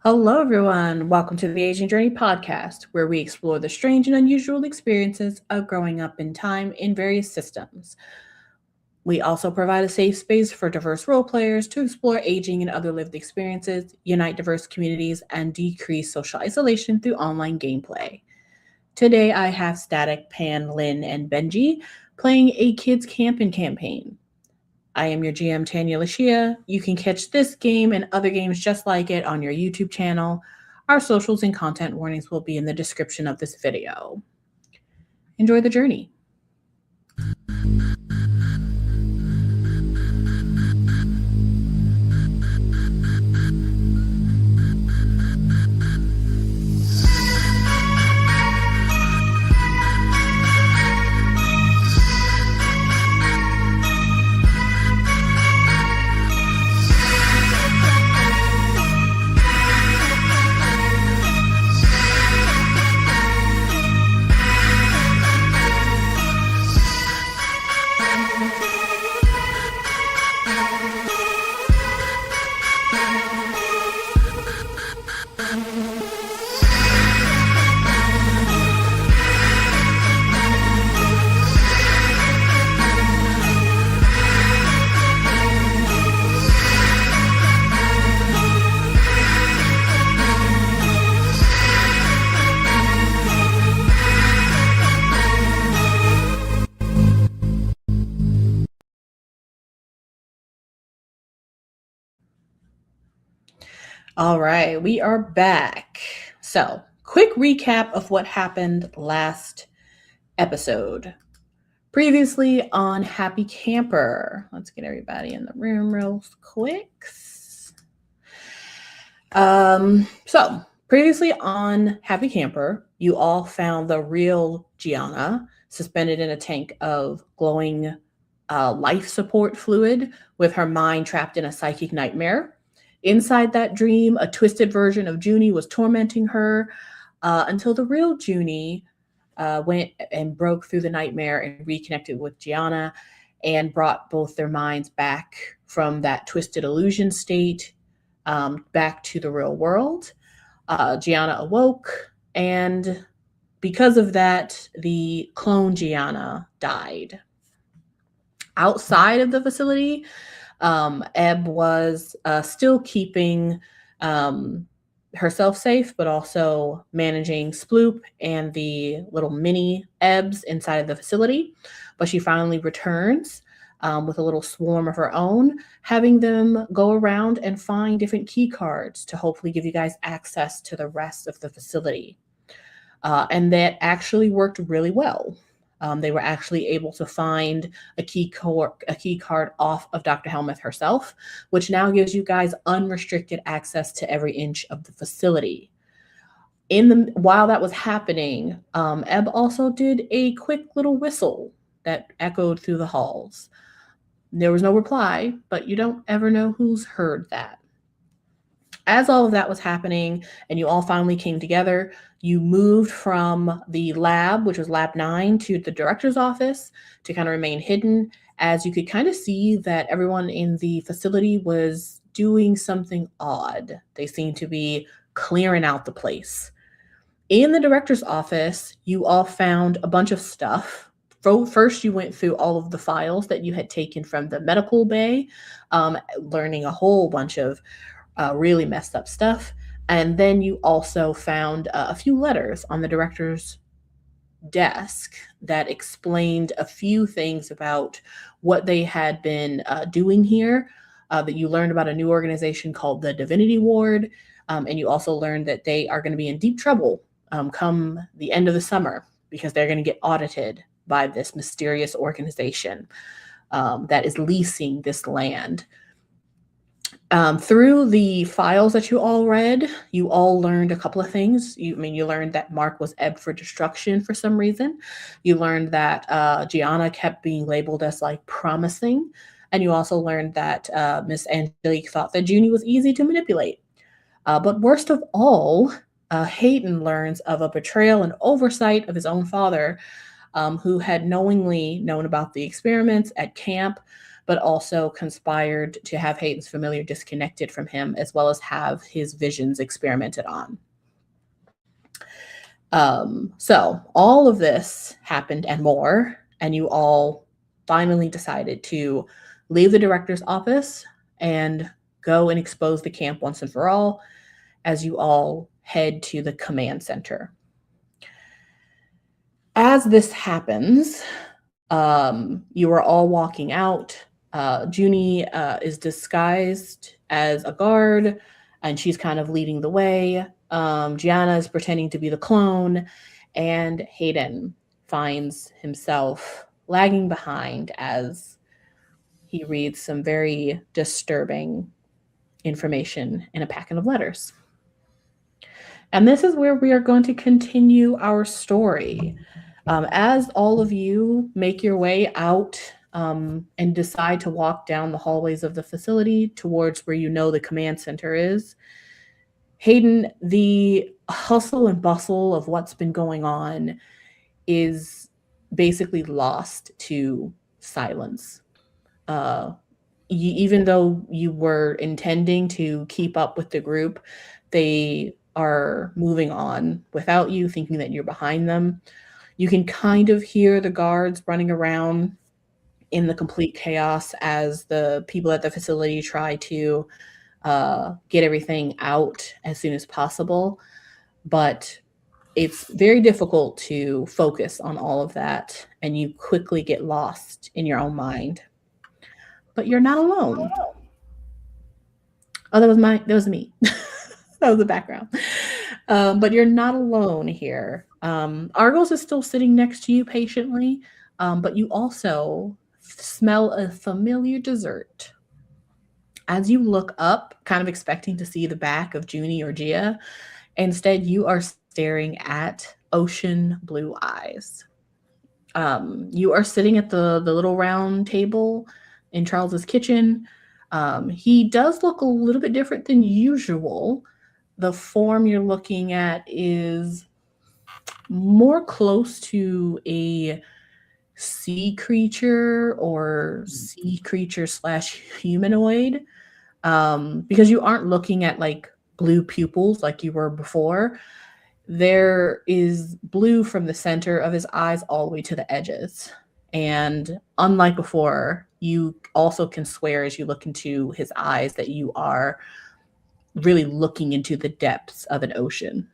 Hello, everyone. Welcome to the Aging Journey podcast, where we explore the strange and unusual experiences of growing up in time in various systems. We also provide a safe space for diverse role players to explore aging and other lived experiences, unite diverse communities, and decrease social isolation through online gameplay. Today, I have Static, Pan, Lynn, and Benji playing a Kids Campin campaign. I am your GM, TanyaLashea. You can catch this game and other games just like it on your YouTube channel. Our socials and content warnings will be in the description of this video. Enjoy the journey. All right, we are back. So, quick recap of what happened last episode. Previously on Happy Camper. Let's get everybody in the room real quick. So, previously on Happy Camper, you all found the real Gianna suspended in a tank of glowing life support fluid with her mind trapped in a psychic nightmare. Inside that dream, a twisted version of Juni was tormenting her until the real Juni went and broke through the nightmare and reconnected with Gianna and brought both their minds back from that twisted illusion state back to the real world. Gianna awoke, and because of that, the clone Gianna died. Outside of the facility, Ebb was still keeping herself safe, but also managing Sploop and the little mini Ebbs inside of the facility. But she finally returns with a little swarm of her own, having them go around and find different key cards to hopefully give you guys access to the rest of the facility. And that actually worked really well. They were actually able to find a key card off of Dr. Helmuth herself, which now gives you guys unrestricted access to every inch of the facility. While that was happening, Ebb also did a quick little whistle that echoed through the halls. There was no reply, but you don't ever know who's heard that. As all of that was happening and you all finally came together, you moved from the lab, which was lab 9, to the director's office to kind of remain hidden, as you could kind of see that everyone in the facility was doing something odd. They seemed to be clearing out the place. In the director's office, you all found a bunch of stuff. First, you went through all of the files that you had taken from the medical bay, learning a whole bunch of really messed up stuff. And then you also found a few letters on the director's desk that explained a few things about what they had been doing here, that you learned about a new organization called the Divinity Ward. And you also learned that they are going to be in deep trouble come the end of the summer because they're going to get audited by this mysterious organization that is leasing this land. Through the files that you all read, you all learned a couple of things. You learned that Mark was ebbed for destruction for some reason. You learned that Gianna kept being labeled as like promising. And you also learned that Miss Angelique thought that Juni was easy to manipulate. But worst of all, Hayden learns of a betrayal and oversight of his own father, who had knowingly known about the experiments at camp, but also conspired to have Hayden's familiar disconnected from him, as well as have his visions experimented on. So all of this happened and more, and you all finally decided to leave the director's office and go and expose the camp once and for all, as you all head to the command center. As this happens, you are all walking out. Juni is disguised as a guard, and she's kind of leading the way. Gianna is pretending to be the clone, and Hayden finds himself lagging behind as he reads some very disturbing information in a packet of letters. And this is where we are going to continue our story. As all of you make your way out and decide to walk down the hallways of the facility towards where you know the command center is, Hayden, the hustle and bustle of what's been going on is basically lost to silence. Even though you were intending to keep up with the group, they are moving on without you, thinking that you're behind them. You can kind of hear the guards running around in the complete chaos as the people at the facility try to get everything out as soon as possible. But it's very difficult to focus on all of that, and you quickly get lost in your own mind. But you're not alone. Oh, that was me. That was the background. But you're not alone here. Argos is still sitting next to you patiently, but you also smell a familiar dessert. As you look up, kind of expecting to see the back of Juni or Gia, instead you are staring at ocean blue eyes. You are sitting at the little round table in Charles's kitchen. He does look a little bit different than usual. The form you're looking at is more close to a sea creature or sea creature / humanoid, because you aren't looking at like blue pupils like you were before. There is blue from the center of his eyes all the way to the edges. And unlike before, you also can swear as you look into his eyes that you are really looking into the depths of an ocean.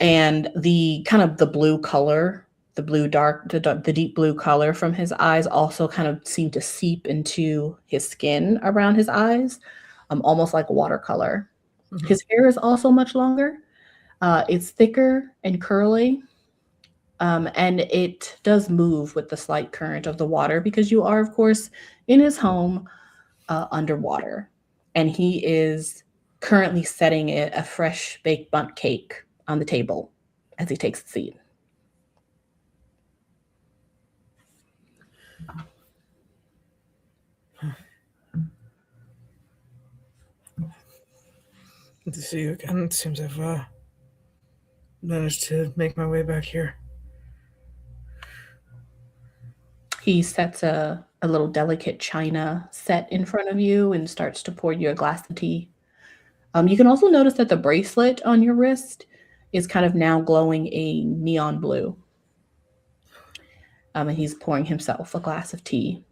And the kind of the blue color, the blue dark, the deep blue color from his eyes also kind of seem to seep into his skin around his eyes, almost like watercolor. Mm-hmm. His hair is also much longer. It's thicker and curly, and it does move with the slight current of the water because you are, of course, in his home underwater. And he is currently setting a fresh baked bundt cake on the table as he takes a seat. Good to see you again. It seems I've managed to make my way back here. He sets a little delicate china set in front of you and starts to pour you a glass of tea. You can also notice that the bracelet on your wrist is kind of now glowing a neon blue. And he's pouring himself a glass of tea.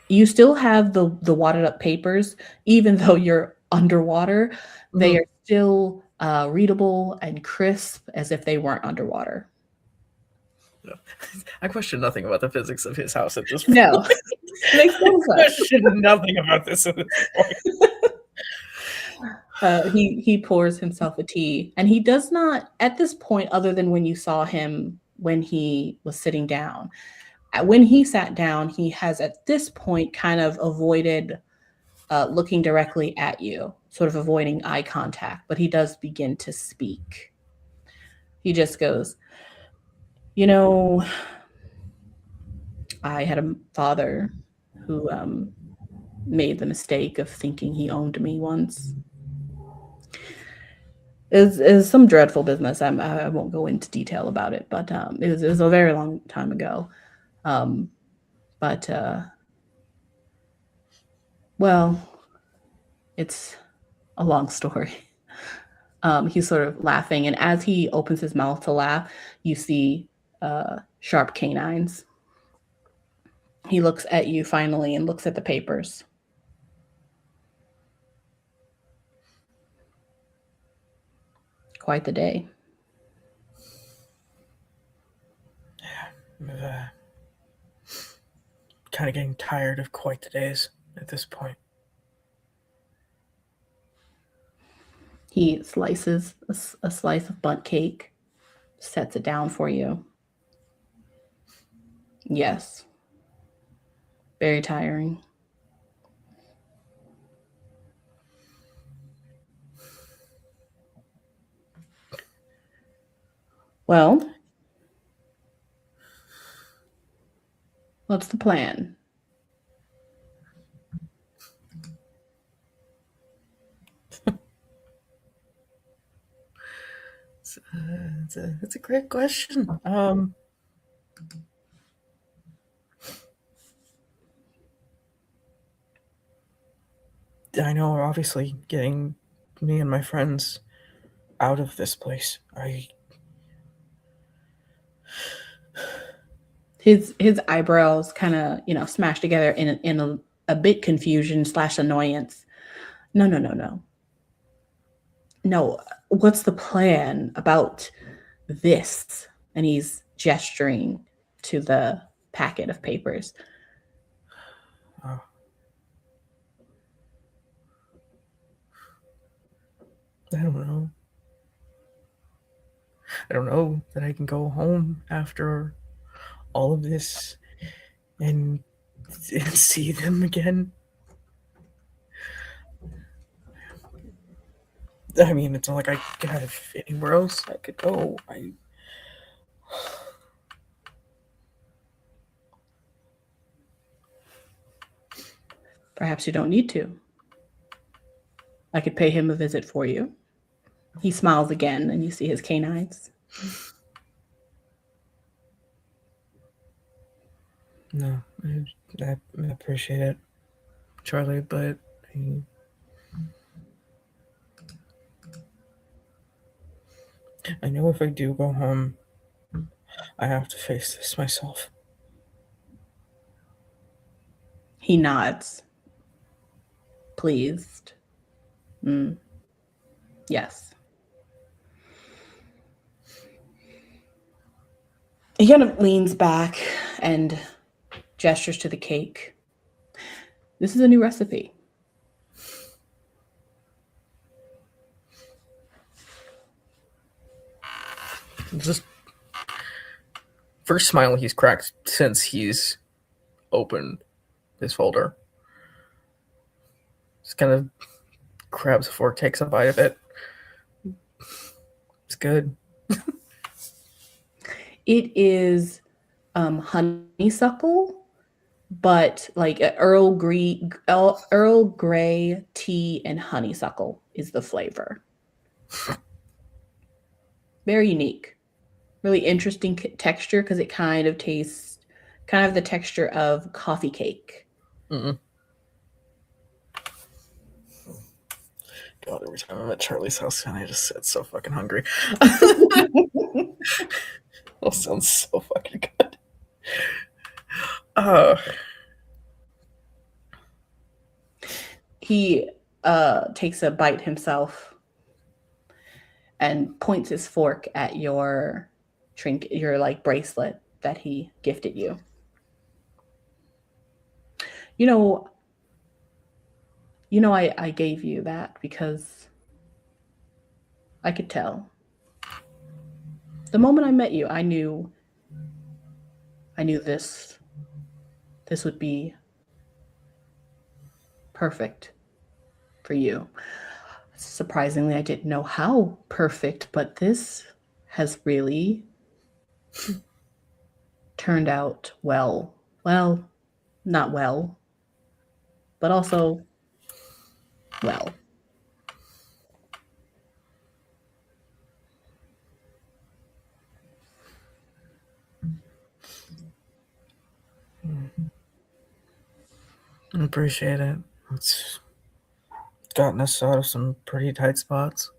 You still have the wadded up papers, even though you're underwater. Mm-hmm. They are still readable and crisp as if they weren't underwater. No. I question nothing about the physics of his house at this point. No. I question nothing about this at this point. He pours himself a tea, and he does not, at this point, other than when you saw him when he was sitting down. When he sat down, he has at this point kind of avoided looking directly at you, sort of avoiding eye contact, but he does begin to speak. He just goes, you know, I had a father who made the mistake of thinking he owned me once. Is some dreadful business. I won't go into detail about it, but it was a very long time ago. But Well, it's a long story. He's sort of laughing, and as he opens his mouth to laugh, you see sharp canines. He looks at you finally and looks at the papers. Quite the day. Yeah, I'm kind of getting tired of quite the days at this point. He slices a slice of bundt cake, sets it down for you. Yes. Very tiring. Well, what's the plan? It's a great question. I know we're obviously getting me and my friends out of this place. His eyebrows kind of smashed together in a bit confusion / annoyance. No. What's the plan about this? And he's gesturing to the packet of papers. Oh. I don't know that I can go home after all of this and see them again. I mean, it's not like I have anywhere else I could go. Perhaps you don't need to. I could pay him a visit for you. He smiles again, and you see his canines. No, I appreciate it, Charlie, but I know if I do go home, I have to face this myself. He nods. Pleased. Yes. He kind of leans back and gestures to the cake. This is a new recipe. Just first smile he's cracked since he's opened his folder. Just kind of grabs a fork, takes a bite of it. It's good. It is honeysuckle, but like Earl Grey tea and honeysuckle is the flavor. Very unique. Really interesting texture because it kind of tastes kind of the texture of coffee cake. God, every time I'm at Charlie's house, and I just get so fucking hungry. That sounds so fucking good. He takes a bite himself and points his fork at your trinket, your like bracelet that he gifted you. I gave you that because I could tell. The moment I met you, I knew this would be perfect for you. Surprisingly, I didn't know how perfect, but this has really turned out well. Well, not well, but also well. I appreciate it. It's gotten us out of some pretty tight spots.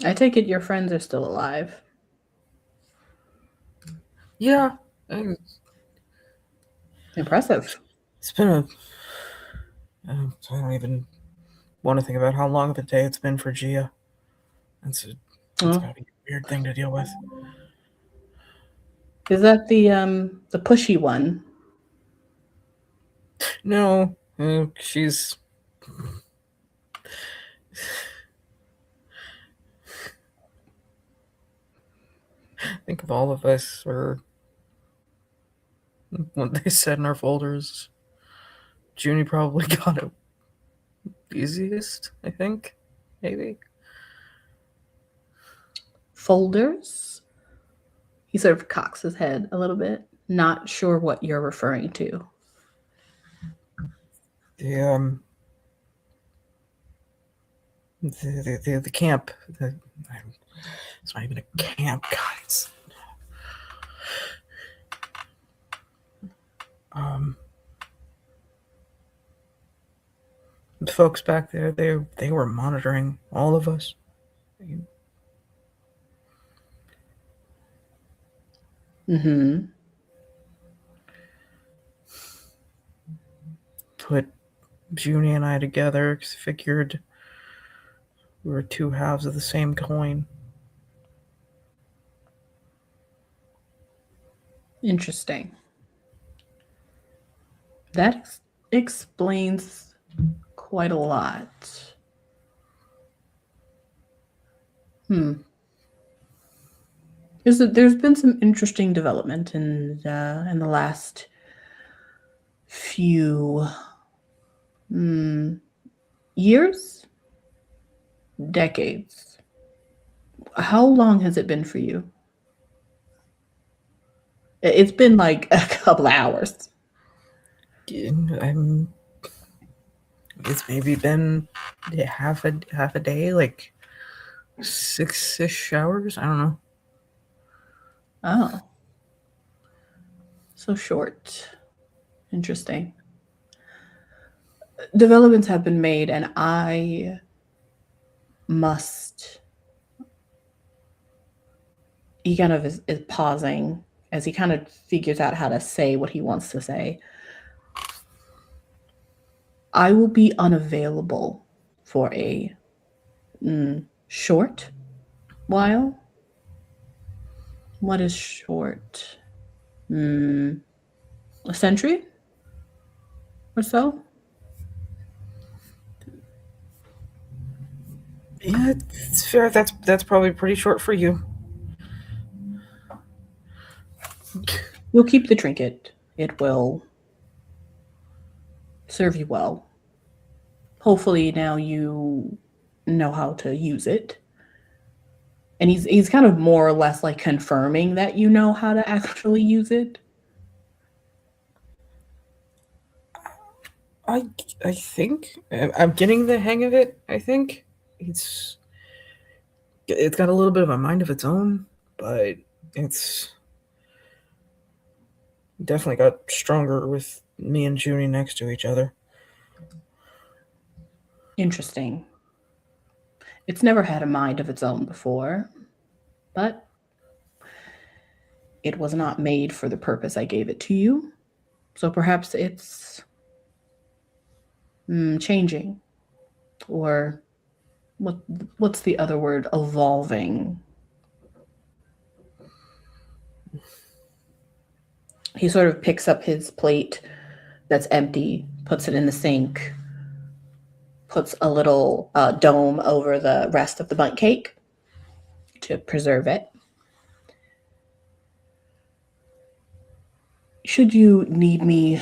I take it your friends are still alive. Yeah. Impressive. It's been a... I don't even want to think about how long of a day it's been for Gia. It's gotta be a weird thing to deal with. Is that the pushy one? No, she's... Think of all of us, or what they said in our folders. Juni probably got it easiest, I think. Maybe. Folders? He sort of cocks his head a little bit, not sure what you're referring to. The camp. It's not even a camp, guys. The folks back there, they were monitoring all of us. Mm-hmm. Put Juni and I together because figured we were two halves of the same coin. Interesting. That explains quite a lot. There's been some interesting development in the last few years, decades. How long has it been for you? It's been like a couple hours. It's maybe been half a day, like 6-ish hours. I don't know. Oh, so short. Interesting. Developments have been made, and I must. He kind of is pausing as he kind of figures out how to say what he wants to say. I will be unavailable for a short while. What is short? A century or so? Yeah, it's fair. That's probably pretty short for you. You'll keep the trinket. It will serve you well. Hopefully now you know how to use it. And he's kind of more or less like confirming that you know how to actually use it. I think I'm getting the hang of it. I think it's got a little bit of a mind of its own, but it's definitely got stronger with me and Juni next to each other. Interesting. It's never had a mind of its own before, but it was not made for the purpose I gave it to you. So perhaps it's changing, or what's the other word? Evolving. He sort of picks up his plate that's empty, puts it in the sink, puts a little dome over the rest of the bundt cake to preserve it. Should you need me,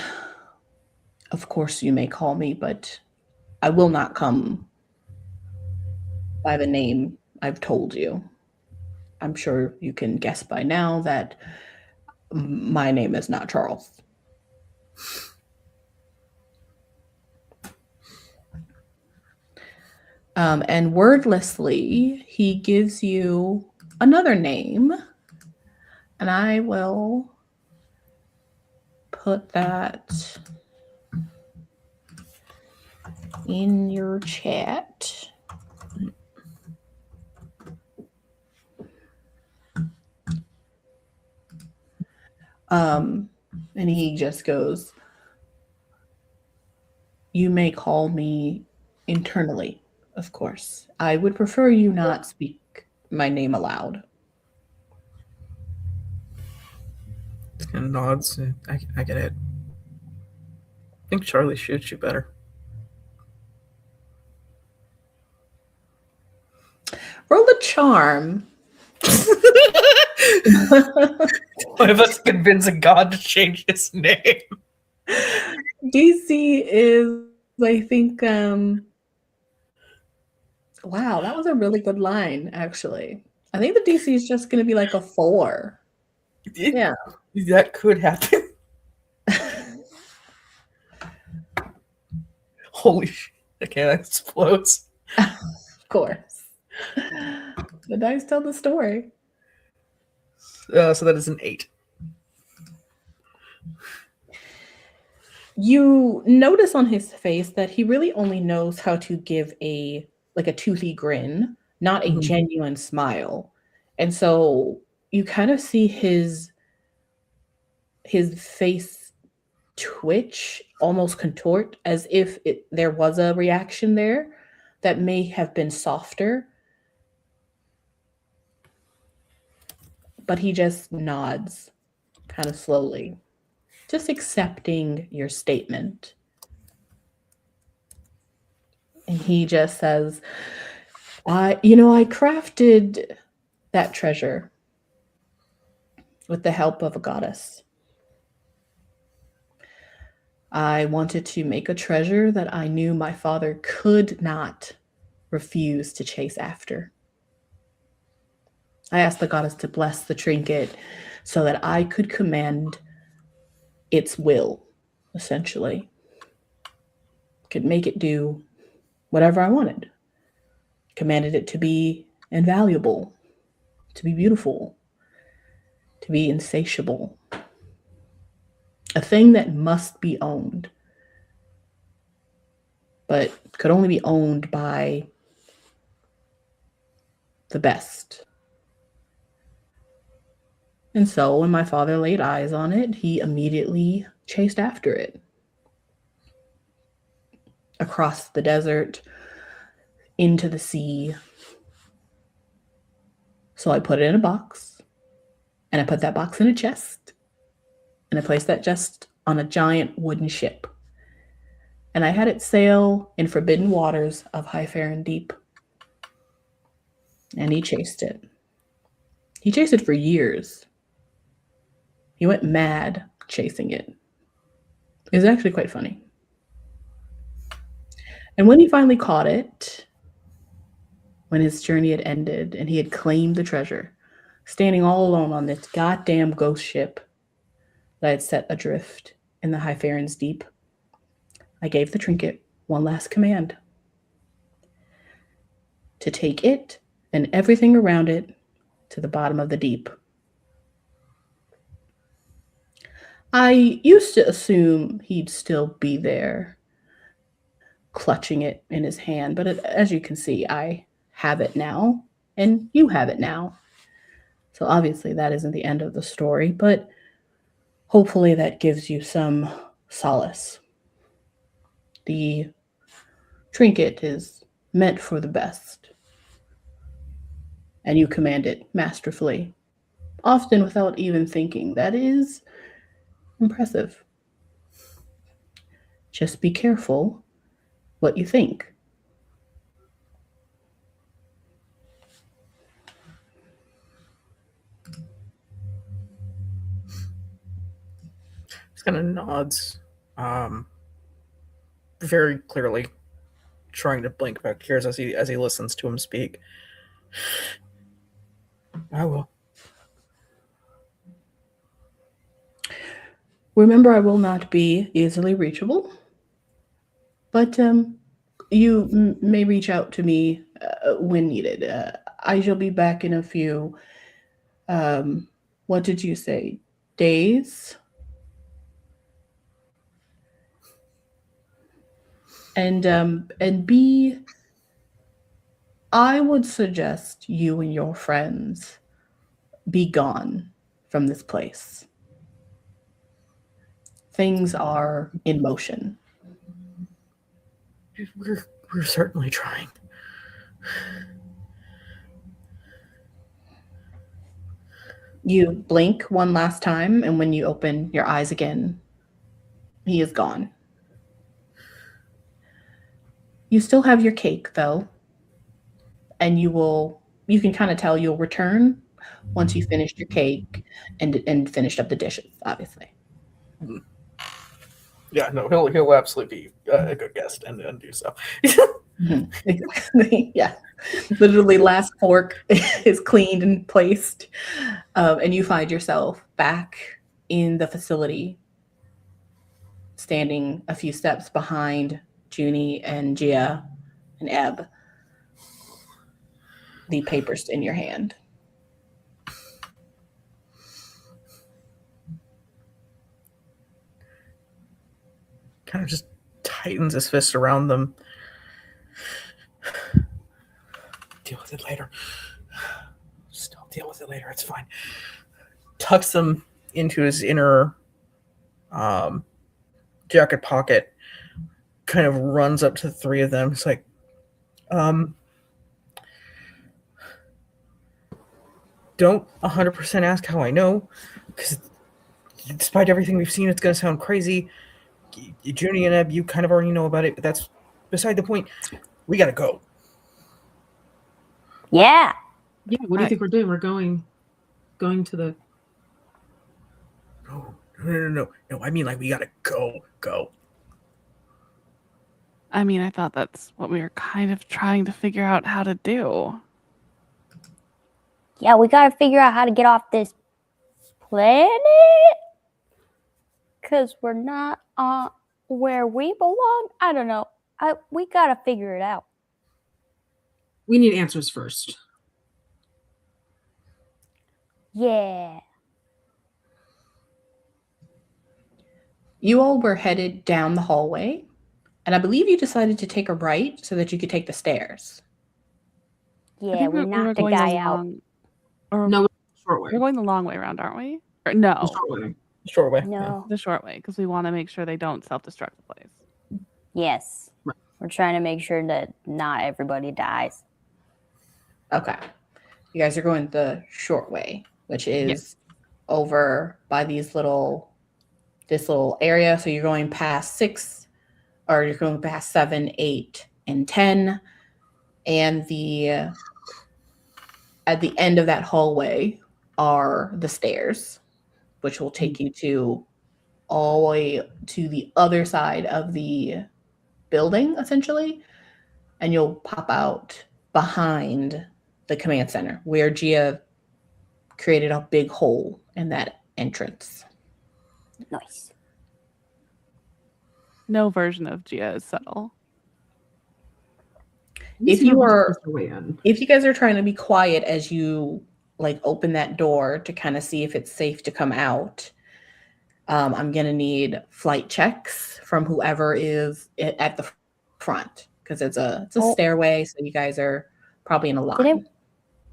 of course you may call me, but I will not come by the name I've told you. I'm sure you can guess by now that my name is not Charles. And wordlessly, he gives you another name, and I will put that in your chat. And he just goes, "You may call me internally, of course. I would prefer you not speak my name aloud." Just kind of nods. I get it. I think Charlie shoots you better. Roll a charm. One of us convincing God to change his name. DC is, I think, wow, that was a really good line, actually. I think the DC is just going to be like a 4. Yeah. That could happen. Holy shit. Okay, that explodes. Of course. The dice tell the story. So that is an 8. You notice on his face that he really only knows how to give a toothy grin, not a genuine smile. And so you kind of see his face twitch, almost contort, as if there was a reaction there that may have been softer. But he just nods kind of slowly, just accepting your statement. And he just says, I crafted that treasure with the help of a goddess. I wanted to make a treasure that I knew my father could not refuse to chase after. I asked the goddess to bless the trinket so that I could command its will, essentially. Could make it do whatever I wanted. Commanded it to be invaluable, to be beautiful, to be insatiable. A thing that must be owned, but could only be owned by the best. And so when my father laid eyes on it, he immediately chased after it. Across the desert, into the sea. So I put it in a box, and I put that box in a chest, and I placed that chest on a giant wooden ship. And I had it sail in forbidden waters of high, fair, and deep. And he chased it. He chased it for years. He went mad chasing it. It was actually quite funny. And when he finally caught it, when his journey had ended and he had claimed the treasure, standing all alone on this goddamn ghost ship that I had set adrift in the High Farin's deep, I gave the trinket one last command: to take it and everything around it to the bottom of the deep. I used to assume he'd still be there, clutching it in his hand, but as you can see, I have it now, and you have it now. So obviously that isn't the end of the story, but hopefully that gives you some solace. The trinket is meant for the best, and you command it masterfully, often without even thinking. That is impressive. Just be careful what you think. Just kind of nods, very clearly trying to blink back tears as he listens to him speak. I will. Remember, I will not be easily reachable, but you may reach out to me when needed. I shall be back in a few, what did you say, days? And B, I would suggest you and your friends be gone from this place. Things are in motion. We're certainly trying. You blink one last time, and when you open your eyes again, he is gone. You still have your cake, though, and you can kind of tell you'll return once you finished your cake and finished up the dishes, obviously. Yeah, no, he'll absolutely be a good guest and do so. Exactly. Yeah. Literally, last fork is cleaned and placed, and you find yourself back in the facility, standing a few steps behind Juni and Gia and Ebb, the papers in your hand. Kind of just tightens his fist around them. Deal with it later. Still deal with it later. It's fine. Tucks them into his inner jacket pocket. Kind of runs up to the three of them. It's like, don't 100% ask how I know, because despite everything we've seen, it's going to sound crazy. Juni and Ebb, you kind of already know about it, but that's beside the point. We got to go. Yeah. Yeah, what do you think we're doing? We're going to the... No. I mean, like, we got to go. I mean, I thought that's what we were kind of trying to figure out how to do. Yeah, we gotta figure out how to get off this planet. Because we're not where we belong. I don't know. We gotta figure it out. We need answers first. Yeah. You all were headed down the hallway, and I believe you decided to take a right so that you could take the stairs. Yeah, we knocked a guy out. No, short way. We're going the long way around, aren't we? Or no. The short way. Short way. No. The short way, because we want to make sure they don't self-destruct the place. Yes. Right. We're trying to make sure that not everybody dies. Okay. You guys are going the short way, which is over by this little area. So you're going past 6, or you're going past 7, 8, and 10. And at the end of that hallway are the stairs, which will take you to all the way to the other side of the building, essentially. And you'll pop out behind the command center, where Gia created a big hole in that entrance. Nice. No version of Gia is subtle. If you guys are trying to be quiet as you like open that door to kind of see if it's safe to come out, I'm gonna need flight checks from whoever is at the front, because it's a stairway, so you guys are probably in a line. Didn't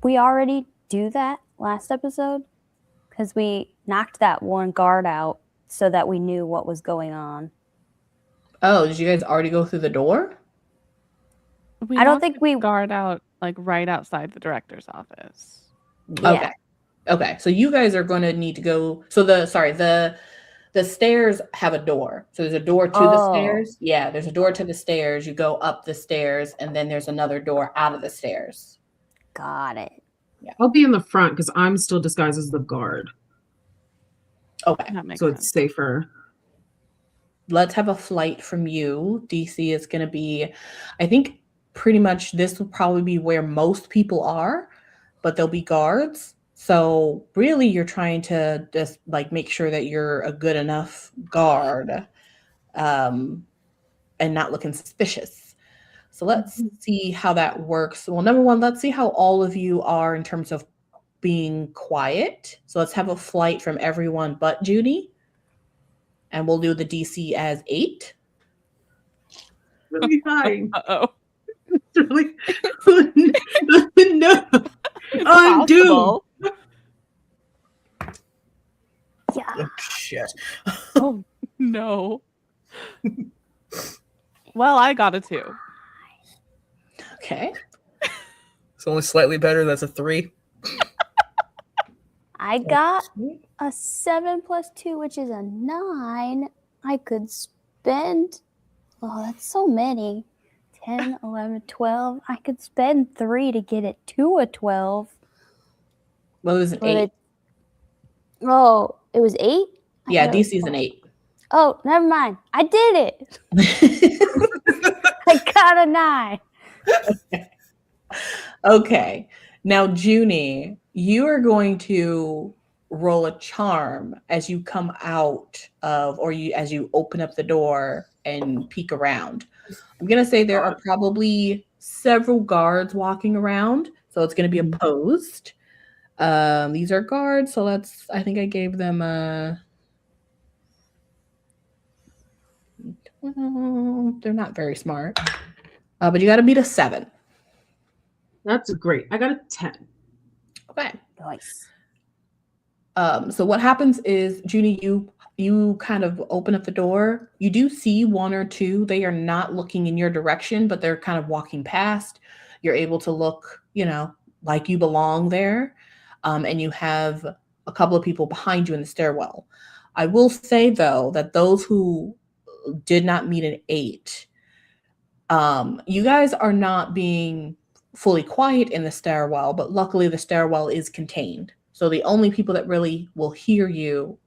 we already do that last episode? Because we knocked that one guard out so that we knew what was going on. Oh, did you guys already go through the door? I don't think we guard out like right outside the director's office. Yeah. Okay. So you guys are going to need to go. So the stairs have a door. So there's a door to the stairs. Yeah, there's a door to the stairs. You go up the stairs, and then there's another door out of the stairs. Got it. Yeah. I'll be in the front because I'm still disguised as the guard. Okay. That makes So sense. it's safer. Let's have a flight from you. DC is going to be, I think, pretty much this will probably be where most people are, but there'll be guards. So really you're trying to just like make sure that you're a good enough guard, and not looking suspicious. So let's see how that works. Well, number one, let's see how all of you are in terms of being quiet. So let's have a flight from everyone but Judy. And we'll do the DC as 8. really high. Uh-oh. It's really no. I'm doomed. Possible. Yeah. Oh, shit. Oh, no. Well, I got a 2. Okay. It's only slightly better. That's a 3. I got a 7 plus 2, which is a 9. I could spend. Oh, that's so many. 10, 11, 12. I could spend 3 to get it to a 12. Well, it was an But 8. Oh, it was 8? Yeah, DC is an 8. Oh, never mind. I did it. I got a 9. Okay. Now, Juni, you are going to roll a charm as you come out of, or as you open up the door and peek around. I'm going to say there are probably several guards walking around, so it's going to be opposed. These are guards, so I think I gave them well, they're not very smart. But you got to beat a 7. That's great. I got a 10. Okay. Nice. So what happens is, Juni, you kind of open up the door. You do see 1 or 2. They are not looking in your direction, but they're kind of walking past. You're able to look, like you belong there. And you have a couple of people behind you in the stairwell. I will say, though, that those who did not meet an 8, you guys are not being fully quiet in the stairwell, but luckily the stairwell is contained. So the only people that really will hear you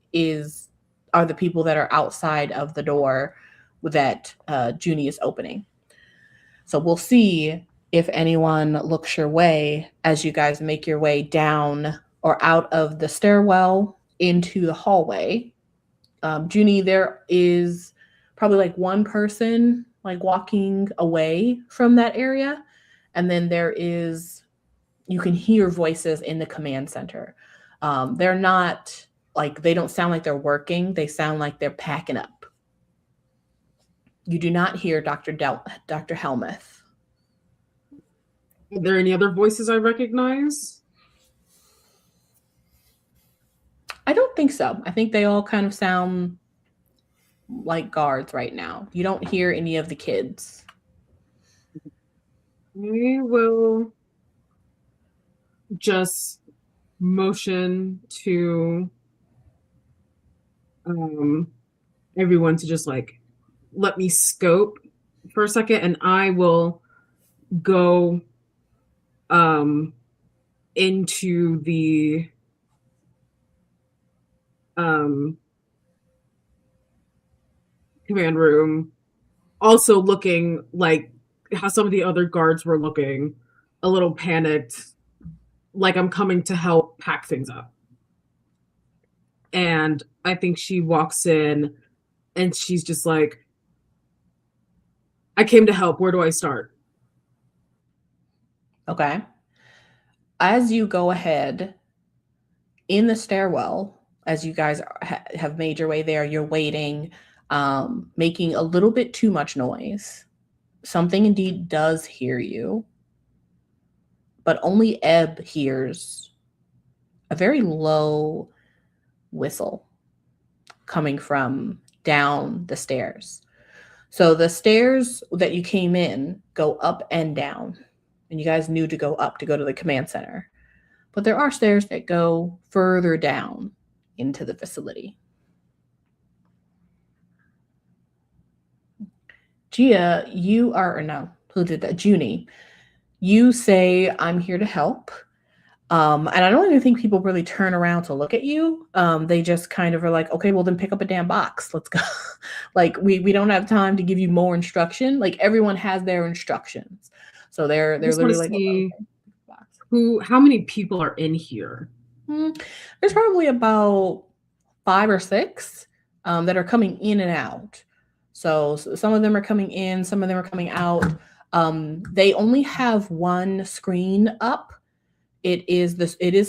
are the people that are outside of the door that Juni is opening. So we'll see if anyone looks your way as you guys make your way down or out of the stairwell into the hallway. Juni, there is probably like one person like walking away from that area. And then you can hear voices in the command center. They're not they don't sound like they're working. They sound like they're packing up. You do not hear Dr. Helmuth. Are there any other voices I recognize? I don't think so. I think they all kind of sound like guards right now. You don't hear any of the kids. We will just motion to everyone to just let me scope for a second, and I will go into the command room, also looking like how some of the other guards were looking, a little panicked, like I'm coming to help pack things up. And I think she walks in and she's just like, I came to help. Where do I start? Okay. As you go ahead in the stairwell, as you guys have made your way there, you're waiting, making a little bit too much noise. Something indeed does hear you, but only Ebb hears a very low whistle coming from down the stairs. So the stairs that you came in go up and down, and you guys knew to go up to go to the command center. But there are stairs that go further down into the facility. Gia, who did that? Juni, you say, I'm here to help. And I don't even think people really turn around to look at you. They just kind of are like, okay, well then pick up a damn box. Let's go. We don't have time to give you more instruction. Everyone has their instructions. So they're literally like, see how many people are in here? There's probably about 5 or 6 that are coming in and out. So some of them are coming in, some of them are coming out. They only have one screen up. It is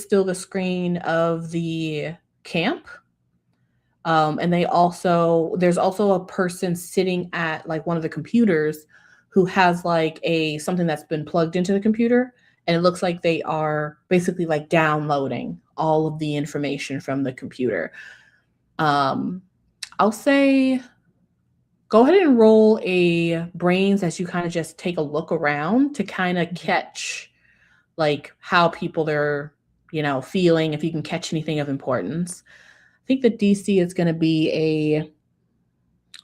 still the screen of the camp. And there's also a person sitting at one of the computers who has like something that's been plugged into the computer, and it looks like they are basically like downloading all of the information from the computer. I'll say go ahead and roll a brains as you kind of just take a look around to kind of catch like how people are, feeling, if you can catch anything of importance. I think the DC is going to be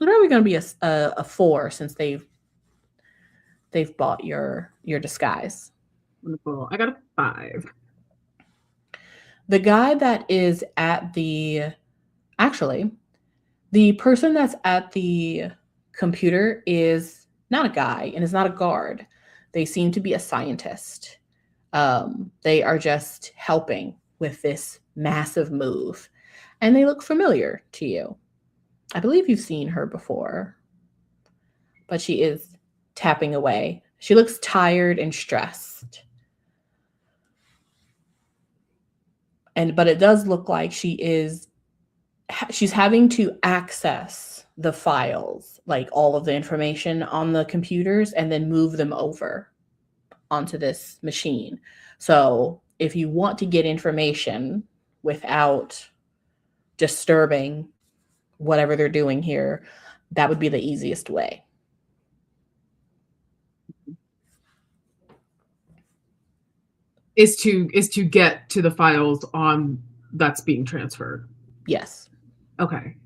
probably going to be a 4 since they've bought your disguise. Wonderful. I got a 5. The guy that is at the person that's at the computer is not a guy and is not a guard. They seem to be a scientist. They are just helping with this massive move, and they look familiar to you. I believe you've seen her before, but she is tapping away. She looks tired and stressed. But it does look like she's having to access the files, like all of the information on the computers, and then move them over onto this machine. So if you want to get information without disturbing whatever they're doing here, that would be the easiest way. Is to get to the files on that's being transferred. Yes. Okay.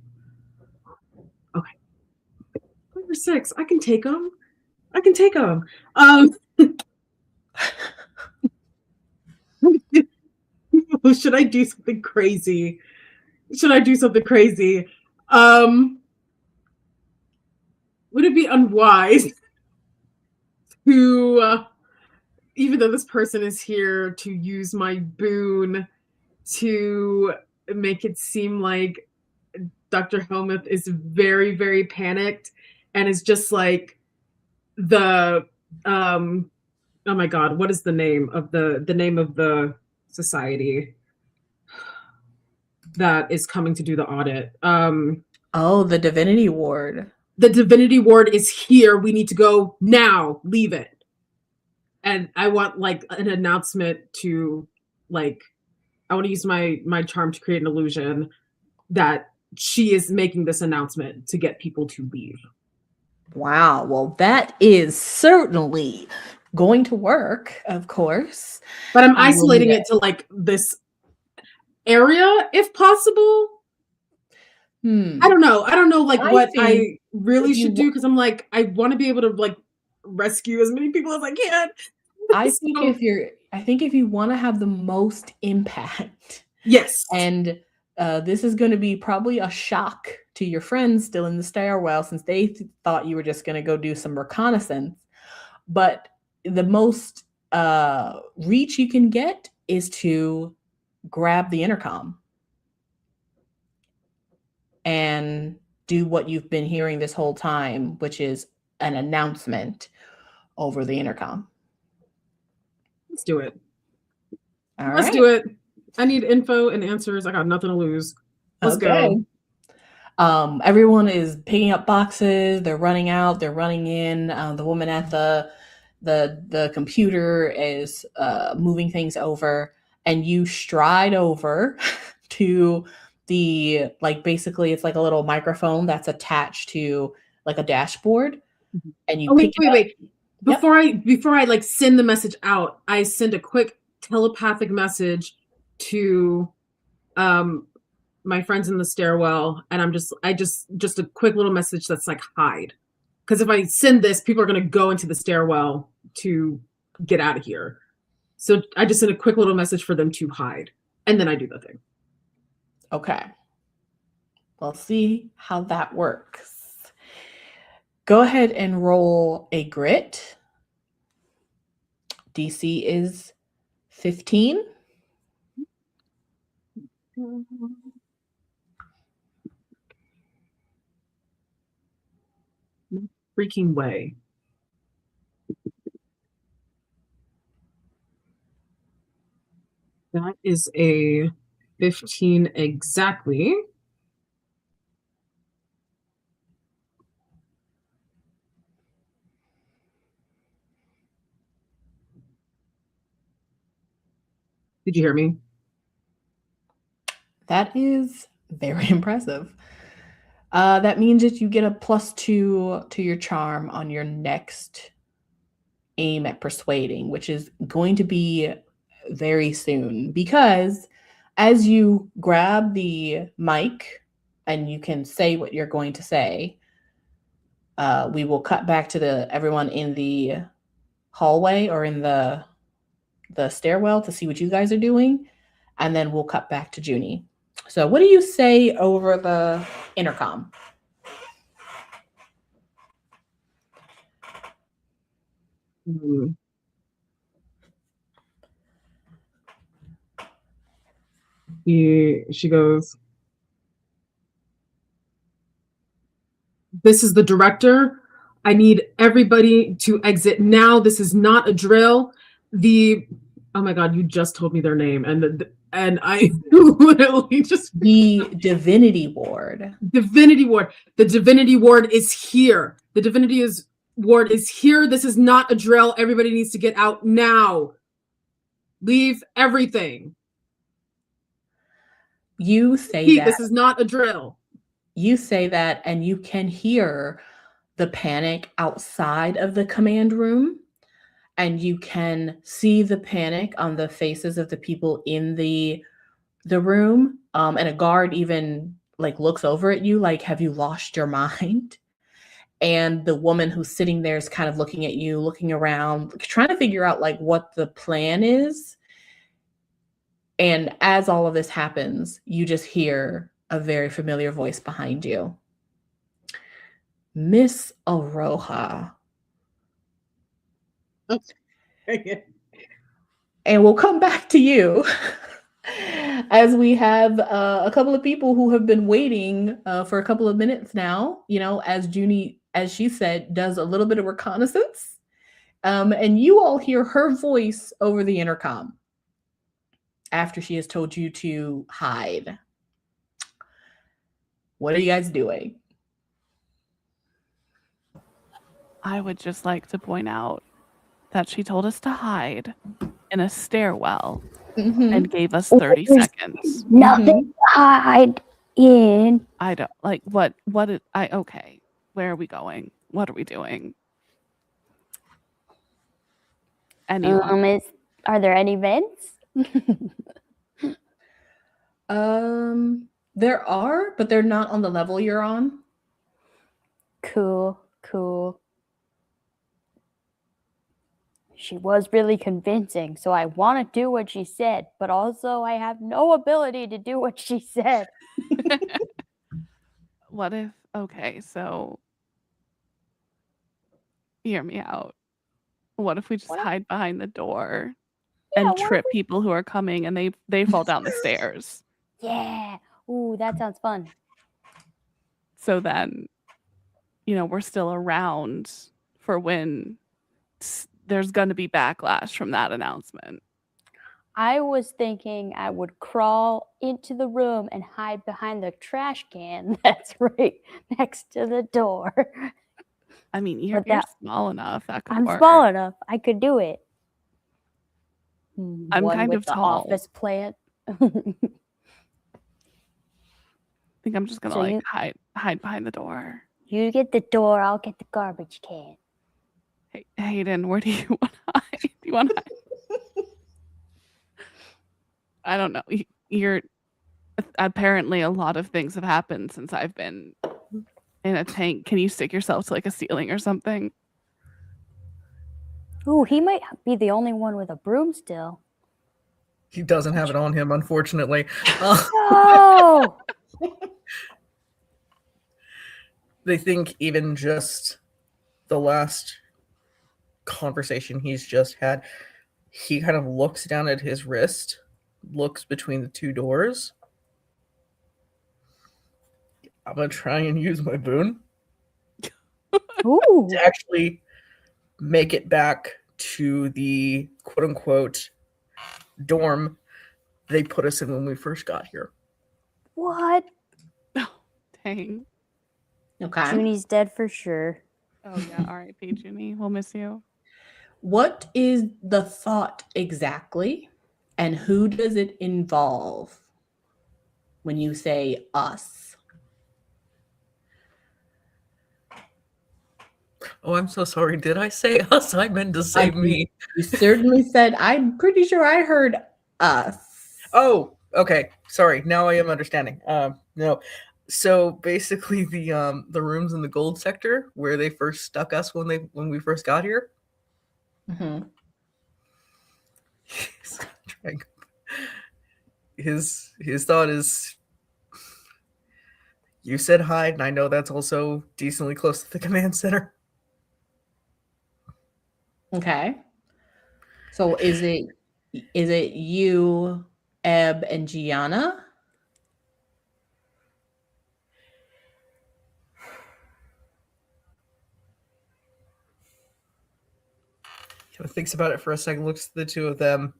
6. I can take them. Should I do something crazy? Would it be unwise to, even though this person is here, to use my boon to make it seem like Dr. Helmuth is very, very panicked and is just like the oh my god, what is the name of the society that is coming to do the audit? The Divinity Ward. The Divinity Ward is here. We need to go now. Leave it. And I want like an announcement to like, I want to use my charm to create an illusion that she is making this announcement to get people to leave. Wow. Well, that is certainly going to work, of course. But I'm isolating it to like this area, if possible. I don't know like what I really should do, because I'm like, I want to be able to like rescue as many people as I can. I think if you want to have the most impact, yes, and this is going to be probably a shock to your friends still in the stairwell, since they thought you were just going to go do some reconnaissance. But the most reach you can get is to grab the intercom and do what you've been hearing this whole time, which is an announcement over the intercom. Let's do it. Let's do it. I need info and answers. I got nothing to lose. Let's go. Everyone is picking up boxes. They're running out. They're running in. The woman at the computer is moving things over, and you stride over to the, like, basically it's like a little microphone that's attached to like a dashboard, and you wait. Before I like send the message out, I send a quick telepathic message to my friends in the stairwell, and I just a quick little message that's like, hide. Because if I send this, people are gonna go into the stairwell to get out of here. So I just send a quick little message for them to hide, and then I do the thing. Okay. We'll see how that works. Go ahead and roll a grit. DC is 15. Freaking way. That is a 15 exactly. Did you hear me? That is very impressive. That means that you get a +2 to your charm on your next aim at persuading, which is going to be very soon, because as you grab the mic and you can say what you're going to say, we will cut back to everyone in the hallway or in the stairwell to see what you guys are doing, and then we'll cut back to Juni. So what do you say over the intercom? She goes, "This is the director. I need everybody to exit now. This is not a drill. Oh my God, you just told me their name, and I literally just The divinity ward. Divinity ward. The divinity ward is here. The divinity ward is here. This is not a drill. Everybody needs to get out now. Leave everything. You say that. This is not a drill." You say that, and you can hear the panic outside of the command room, and you can see the panic on the faces of the people in the room. And a guard even like looks over at you like, have you lost your mind? And the woman who's sitting there is kind of looking at you, looking around, trying to figure out like what the plan is. And as all of this happens, you just hear a very familiar voice behind you. Miss Aroha. Okay. And we'll come back to you as we have a couple of people who have been waiting for a couple of minutes now, as Juni, as she said, does a little bit of reconnaissance. And you all hear her voice over the intercom after she has told you to hide. What are you guys doing? I would just like to point out that she told us to hide in a stairwell and gave us 30 seconds. Nothing to hide in. I don't like okay. Where are we going? What are we doing? Anyone? Are there any vents? There are, but they're not on the level you're on. Cool. She was really convincing, so I want to do what she said, but also I have no ability to do what she said. What if, okay, so hear me out. What if we just hide behind the door and trip people who are coming and they fall down the stairs? Yeah. Ooh, that sounds fun. So then, we're still around for when there's going to be backlash from that announcement. I was thinking I would crawl into the room and hide behind the trash can that's right next to the door. I mean, you're small enough. That could work. I'm small enough. I could do it. I'm One kind with of the tall. office plant. I think I'm just gonna hide behind the door. You get the door, I'll get the garbage can. Hey, Hayden, where do you want to hide? Do you want to hide? I don't know. You're apparently a lot of things have happened since I've been in a tank. Can you stick yourself to like a ceiling or something? Ooh, he might be the only one with a broom still. He doesn't have it on him, unfortunately. No! They think even just the last conversation he's just had, he kind of looks down at his wrist, looks between the two doors. I'm going to try and use my boon Ooh. to actually make it back to the quote-unquote dorm they put us in when we first got here. What? Oh, dang. Okay. Juni's dead for sure. Oh yeah, R.I.P. Juni. We'll miss you. What is the thought exactly? And who does it involve when you say us? Oh, I'm so sorry. Did I say us? I meant to say me. You certainly said, I'm pretty sure I heard us. Oh, okay. Sorry. Now I am understanding. No. So basically, the rooms in the gold sector where they first stuck us when we first got here. Mm-hmm. His thought is, you said hide, and I know that's also decently close to the command center. Okay. So is it you, Ebb, and Gianna? Thinks about it for a second, looks at the two of them,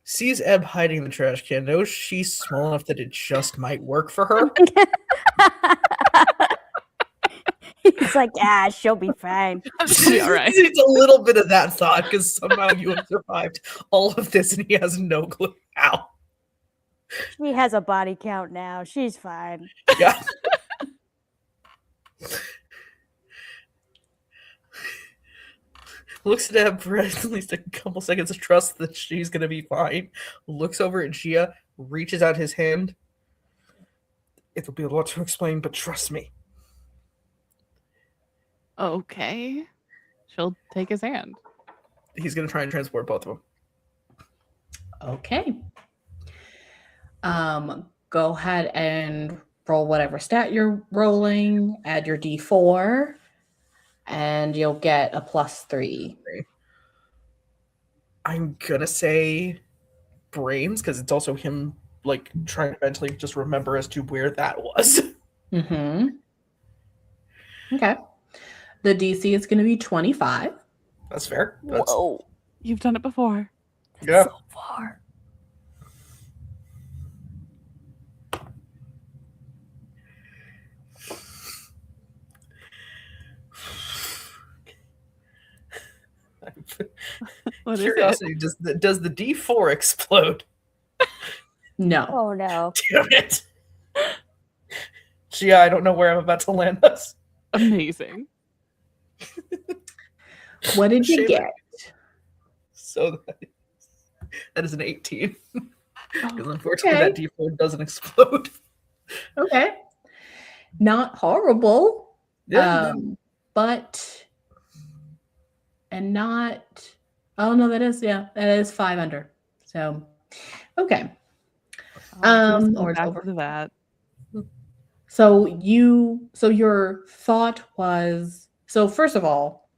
sees Ebb hiding in the trash can, knows she's small enough that it just might work for her. He's like, she'll be fine. She'll be all right. It's a little bit of that thought because somehow you have survived all of this and he has no clue how. She has a body count now. She's fine. Yeah. Looks at Ebb for at least a couple seconds of trust that she's going to be fine. Looks over at Gia, reaches out his hand. It'll be a lot to explain, but trust me. Okay. She'll take his hand. He's going to try and transport both of them. Okay. Go ahead and roll whatever stat you're rolling, add your D4, and you'll get a +3. I'm going to say brains because it's also him like trying to mentally just remember as to where that was. Mm-hmm. Okay. The DC is going to be 25. That's fair. Whoa. You've done it before. Yeah. So far. What is it? Curiosity, does the D4 explode? No. Oh no. Damn it. Gee, I don't know where I'm about to land this. Amazing. What did you Shame get? So that is an 18. Because Oh, unfortunately okay. that D4 doesn't explode. Okay. Not horrible. Yeah. But and not that is 5 under. So okay. Or it's back over. to that. So your thought was, so first of all,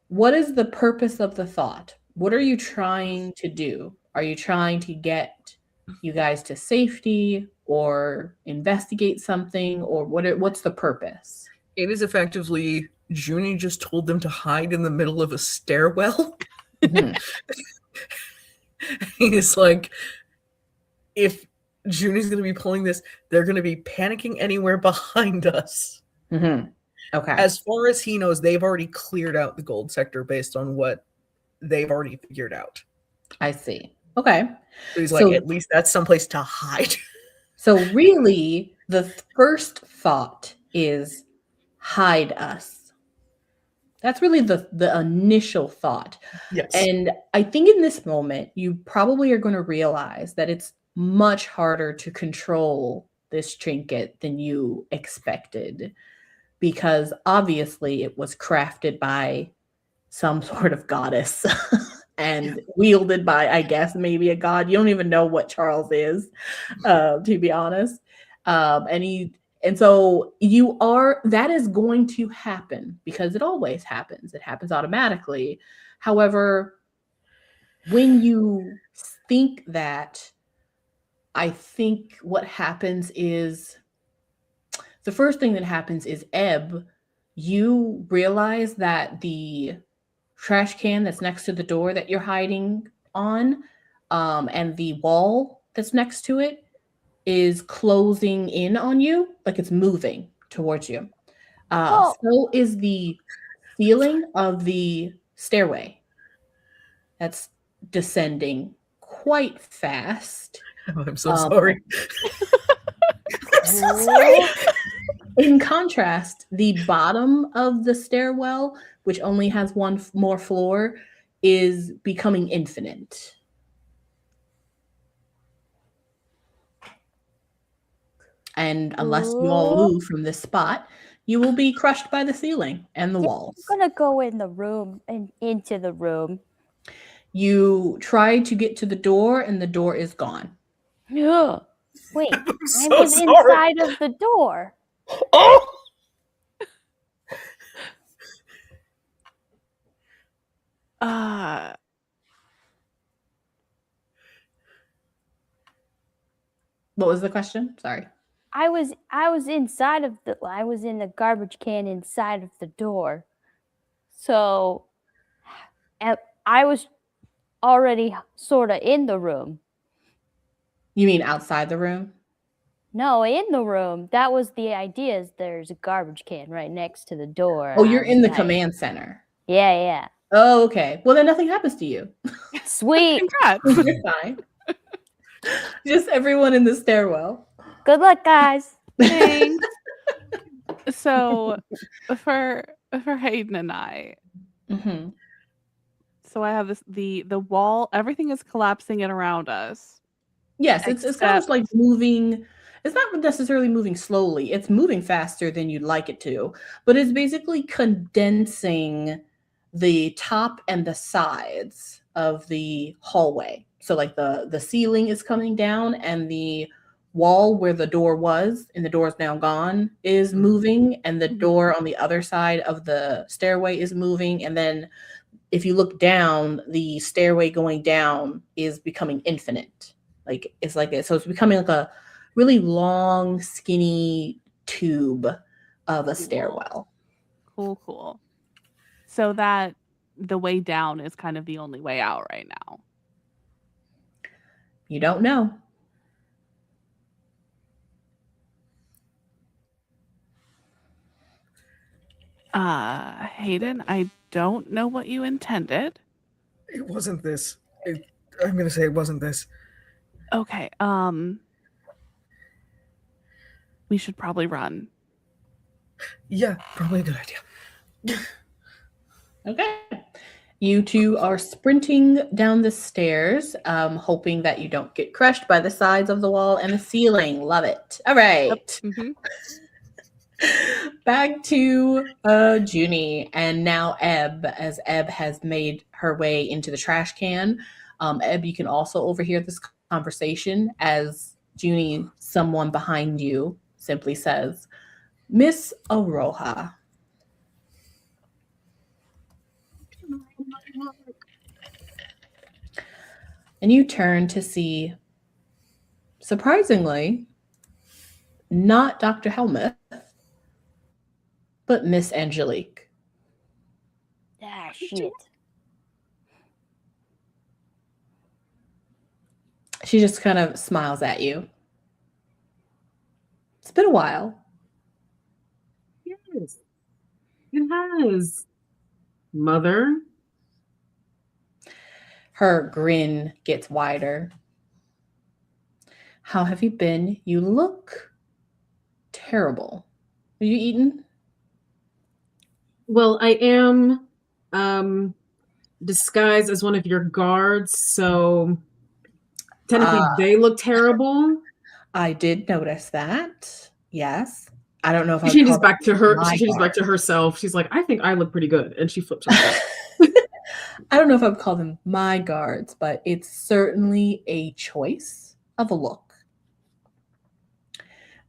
what is the purpose of the thought? What are you trying to do? Are you trying to get you guys to safety or investigate something, or what's the purpose? It is effectively Juni just told them to hide in the middle of a stairwell. Mhm. He's like, if Juni's going to be pulling this, they're going to be panicking anywhere behind us. Mm-hmm. Okay. As far as he knows, they've already cleared out the gold sector based on what they've already figured out. I see. Okay. So he's like, at least that's someplace to hide. So really, the first thought is hide us. That's really the initial thought. Yes. And I think in this moment, you probably are going to realize that it's much harder to control this trinket than you expected, because obviously it was crafted by some sort of goddess and wielded by, I guess, maybe a god. You don't even know what Charles is, to be honest. And so that is going to happen because it always happens. It happens automatically. However, when you think that, I think what happens is, the first thing that happens is, Ebb, you realize that the trash can that's next to the door that you're hiding on, and the wall that's next to it is closing in on you, like it's moving towards you. So is the ceiling of the stairway that's descending quite fast. I'm so sorry. I'm so sorry. In contrast, the bottom of the stairwell, which only has one more floor, is becoming infinite. And unless you all move from this spot, you will be crushed by the ceiling and the walls. I'm gonna go in the room and into the room. You try to get to the door, and the door is gone. Yeah. Wait, I'm I so was sorry. inside of the door. Oh! What was the question? Sorry. I was inside of the. I was in the garbage can inside of the door. So, I was already sort of in the room. You mean outside the room? No, in the room. That was the idea. Is there's a garbage can right next to the door. Oh, and I you're was in the like, command center. Yeah. Oh, okay. Well, then nothing happens to you. Sweet. Congrats. You're fine. Just everyone in the stairwell. Good luck, guys. Thanks. So for Hayden and I, Mm-hmm. so I have this the wall, everything is collapsing in around us. Yes, it's kind of like moving. It's not necessarily moving slowly. It's moving faster than you'd like it to, but it's basically condensing the top and the sides of the hallway. So like the ceiling is coming down, and the wall where the door was, and the door is now gone, is moving, and the door on the other side of the stairway is moving. And then if you look down, the stairway going down is becoming infinite. Like it's becoming like a really long, skinny tube of a stairwell. Cool. So that the way down is kind of the only way out right now. You don't know. Hayden, I don't know what you intended. It wasn't this. I'm gonna say it wasn't this. Okay, we should probably run. Yeah, probably a good idea. Okay. You two are sprinting down the stairs, hoping that you don't get crushed by the sides of the wall and the ceiling. Love it. All right. Mm-hmm. Back to Juni, and now Ebb, as Ebb has made her way into the trash can. Ebb, you can also overhear this conversation as Juni, someone behind you, simply says, "Miss Aroha." And you turn to see, surprisingly, not Dr. Helmuth, but Miss Angelique. Ah, shit. She just kind of smiles at you. It's been a while. Yes, it has. Mother. Her grin gets wider. How have you been? You look terrible. Have you eaten? Well, I am disguised as one of your guards, so technically they look terrible. I did notice that. Yes. I don't know if She changes back to her. She changes back to herself. She's like, I think I look pretty good, and she flips herself. I don't know if I would call them my guards, but it's certainly a choice of a look.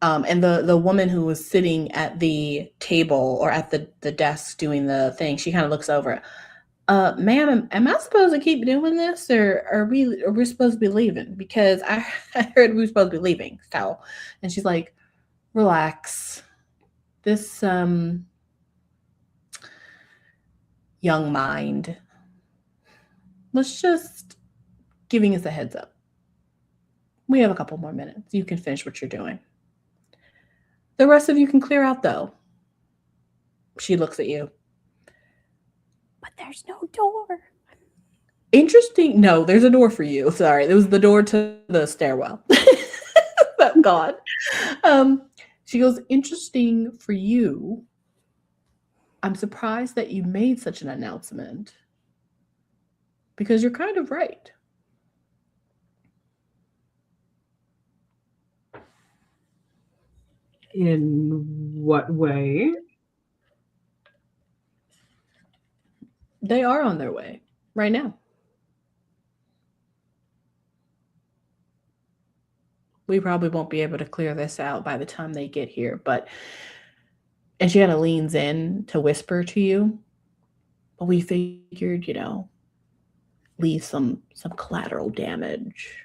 And the woman who was sitting at the table or at the desk doing the thing, she kind of looks over. Ma'am, am I supposed to keep doing this, or are we supposed to be leaving? Because I heard we were supposed to be leaving. So, and she's like, relax. This young mind was just giving us a heads up. We have a couple more minutes. You can finish what you're doing. The rest of you can clear out, though. She looks at you. But there's no door. Interesting. No, there's a door for you. Sorry, it was the door to the stairwell. Oh God. She goes, interesting for you. I'm surprised that you made such an announcement because you're kind of right. In what way? They are on their way right now. We probably won't be able to clear this out by the time they get here, and she kind of leans in to whisper to you, but we figured, leave some collateral damage.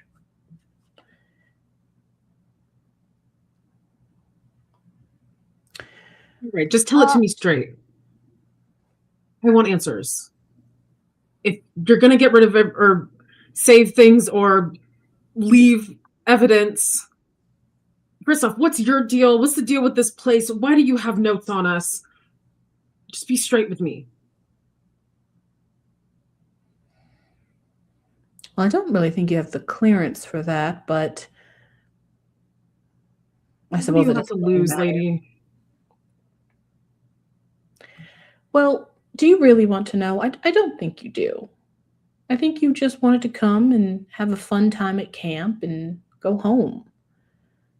Right, just tell it to me straight. I want answers. If you're gonna get rid of it or save things or leave evidence, first off, what's your deal? What's the deal with this place? Why do you have notes on us? Just be straight with me. Well, I don't really think you have the clearance for that, but I suppose you it have is to lose, lady. Well, do you really want to know? I don't think you do. I think you just wanted to come and have a fun time at camp and go home.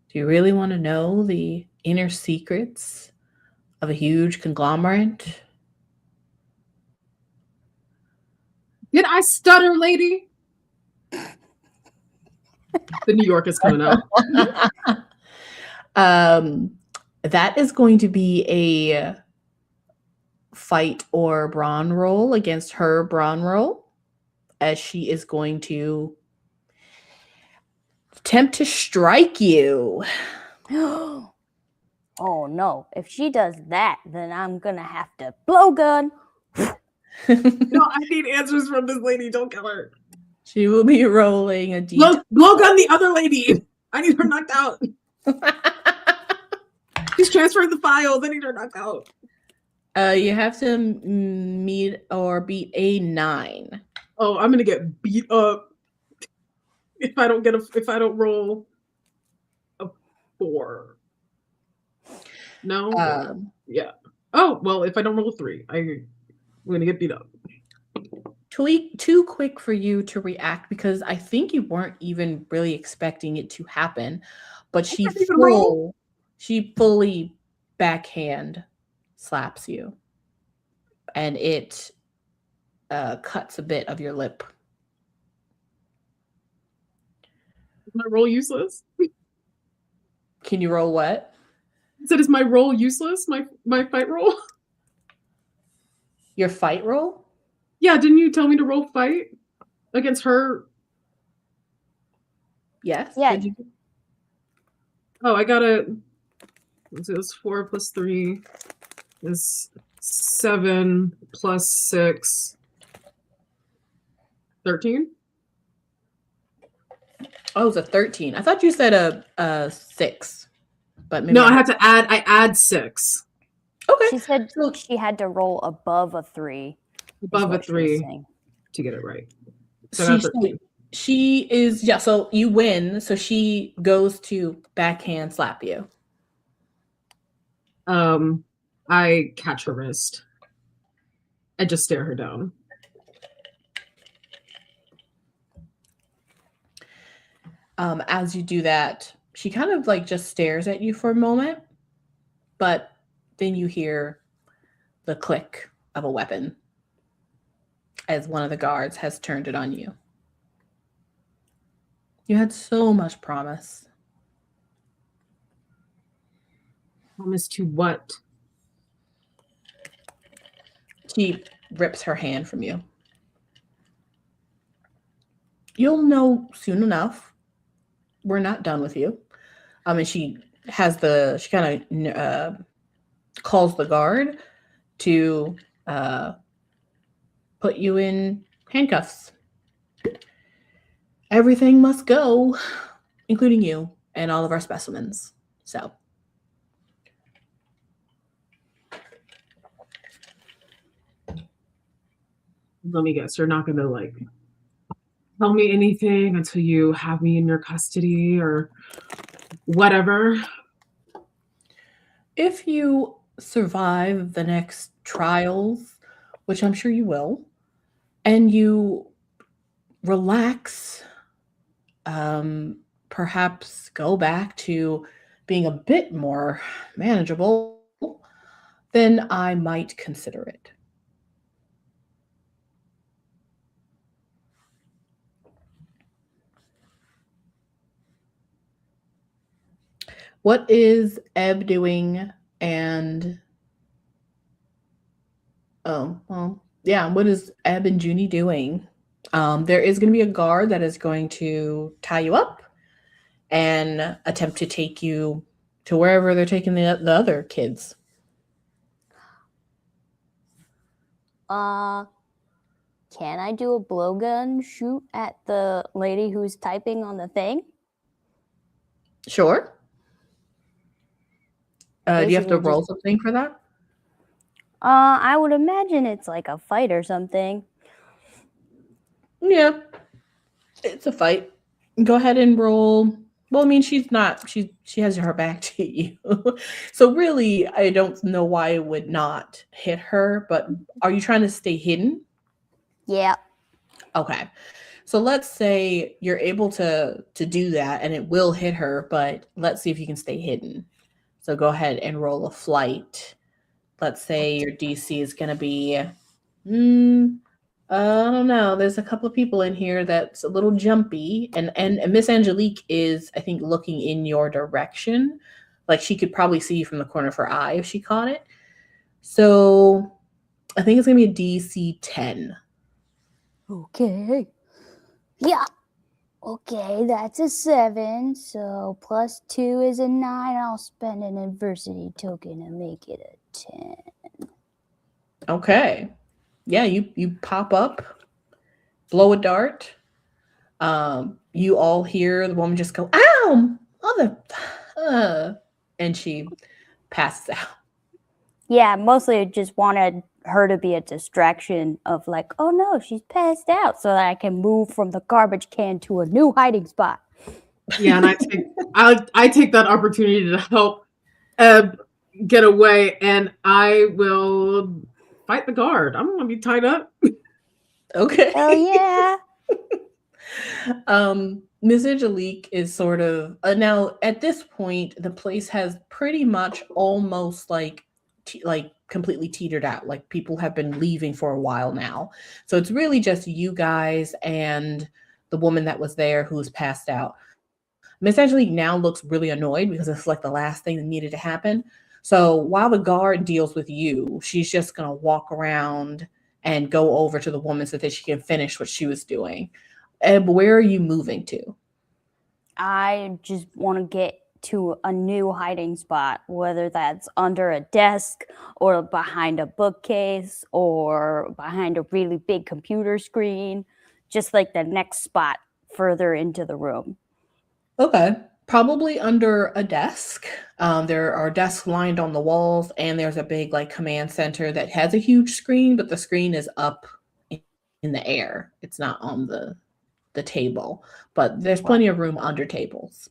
Do you really want to know the inner secrets of a huge conglomerate? Did I stutter, lady? The New York is coming out. That is going to be a fight or brawn roll against her brawn roll, as she is going to attempt to strike you. Oh no. If she does that, then I'm gonna have to blow gun. No, I need answers from this lady. Don't kill her. She will be rolling a d. Blow gun the other lady. I need her knocked out. She's transferring the files. I need her knocked out. You have to meet or beat a 9. Oh, I'm gonna get beat up if I don't roll a 4. No. Yeah. Oh well, if I don't roll a 3, I'm gonna get beat up. Too quick for you to react because I think you weren't even really expecting it to happen, but she fully backhand slaps you, and it cuts a bit of your lip. Is my roll useless? Can you roll what? Is my roll useless? My fight roll? Your fight roll? Yeah, didn't you tell me to roll fight against her? Yes. Yeah. Oh, I gotta. So it's 4 plus 3 is 7 plus 6. 13? Oh, it was a 13. I thought you said a 6. But maybe No, I add 6. Okay. She said she had to roll above a 3. Above a 3 to get it right. So she is, yeah, so you win. So she goes to backhand slap you. I catch her wrist. I just stare her down. As you do that, she kind of like just stares at you for a moment, but then you hear the click of a weapon as one of the guards has turned it on you. You had so much promise. Promise to what? She rips her hand from you. You'll know soon enough. We're not done with you. And she kind of calls the guard to put you in handcuffs. Everything must go, including you and all of our specimens. So. Let me guess, you're not gonna like tell me anything until you have me in your custody or whatever. If you survive the next trials, which I'm sure you will, and you relax, perhaps go back to being a bit more manageable, then I might consider it. What is Ebb doing? And what is Ebb and Juni doing? There is going to be a guard that is going to tie you up and attempt to take you to wherever they're taking the other kids. Can I do a blowgun shoot at the lady who's typing on the thing? Sure. Do you have to Basically roll just- something for that? I would imagine it's like a fight or something. Yeah, it's a fight. Go ahead and roll. Well, I mean, she has her back to you. So really, I don't know why it would not hit her, but are you trying to stay hidden? Yeah. Okay. So let's say you're able to do that and it will hit her, but let's see if you can stay hidden. So go ahead and roll a flight. Let's say your DC is going to be, I don't know. There's a couple of people in here that's a little jumpy. And Miss Angelique is, I think, looking in your direction. Like she could probably see you from the corner of her eye if she caught it. So I think it's going to be a DC 10. Okay. Yeah. Okay, that's a 7. So plus 2 is a 9. I'll spend an adversity token and make it a 10. Okay. Yeah, you pop up, blow a dart. You all hear the woman just go, "Ow, mother," and she passes out. Yeah, mostly I just wanted her to be a distraction of like, oh no, she's passed out, so that I can move from the garbage can to a new hiding spot. Yeah, and I take that opportunity to help Ebb get away, and I will fight the guard. I'm gonna be tied up. Okay. Oh yeah. Miss Angelique is sort of now at this point the place has pretty much almost like completely teetered out. Like people have been leaving for a while now, so it's really just you guys and the woman that was there who's passed out. Miss Angelique now looks really annoyed because it's like the last thing that needed to happen. So while the guard deals with you, she's just gonna walk around and go over to the woman so that she can finish what she was doing. Ebb, where are you moving to? I just want to get to a new hiding spot, whether that's under a desk or behind a bookcase or behind a really big computer screen, just like the next spot further into the room. Okay, probably under a desk. There are desks lined on the walls, and there's a big like command center that has a huge screen, but the screen is up in the air. It's not on the table, but there's plenty of room under tables.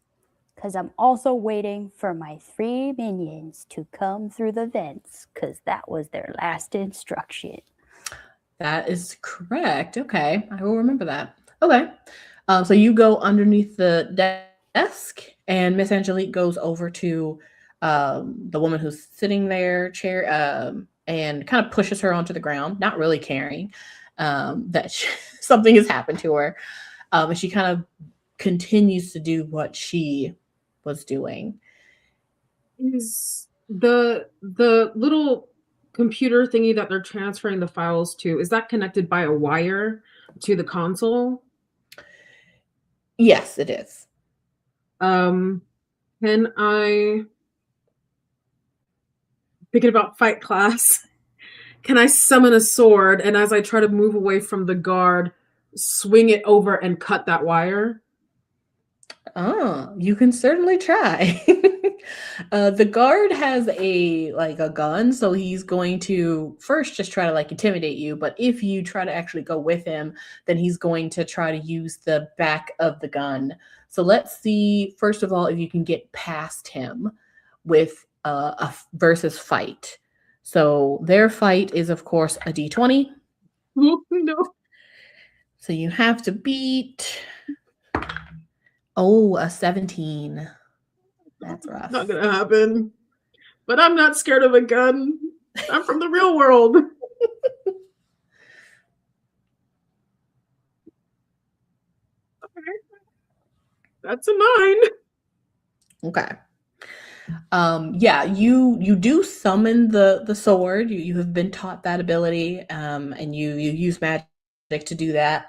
Because I'm also waiting for my 3 minions to come through the vents, because that was their last instruction. That is correct. Okay, I will remember that. Okay, so you go underneath the desk, and Miss Angelique goes over to the woman who's sitting there, chair, and kind of pushes her onto the ground, not really caring that something has happened to her. And she kind of continues to do what she was doing. Is the little computer thingy that they're transferring the files to, is that connected by a wire to the console? Yes, it is. Can I, thinking about fight class, can I summon a sword, and as I try to move away from the guard, swing it over and cut that wire? Oh, you can certainly try. The guard has a gun, so he's going to first just try to intimidate you, but if you try to actually go with him, then he's going to try to use the back of the gun. So let's see, first of all, if you can get past him with a versus fight. So their fight is, of course, a d20. Oh, no. So you have to beat, a 17. That's rough. Not gonna happen. But I'm not scared of a gun. I'm from the real world. Okay. That's a 9. Okay. Yeah, you do summon the sword. You have been taught that ability, and you use magic to do that.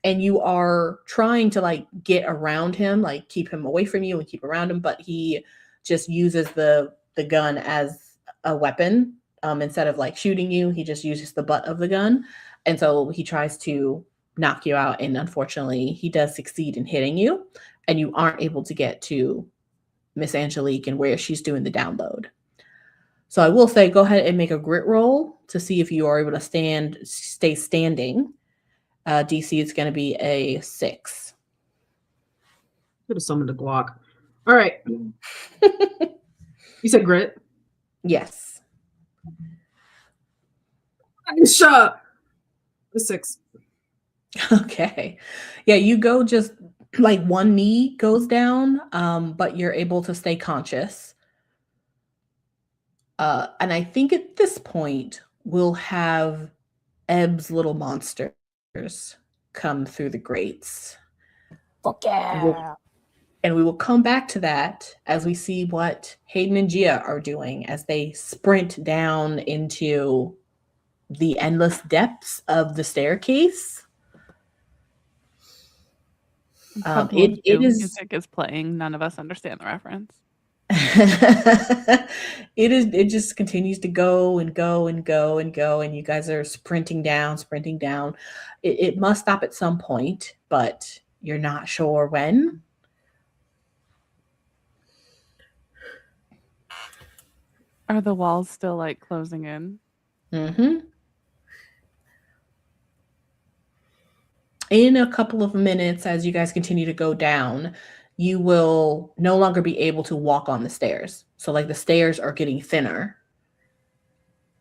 And you are trying to get around him, keep him away from you and keep around him, but he just uses the gun as a weapon. Instead of shooting you, he just uses the butt of the gun. And so he tries to knock you out, and unfortunately he does succeed in hitting you, and you aren't able to get to Miss Angelique and where she's doing the download. So I will say, go ahead and make a grit roll to see if you are able to stay standing. DC is going to be a 6. Could have summoned a Glock. All right. You said grit? Yes. Shut. A 6. Okay. Yeah, you go just one knee goes down, but you're able to stay conscious. And I think at this point, we'll have Ebb's little monsters come through the grates. Fuck yeah. And we will come back to that as we see what Hayden and Gia are doing as they sprint down into the endless depths of the staircase. It is music is playing. None of us understand the reference. it just continues to go and go and go and go, and you guys are sprinting down. It must stop at some point, but you're not sure when. Are the walls still closing in? Mm-hmm. In a couple of minutes, as you guys continue to go down, you will no longer be able to walk on the stairs. So the stairs are getting thinner.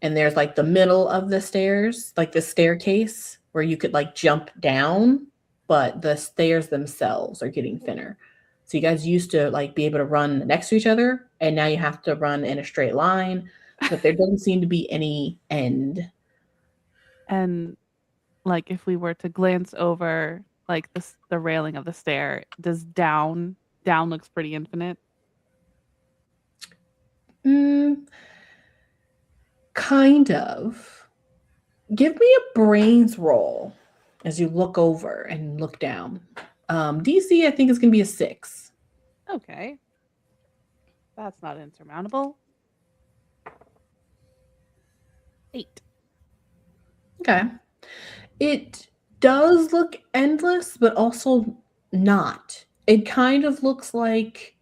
And there's the middle of the stairs, the staircase where you could jump down, but the stairs themselves are getting thinner. So you guys used to be able to run next to each other, and now you have to run in a straight line, but there doesn't seem to be any end. And if we were to glance over the railing of the stair, does down looks pretty infinite? Kind of. Give me a brains roll as you look over and look down. DC, I think, is going to be a 6. Okay. That's not insurmountable. 8. Okay. It does look endless, but also not. It kind of looks like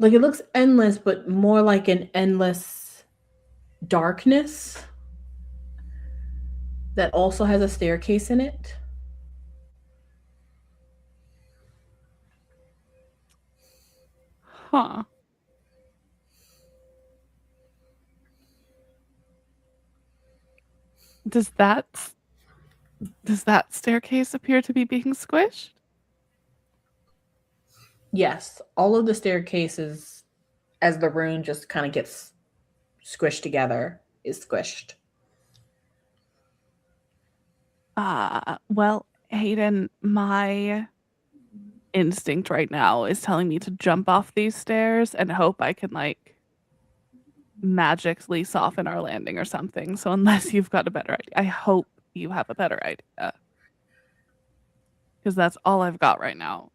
it looks endless, but more like an endless darkness that also has a staircase in it. Huh. Does that staircase appear to be being squished? Yes, all of the staircases, as the rune just kind of gets squished together, is squished. Well, Hayden, my instinct right now is telling me to jump off these stairs and hope I can magically soften our landing or something. So unless you've got a better idea, I hope you have a better idea, because that's all I've got right now.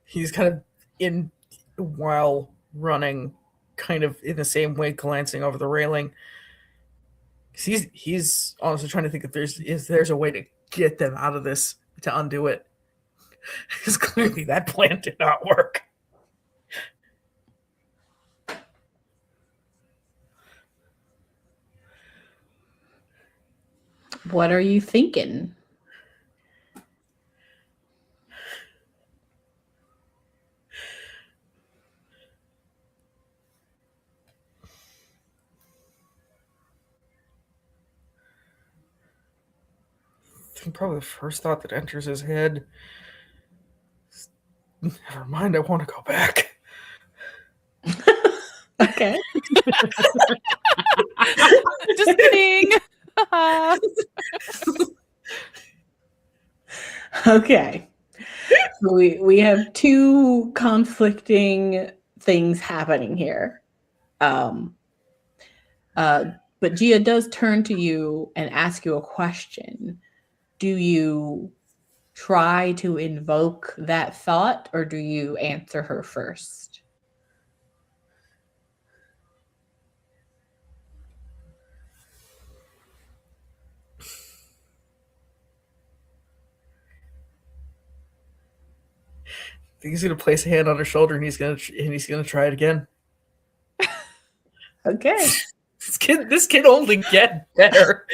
He's kind of while running, kind of in the same way, glancing over the railing. He's honestly trying to think if there's a way to get them out of this to undo it. Because clearly that plan did not work. What are you thinking? I think probably the first thought that enters his head is, never mind, I want to go back. Okay. Just kidding. Okay. So we have two conflicting things happening here. But Gia does turn to you and ask you a question. Do you try to invoke that thought, or do you answer her first? I think he's gonna place a hand on her shoulder and he's gonna try it again. Okay. This kid only get better.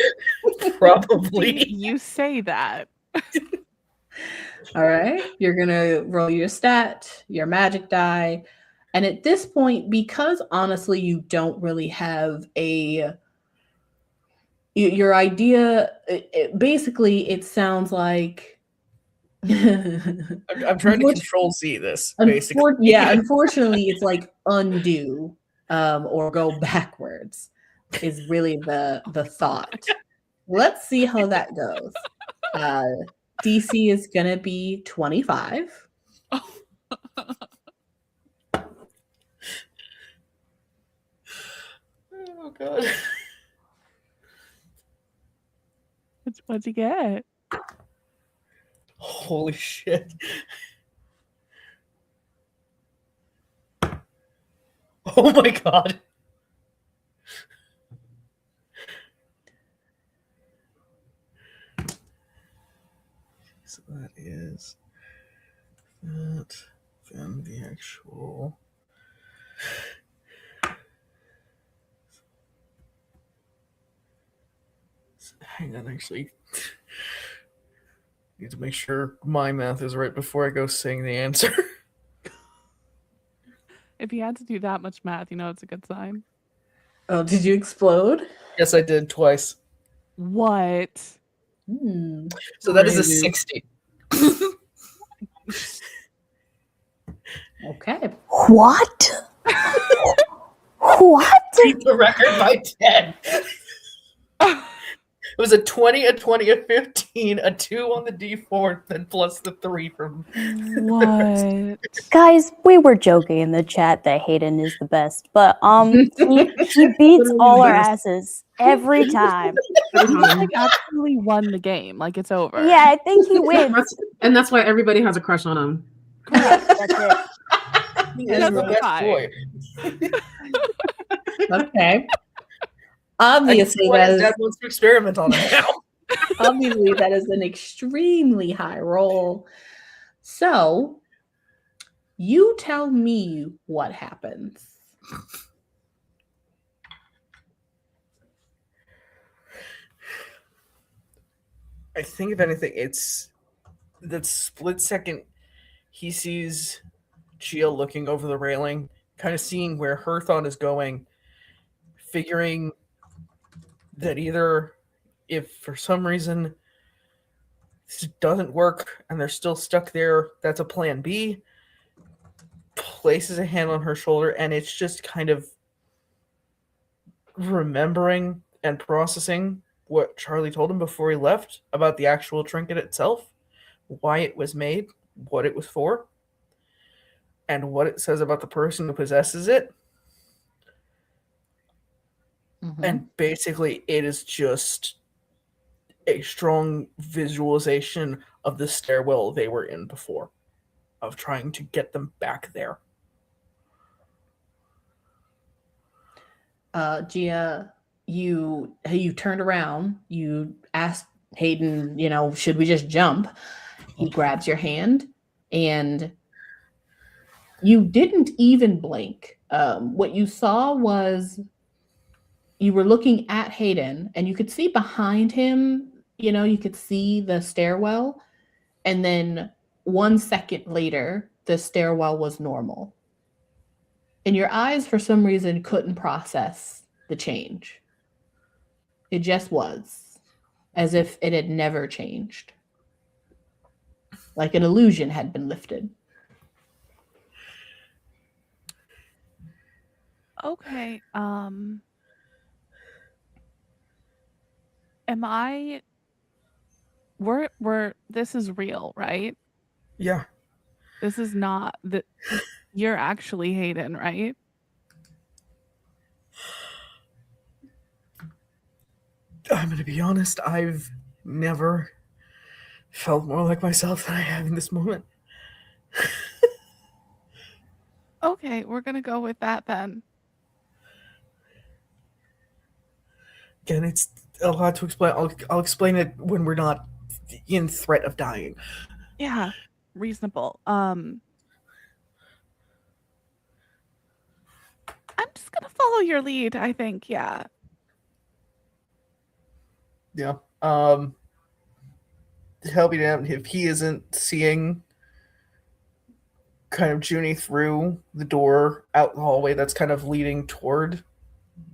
Probably. You say that. All right. You're going to roll your stat, your magic die. And at this point, because honestly, you don't really have your idea, basically, it sounds like. I'm trying to control Z this, basically. Yeah, unfortunately, it's like undo or go backwards is really the thought. Let's see how that goes. DC is going to be 25. Oh, God. What'd you get? Holy shit. Oh my God. So that is that, then the actual. Hang on, actually. Need to make sure my math is right before I go saying the answer. If you had to do that much math, it's a good sign. Oh, did you explode? Yes, I did twice. What? So that is a 60. Okay. What? What? Beat the record by 10. It was a 20, a 20, a 15, a 2 on the D4, then plus the 3 from. What? Guys, we were joking in the chat that Hayden is the best, but he beats all our asses every time. He like actually won the game. Like it's over. Yeah, I think he wins. And that's why everybody has a crush on him. Correct, that's it. He is the best boy. Okay. Obviously, Dad wants to experiment on him now. Obviously, that is an extremely high roll. So, you tell me what happens. I think, if anything, it's that split second he sees Gia looking over the railing, kind of seeing where her thought is going, figuring that either if for some reason this doesn't work and they're still stuck there, that's a plan B, places a hand on her shoulder, and it's just kind of remembering and processing what Charlie told him before he left about the actual trinket itself, why it was made, what it was for, and what it says about the person who possesses it. Mm-hmm. And basically, it is just a strong visualization of the stairwell they were in before, of trying to get them back there. Gia, you turned around, you asked Hayden, should we just jump? he grabs your hand, and you didn't even blink. What you saw was you were looking at Hayden, and you could see behind him, you could see the stairwell. And then 1 second later, the stairwell was normal. And your eyes, for some reason, couldn't process the change. It just was, as if it had never changed. Like an illusion had been lifted. Okay. Am I we're this is real, right? Yeah. This is not the you're actually Hayden, right? I'm going to be honest. I've never felt more like myself than I have in this moment. Okay, we're gonna go with that then. Again, it's a lot to explain. I'll explain it when we're not in threat of dying. Yeah, reasonable. I'm just gonna follow your lead, I think. Yeah. Yeah. Help me out if he isn't seeing kind of Juni through the door out the hallway that's kind of leading toward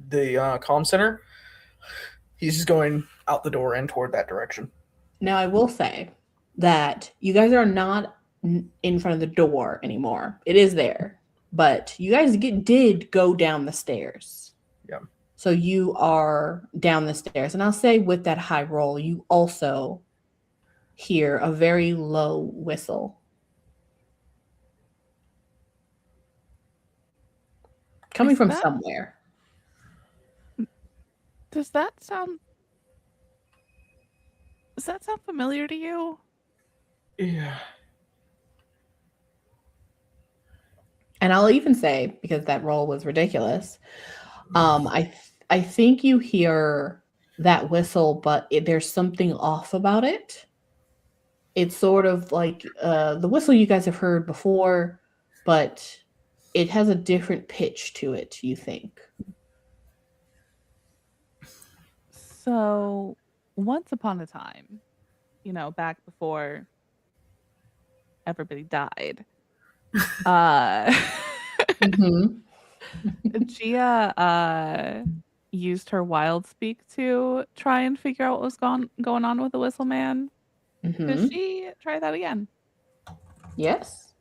the comm center. He's just going out the door and toward that direction. Now, I will say that you guys are not in front of the door anymore. It is there, but you guys did go down the stairs. Yeah. So you are down the stairs. And I'll say with that high roll, you also hear a very low whistle. Coming from somewhere. Does that sound familiar to you? Yeah. And I'll even say, because that roll was ridiculous, I think you hear that whistle, but there's something off about it. It's sort of like the whistle you guys have heard before, but it has a different pitch to it, you think. So, once upon a time, back before everybody died, Mm-hmm. Gia used her wild speak to try and figure out what was going on with the whistle man. Mm-hmm. Did she try that again? Yes.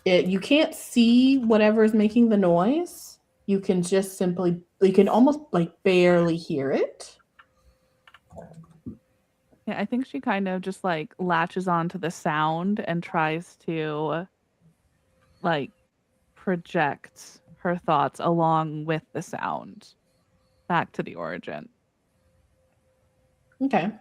You can't see whatever's making the noise. You can just you can almost like barely hear it. Yeah, I think she kind of just like latches onto the sound and tries to like project her thoughts along with the sound back to the origin. Okay.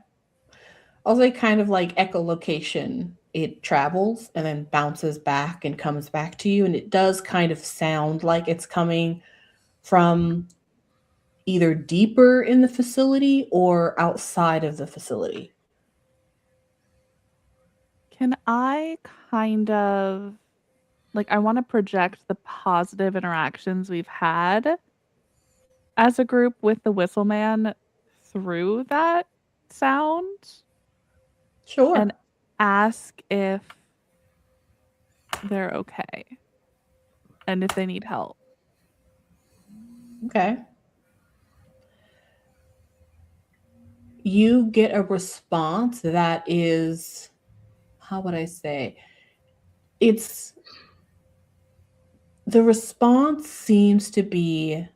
Also, kind of like echolocation. It travels and then bounces back and comes back to you. And it does kind of sound like it's coming from either deeper in the facility or outside of the facility. Can I kind of I want to project the positive interactions we've had as a group with the whistle man through that sound? Sure. And ask if they're okay and if they need help. Okay. You get a response that is, how would I say? The response seems to be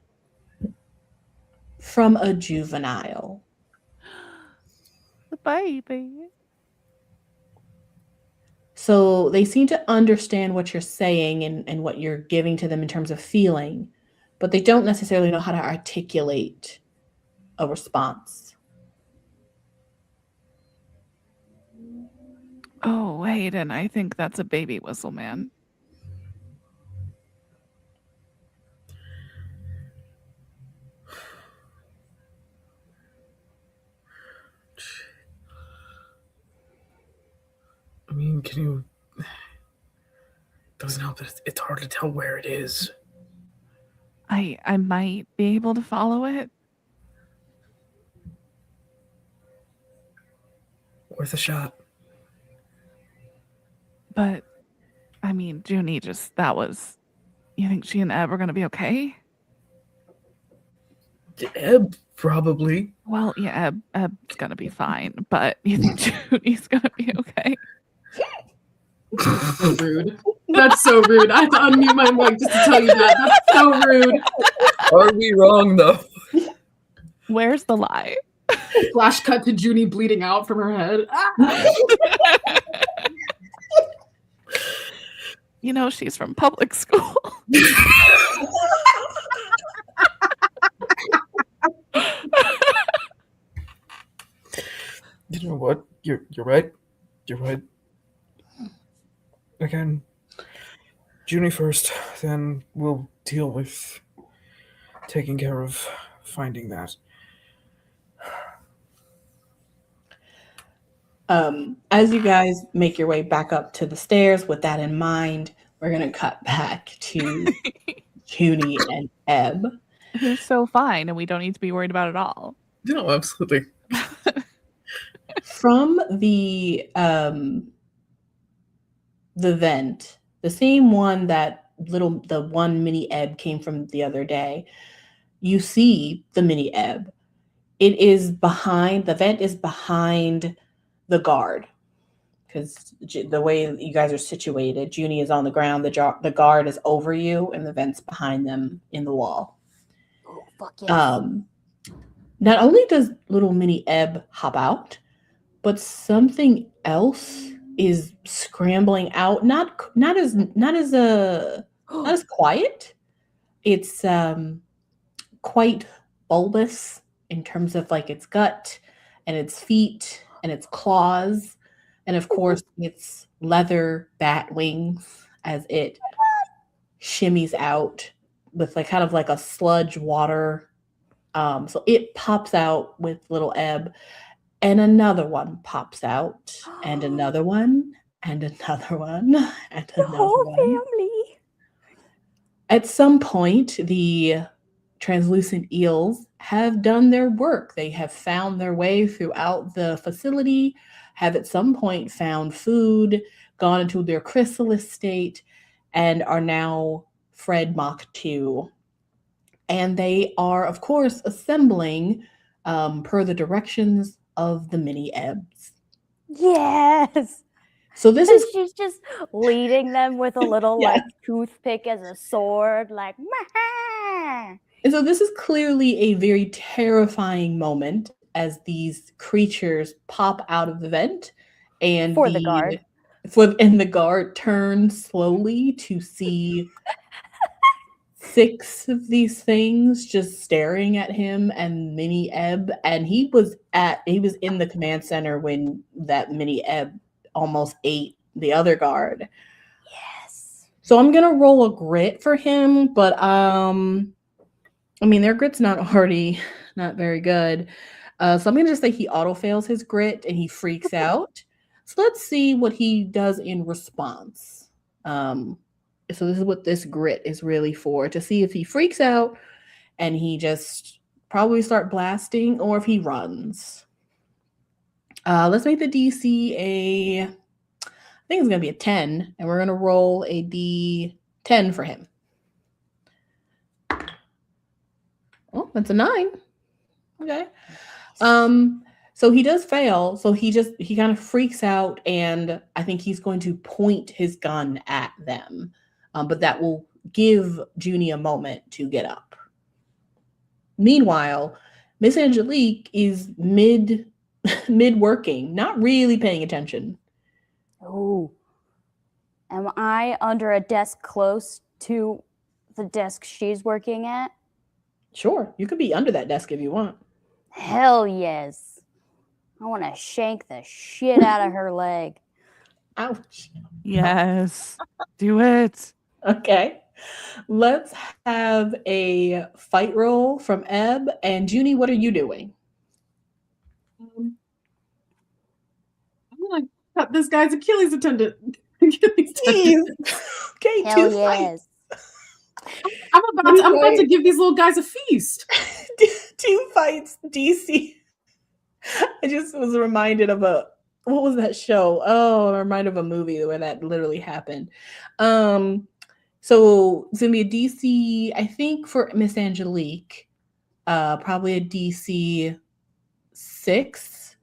from a juvenile. The baby. So they seem to understand what you're saying and what you're giving to them in terms of feeling, but they don't necessarily know how to articulate a response. Oh, Hayden, I think that's a baby whistle man. mean, can you... Doesn't help that it's hard to tell where it is. I might be able to follow it. Worth a shot. But, I mean, Juni that was... You think she and Ebb are going to be okay? Ebb, probably. Well, yeah, Ebb's going to be fine, but you think Juni's going to be okay? So rude. That's so rude. I have to unmute my mic just to tell you that. That's so rude. Are we wrong, though? Where's the lie? Flash cut to Juni bleeding out from her head. You know, she's from public school. You know what? You're right. You're right. Again, Juni first, then we'll deal with taking care of finding that. As you guys make your way back up to the stairs, with that in mind, we're gonna cut back to Juni and Ebb. Who's so fine, and we don't need to be worried about it all. No, absolutely. From the vent, the same one that the one mini Ebb came from the other day, you see the mini Ebb. It is behind, the vent is behind the guard, because the way you guys are situated, Juni is on the ground, the guard is over you, and the vent's behind them in the wall. Oh, fuck yes. Not only does little mini Ebb hop out, but something else is scrambling out. Not as quiet. It's quite bulbous in terms of like its gut and its feet and its claws, and of course its leather bat wings as it shimmies out with like kind of like a sludge water. So it pops out with little Ebb, and another one pops out, and another one, and another one, and The another whole one. family. At some point, the translucent eels have done their work. They have found their way throughout the facility, have at some point found food, gone into their chrysalis state, and are now Fred Mach 2. And they are, of course, assembling per the directions of the mini Ebbs. Yes. So this is She's just leading them with a little like toothpick as a sword, like. Mah! And so this is clearly a very terrifying moment as these creatures pop out of the vent, and For the guard. And the guard turns slowly to see 6 of these things just staring at him and mini Ebb, and he was in the command center when that mini Ebb almost ate the other guard. Yes. So I'm gonna roll a grit for him, but I mean, their grit's not very good. So I'm gonna just say he auto fails his grit and he freaks out. So let's see what he does in response. So this is what this grit is really for, to see if he freaks out and he just probably start blasting, or if he runs. Let's make the DC I think it's gonna be a 10, and we're gonna roll a D10 for him. Oh, that's a 9. Okay. So he does fail. So he kind of freaks out, and I think he's going to point his gun at them. But that will give Juni a moment to get up. Meanwhile, Miss Angelique is mid working, not really paying attention. Oh. Am I under a desk close to the desk she's working at? Sure, you could be under that desk if you want. Hell yes. I want to shank the shit out of her leg. Ouch. Yes. Do it. Okay. Let's have a fight roll from Ebb. And Juni, what are you doing? I'm gonna cut this guy's Achilles tendon. Jeez. Okay, Hell two yes. I'm about to give these little guys a feast. two fights, DC. I just was reminded of what was that show? Oh, I'm reminded of a movie where that literally happened. So it's gonna be a DC, I think for Miss Angelique, probably a DC 6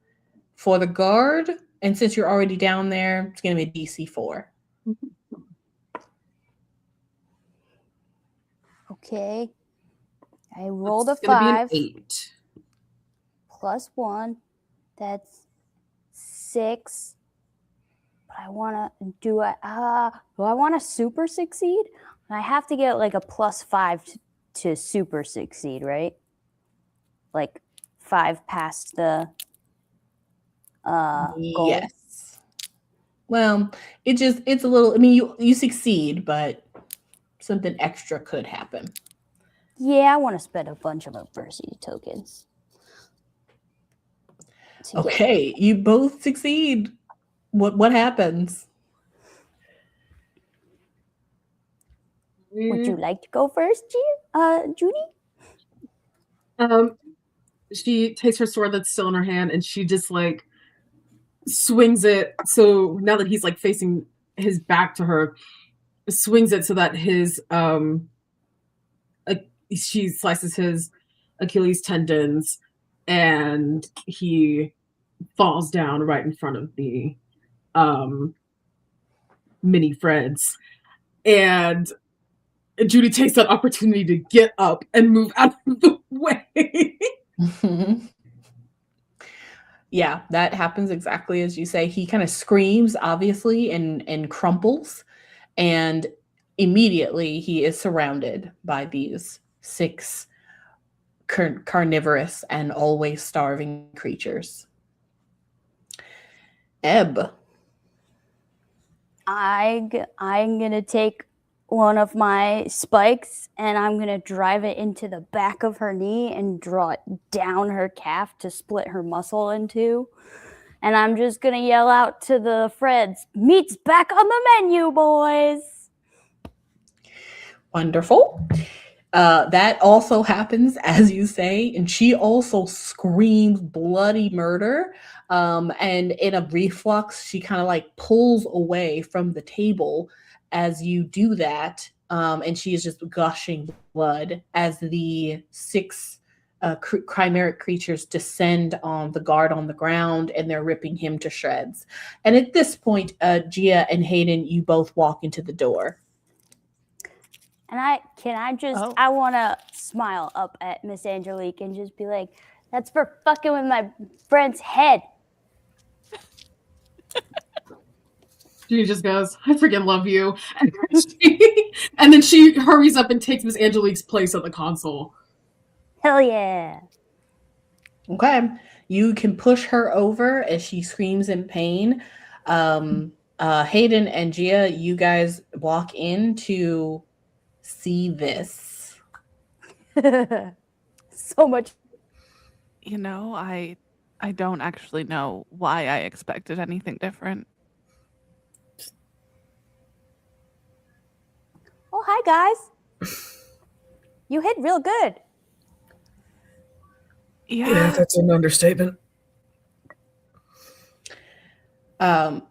for the guard. And since you're already down there, it's gonna be a DC 4. Okay. I rolled It's a gonna 5 be an 8. plus 1. That's 6. But I want to do I want to super succeed? I have to get like a plus 5 to super succeed, right? Like 5 past the goal. Yes. Well, it's a little, I mean, you succeed, but something extra could happen. Yeah, I want to spend a bunch of adversity tokens. Okay, you both succeed. What happens? Would you like to go first, Judy? She takes her sword that's still in her hand and she just like swings it. So now that he's like facing his back to her, swings it so that his she slices his Achilles tendons and he falls down right in front of the mini Freds. And Judy takes that opportunity to get up and move out of the way. Yeah, that happens exactly as you say. He kind of screams, obviously, and crumples, and immediately he is surrounded by these 6 carnivorous and always starving creatures. Ebb. I'm gonna take one of my spikes and I'm gonna drive it into the back of her knee and draw it down her calf to split her muscle in two. And I'm just gonna yell out to the Freds, "Meat's back on the menu, boys!" Wonderful. That also happens, as you say, and she also screams bloody murder. And in a reflux, she kind of like pulls away from the table as you do that. And she is just gushing blood as the 6 chimeric creatures descend on the guard on the ground, and they're ripping him to shreds. And at this point, Gia and Hayden, you both walk into the door. And I want to smile up at Miss Angelique and just be like, "That's for fucking with my friend's head." She just goes, "I freaking love you." And then she hurries up and takes Miss Angelique's place at the console. Hell yeah. Okay. You can push her over as she screams in pain. Hayden and Gia, you guys walk in to see this. So much. You know, I don't actually know why I expected anything different. Oh, hi guys. You hit real good. Yeah, that's an understatement.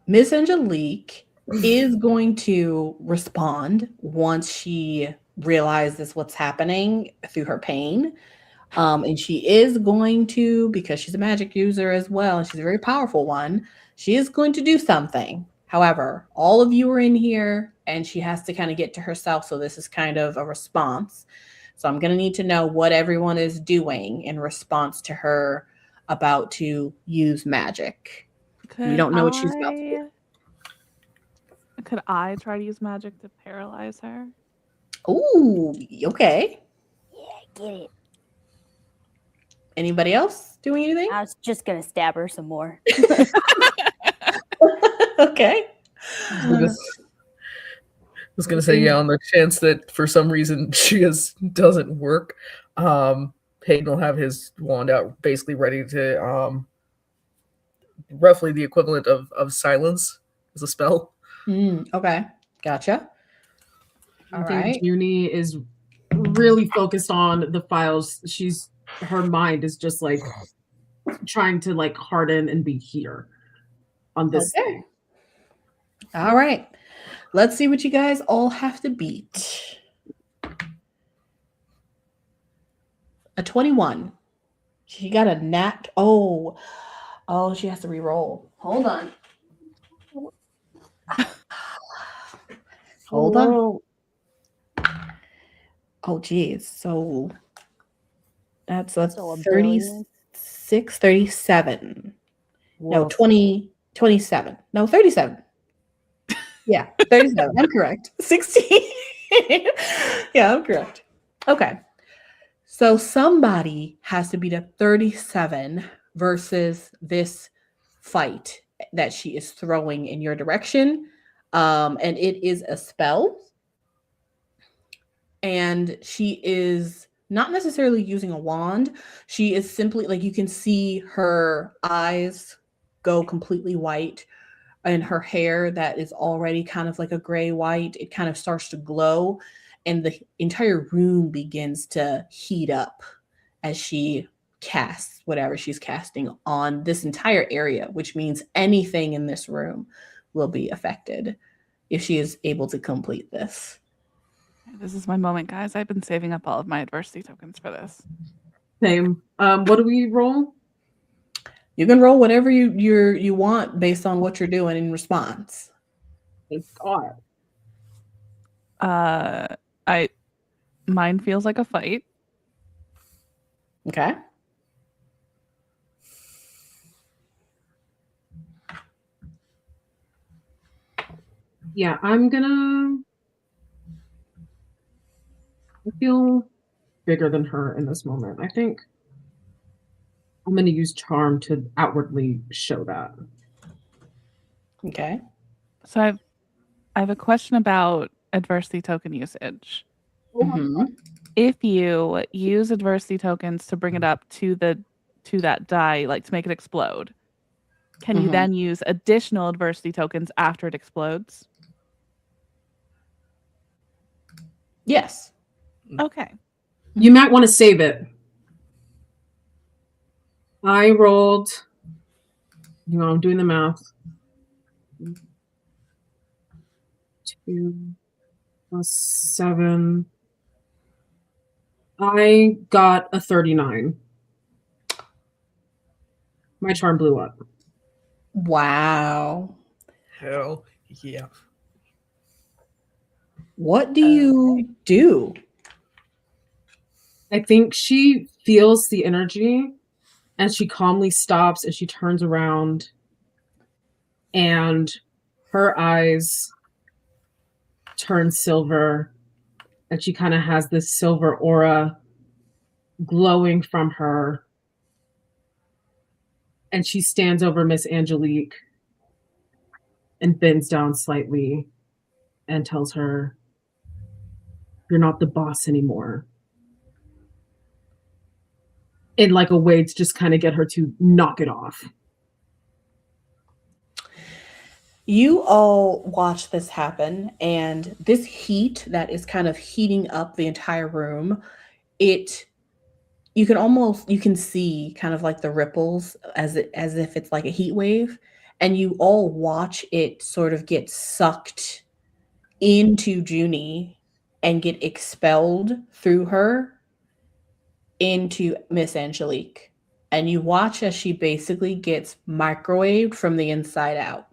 Miss Angelique is going to respond once she realizes what's happening through her pain. And she is going to, because she's a magic user as well, and she's a very powerful one, she is going to do something. However, all of you are in here and she has to kind of get to herself. So this is kind of a response. So I'm going to need to know what everyone is doing in response to her about to use magic. You don't know what she's about to do. Could I try to use magic to paralyze her? Ooh, okay. Yeah, get it. Anybody else doing anything? I was just going to stab her some more. Okay. I was gonna say, yeah, on the chance that for some reason she doesn't work, Hayden will have his wand out, basically ready to roughly the equivalent of silence as a spell. Okay, gotcha. I All think right. Juni is really focused on the files. Her mind is just like trying to like harden and be here on this Okay. thing. All right. Let's see what you guys all have to beat. A 21. She got a nat. Oh, she has to re-roll. Hold on. Hold on. Oh, geez. So that's a So a 36, 37. No, Whoa. 20, 27. No, 37. Yeah, 37. I'm correct. 16. Yeah, I'm correct. Okay. So somebody has to beat a 37 versus this fight that she is throwing in your direction. And it is a spell. And she is not necessarily using a wand. She is simply like, you can see her eyes go completely white, and her hair that is already kind of like a gray white, it kind of starts to glow, and the entire room begins to heat up as she casts whatever she's casting on this entire area, which means anything in this room will be affected if she is able to complete this. This is my moment, guys. I've been saving up all of my adversity tokens for this. Same. What do we roll? You can roll whatever you want based on what you're doing in response. Thank God. Mine feels like a fight. Okay. Yeah, I feel bigger than her in this moment. I think I'm gonna use charm to outwardly show that. Okay. So I have a question about adversity token usage. Mhm. If you use adversity tokens to bring it up to that die, like to make it explode, can you Mhm. then use additional adversity tokens after it explodes? Yes. Okay. You might want to save it. I rolled, I'm doing the math. 2 plus 7. I got a 39. My charm blew up. Wow. Hell yeah. What do you do? I think she feels the energy and she calmly stops and she turns around and her eyes turn silver and she kind of has this silver aura glowing from her. And she stands over Miss Angelique and bends down slightly and tells her, "You're not the boss anymore." In like a way to just kind of get her to knock it off. You all watch this happen, and this heat that is kind of heating up the entire room, you can see kind of like the ripples as if it's like a heat wave, and you all watch it sort of get sucked into Juni and get expelled through her into Miss Angelique. And you watch as she basically gets microwaved from the inside out.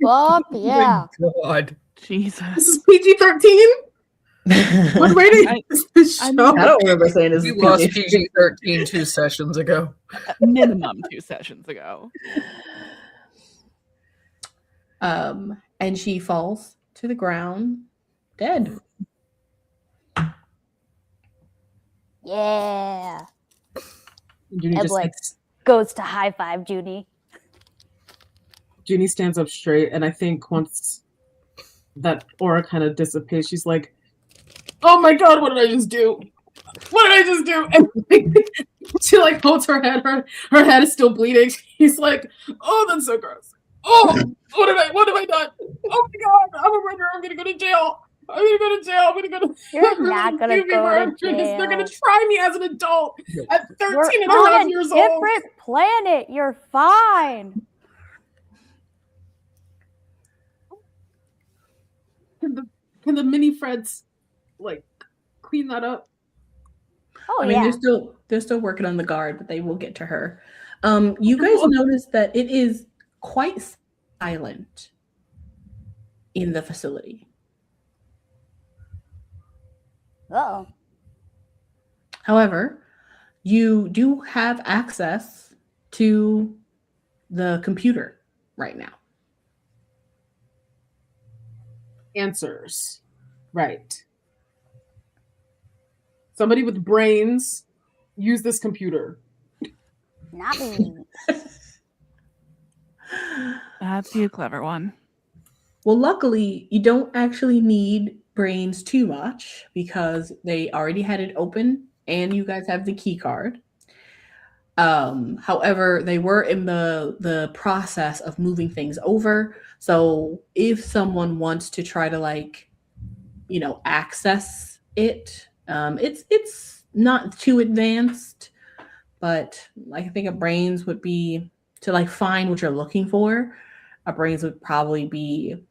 Fuck yeah. Oh my God. This Jesus. is PG-13? What rating I- is this show? I don't remember saying this We is lost PG. PG-13 2 sessions ago. Minimum 2 sessions ago. And she falls to the ground dead. Yeah. Junie Ebb just like goes to high five Junie. Junie stands up straight, and I think once that aura kind of dissipates, she's like, "Oh my God, what did I just do?" what did I just do? And she like holds her head. Her head is still bleeding. He's like, oh, that's so gross. Oh, what have I done? Oh my god, I'm a murderer. I'm gonna go to jail. I'm gonna go to jail. I'm gonna go to. You're not gonna excuse me, go where to I'm drinking. They're gonna jail. try me as an adult at 13 We're and a half on a years old. different planet. You're fine. Can the mini Freds like clean that up? Oh I mean, yeah. they're still working on the guard, but they will get to her. You guys notice that it is quite silent in the facility. Uh-oh. However, you do have access to the computer right now. Answers. Right. Somebody with brains use this computer. Not me. That's you, clever one. Well, luckily, you don't actually need brains too much because they already had it open and you guys have the key card. However, they were in the process of moving things over. So if someone wants to try to access it, it's not too advanced, but I think a brains would be to find what you're looking for. A brains would probably be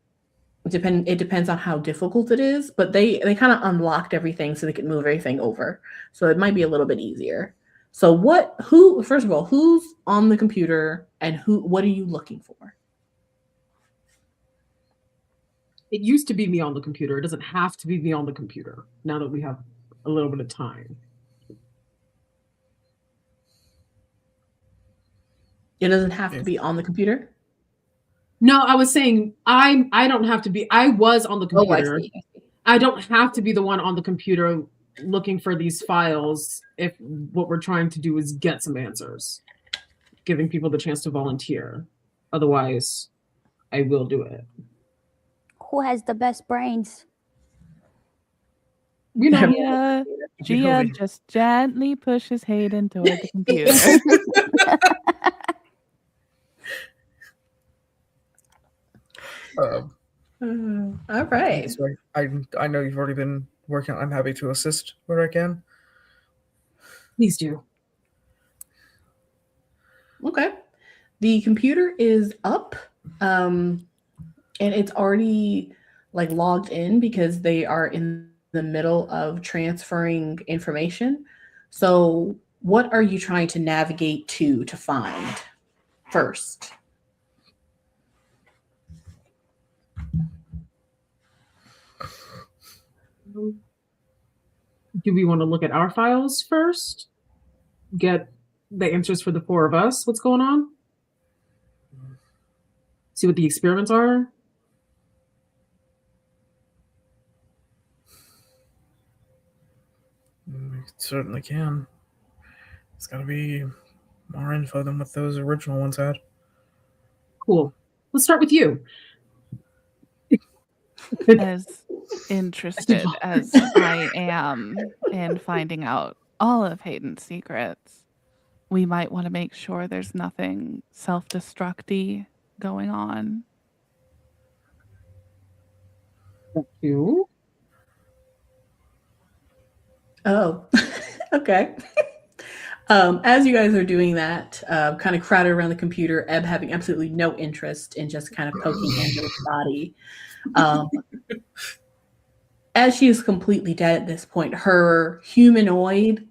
it depends on how difficult it is, but they kind of unlocked everything so they could move everything over. So it might be a little bit easier. So first of all, who's on the computer and what are you looking for? It used to be me on the computer. It doesn't have to be me on the computer now that we have a little bit of time. It doesn't have to be on the computer? No, I was saying I don't have to be. I was on the computer. Oh, I see. I don't have to be the one on the computer looking for these files if what we're trying to do is get some answers, giving people the chance to volunteer. Otherwise, I will do it. Who has the best brains? You know, Gia just gently pushes Hayden toward the computer. All right. Sorry, I know you've already been working. I'm happy to assist where I can. please do. Okay. The computer is up, and it's already logged in because they are in the middle of transferring information. So what are you trying to navigate to find first? Do we want to look at our files first? Get the answers for the four of us? What's going on? See what the experiments are? We certainly can. It's got to be more info than what those original ones had. Cool. Let's start with you. As interested as I am in finding out all of Hayden's secrets, we might want to make sure there's nothing self-destructy going on. You? Oh, okay. As you guys are doing that, kind of crowded around the computer, Ebb having absolutely no interest in just kind of poking Angela's body. As she is completely dead at this point, her humanoid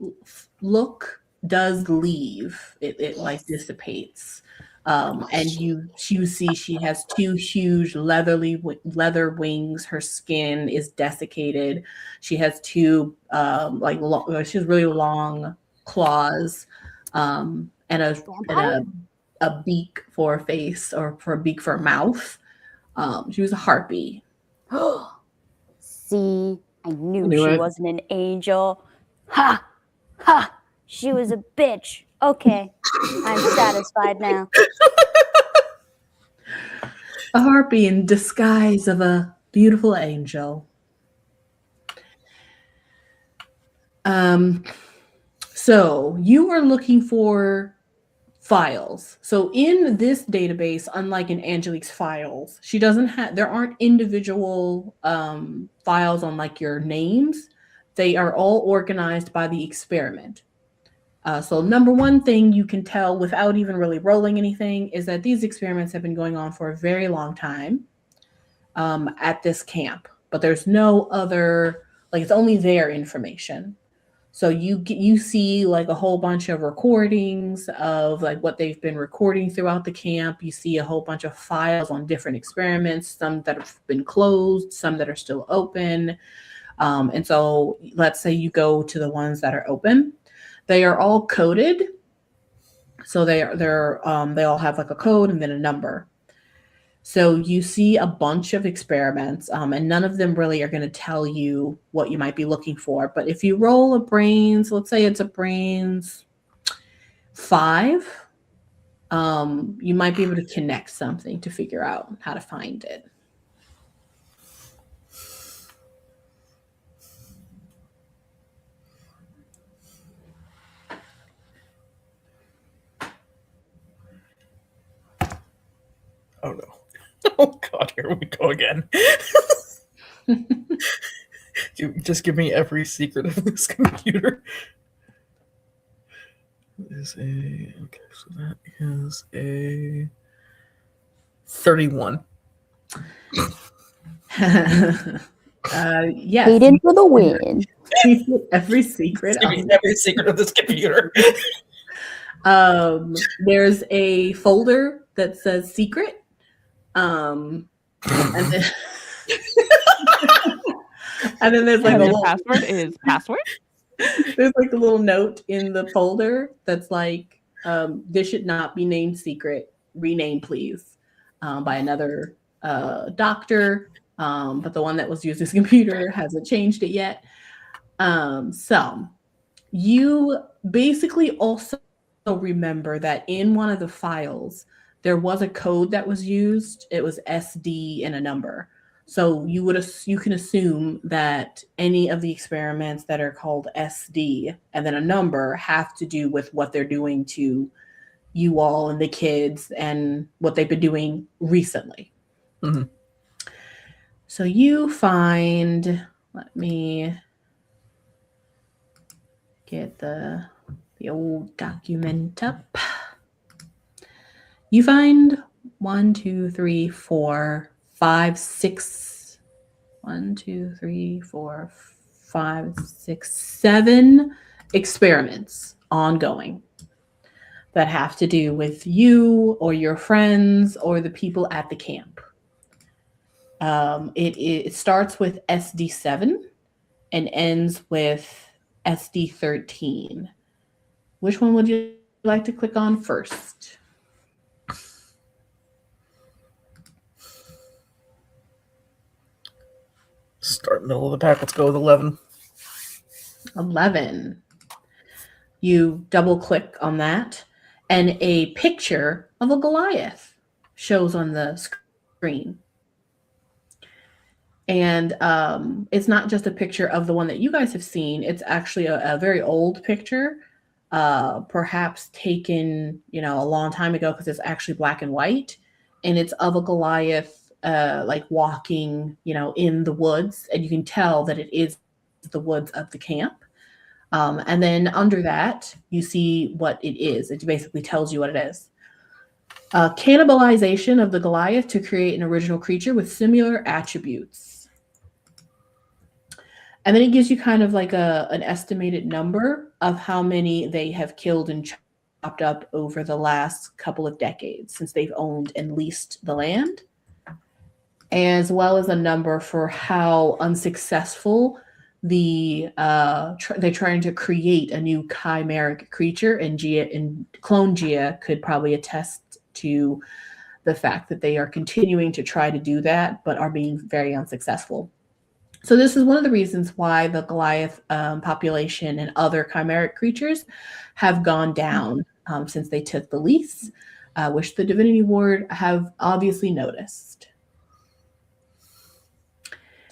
look does leave. It dissipates. And you see she has two huge leather wings. Her skin is desiccated. She has two she has really long claws, and a beak for a face, or for a beak for a mouth. She was a harpy. See, I knew Knew she it. wasn't an angel. Ha! Ha! She was a bitch. Okay, I'm satisfied now. A harpy in disguise of a beautiful angel. So you are looking for files. So in this database, unlike in Angelique's files, she doesn't have, there aren't individual files on like your names. They are all organized by the experiment. So number one thing you can tell without even really rolling anything is that these experiments have been going on for a very long time at this camp, but there's no other, like it's only their information. So you see like a whole bunch of recordings of like what they've been recording throughout the camp. You see a whole bunch of files on different experiments, some that have been closed, some that are still open. And so let's say you go to the ones that are open. They are all coded. So they all have like a code and then a number. So you see a bunch of experiments, and none of them really are going to tell you what you might be looking for. But if you roll a brains, let's say it's a brains 5, you might be able to connect something to figure out how to find it. Oh no. Oh God, here we go again. Just give me every secret of this computer. Okay, so that is a 31. Yes. Hayden for the win. Every secret. Give me every secret of this computer. There's a folder that says secret. And then, and then there's like And a your little password is password. There's like a little note in the folder that's like, this should not be named secret. Rename, please, by another doctor. But the one that was using this computer hasn't changed it yet. So you basically also remember that in one of the files, there was a code that was used. It was SD and a number. So you can assume that any of the experiments that are called SD and then a number have to do with what they're doing to you all and the kids and what they've been doing recently. Mm-hmm. So you find, let me get the old document up. You find 1, 2, 3, 4, 5, 6. 1, 2, 3, 4, 5, 6, 7 experiments ongoing that have to do with you or your friends or the people at the camp. It starts with SD7 and ends with SD13. Which one would you like to click on first? Start middle of the pack. Let's go with 11. 11. You double click on that, and a picture of a Goliath shows on the screen. And it's not just a picture of the one that you guys have seen. It's actually a very old picture, perhaps taken, a long time ago because it's actually black and white. And it's of a Goliath like walking, in the woods. And you can tell that it is the woods of the camp. And then under that, you see what it is. It basically tells you what it is. Cannibalization of the Goliath to create an original creature with similar attributes. And then it gives you kind of like an estimated number of how many they have killed and chopped up over the last couple of decades since they've owned and leased the land, as well as a number for how unsuccessful they're trying to create a new chimeric creature, and Clone Gia could probably attest to the fact that they are continuing to try to do that, but are being very unsuccessful. So this is one of the reasons why the Goliath population and other chimeric creatures have gone down since they took the lease, which the Divinity Ward have obviously noticed.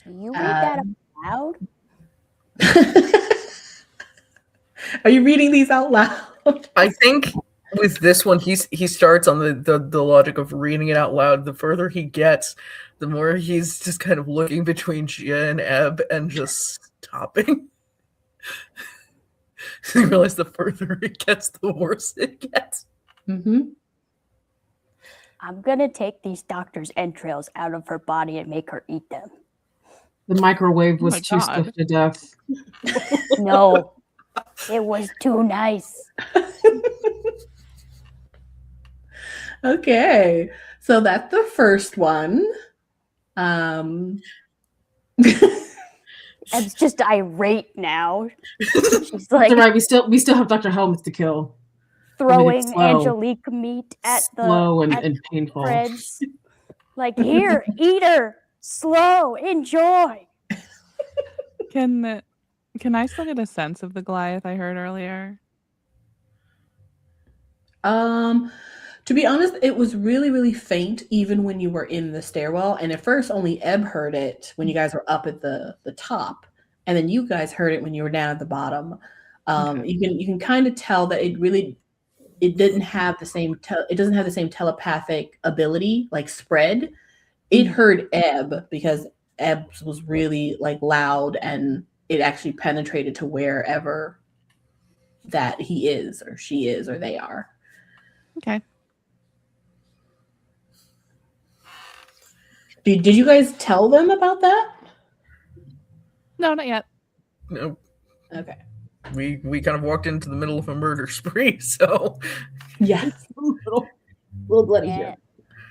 Do you read that out loud? Are you reading these out loud? I think with this one, he starts on the logic of reading it out loud. The further he gets, the more he's just kind of looking between Gia and Ebb and just stopping. I realize the further it gets, the worse it gets. Mm-hmm. I'm gonna take these doctor's entrails out of her body and make her eat them. The microwave Oh was my too God. stiff to death. No, it was too nice. Okay, so that's the first one. It's just irate now. She's like You're right. We still have Dr. Helmuth to kill. throwing slow. Angelique meat at the Slow at and painful. Fred's. Like, here, eat her. Slow, enjoy. Can I still get a sense of the Goliath I heard earlier? To be honest, it was really, really faint even when you were in the stairwell. And at first, only Ebb heard it when you guys were up at the top, and then you guys heard it when you were down at the bottom. Okay. You can kind of tell that it didn't have the same it doesn't have the same telepathic ability like spread. It heard Ebb because Ebb was really like loud, and it actually penetrated to wherever that he is or she is or they are. Okay. Did you guys tell them about that? No, not yet. No, Okay. we kind of walked into the middle of a murder spree, so Yes. little bloody Yeah. here.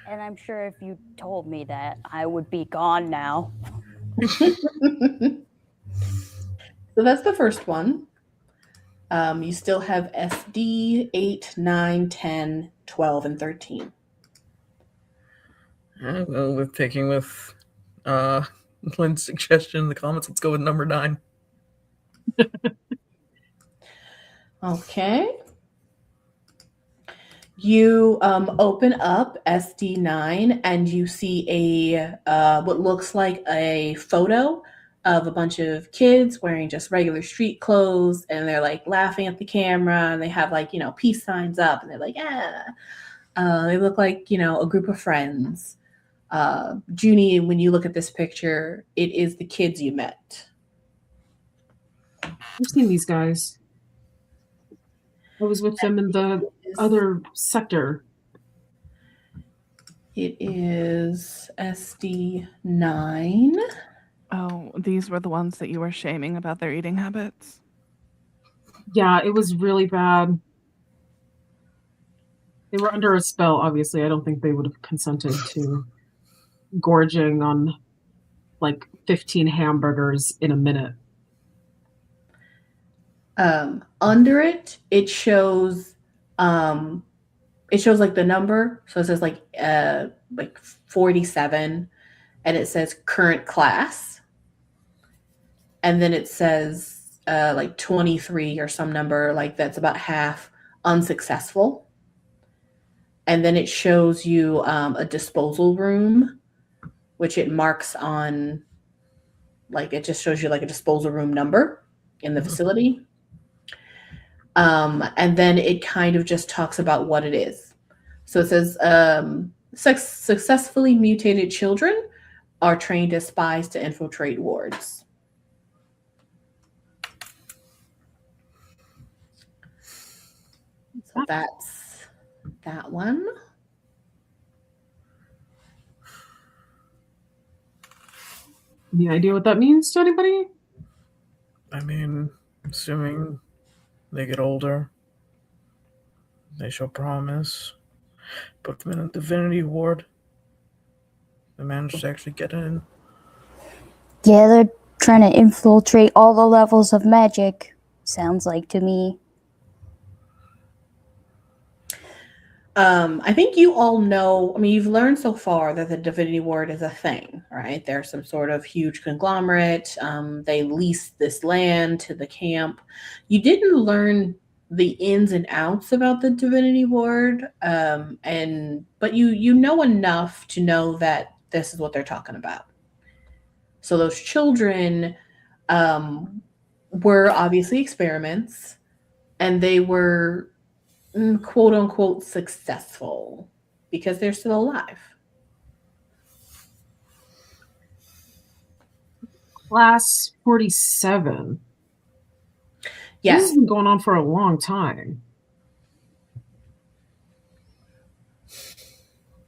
And I'm sure if you told me that, I would be gone now. So that's the first one. You still have SD 8, 9, 10, 12, and 13. well, with taking with Lynn's suggestion in the comments, let's go with number 9. Okay. You open up SD9 and you see a what looks like a photo of a bunch of kids wearing just regular street clothes, and they're like laughing at the camera, and they have like, you know, peace signs up, and they're like, yeah. They look like, you know, a group of friends. Juni, when you look at this picture, it is the kids you met. I've seen these guys. I was with them in the other sector. It is SD9. Oh, these were the ones that you were shaming about their eating habits? Yeah, it was really bad. They were under a spell, obviously. I don't think they would have consented to gorging on like 15 hamburgers in a minute. Under it, it shows like the number. So it says like 47, and it says current class. And then it says like 23 or some number, like that's about half unsuccessful. And then it shows you a disposal room, which it marks on, like it just shows you like a disposal room number in the facility. And then it kind of just talks about what it is. So it says successfully mutated children are trained as spies to infiltrate wards. So that's that one. Any idea what that means to anybody? I mean, assuming they get older, they show promise. Put them in a divinity ward. They managed to actually get in. Yeah, they're trying to infiltrate all the levels of magic, sounds like to me. I think you all know, I mean, you've learned so far that the divinity ward is a thing, right? They're some sort of huge conglomerate. They lease this land to the camp. You didn't learn the ins and outs about the divinity ward, but you know enough to know that this is what they're talking about. So those children were obviously experiments. and they were quote unquote successful because they're still alive. Class 47. This Yes. has been going on for a long time.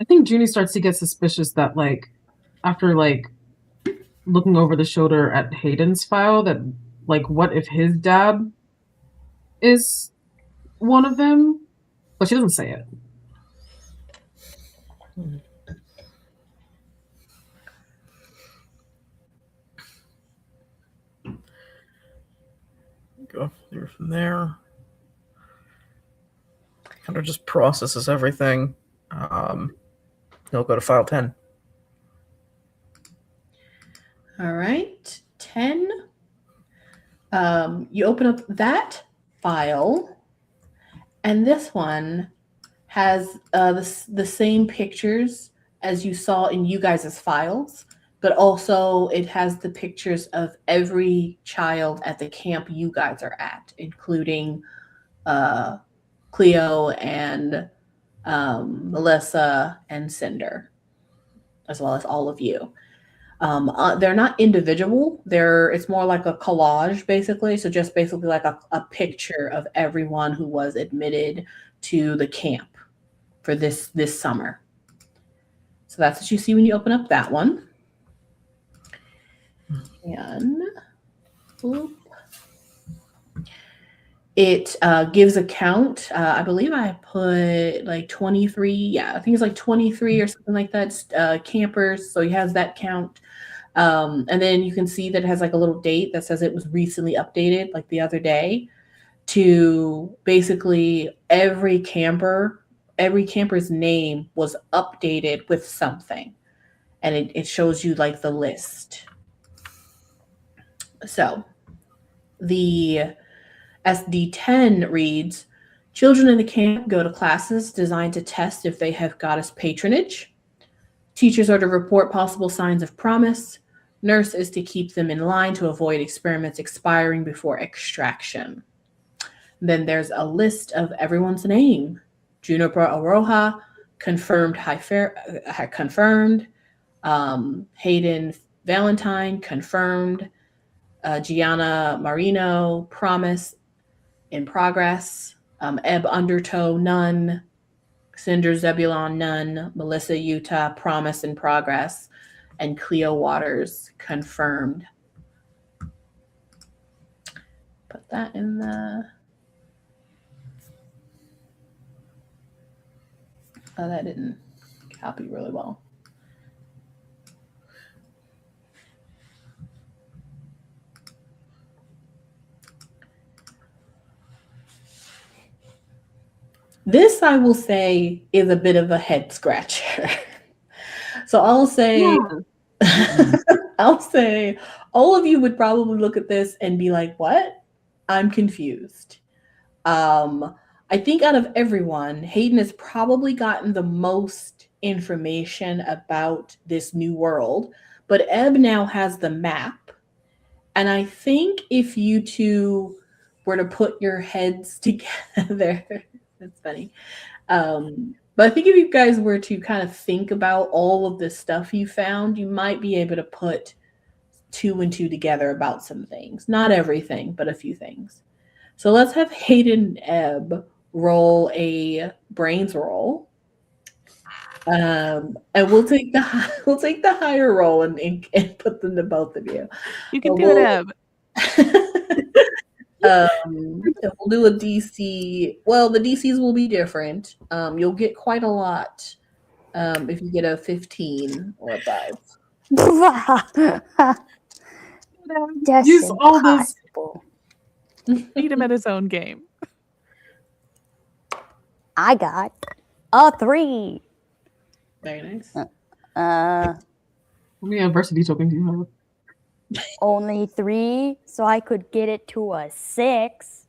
I think Juni starts to get suspicious that, like, after, like, looking over the shoulder at Hayden's file, that, like, what if his dad is one of them? But she doesn't say it. Go through from there. Kind of just processes everything. He'll go to file 10. All right, 10. You open up that file, and this one has the same pictures as you saw in you guys' files, but also it has the pictures of every child at the camp you guys are at, including Cleo and Melissa and Cinder, as well as all of you. They're not individual. It's more like a collage, basically. So just basically like a picture of everyone who was admitted to the camp for this summer. So that's what you see when you open up that one. And boop. It gives a count. I believe I put like 23. Yeah, I think it's like 23 or something like that. Campers. So he has that count. And then you can see that it has like a little date that says it was recently updated, like the other day, to basically every camper's name was updated with something. And it shows you like the list. So the SD10 reads, children in the camp go to classes designed to test if they have goddess patronage. Teachers are to report possible signs of promise. Nurse is to keep them in line to avoid experiments expiring before extraction. Then there's a list of everyone's name. Juniper Aroha, confirmed. Hayden Valentine, confirmed. Gianna Marino, promise, in progress. Ebb Undertow, none. Cinder Zebulon, none. Melissa Utah, promise, in progress. And Cleo Waters, confirmed. Put that in the... Oh, that didn't copy really well. This, I will say, is a bit of a head scratcher. So I'll say, I'll say, all of you would probably look at this and be like, what? I'm confused. I think out of everyone, Hayden has probably gotten the most information about this new world, but Ebb now has the map. And I think if you two were to put your heads together, that's funny. But I think if you guys were to kind of think about all of the stuff you found, you might be able to put 2 and 2 together about some things. Not everything, but a few things. So let's have Hayden and Ebb roll a brains roll. And we'll take the higher roll and put them to both of you. You can do it, Ebb. We'll do a DC. Well, the DCs will be different. You'll get quite a lot if you get a 15 or a 5. That's Use all this. impossible. Beat him at his own game. I got a 3. Very nice. Uh, How many adversity tokens do you have? only 3, so I could get it to a 6.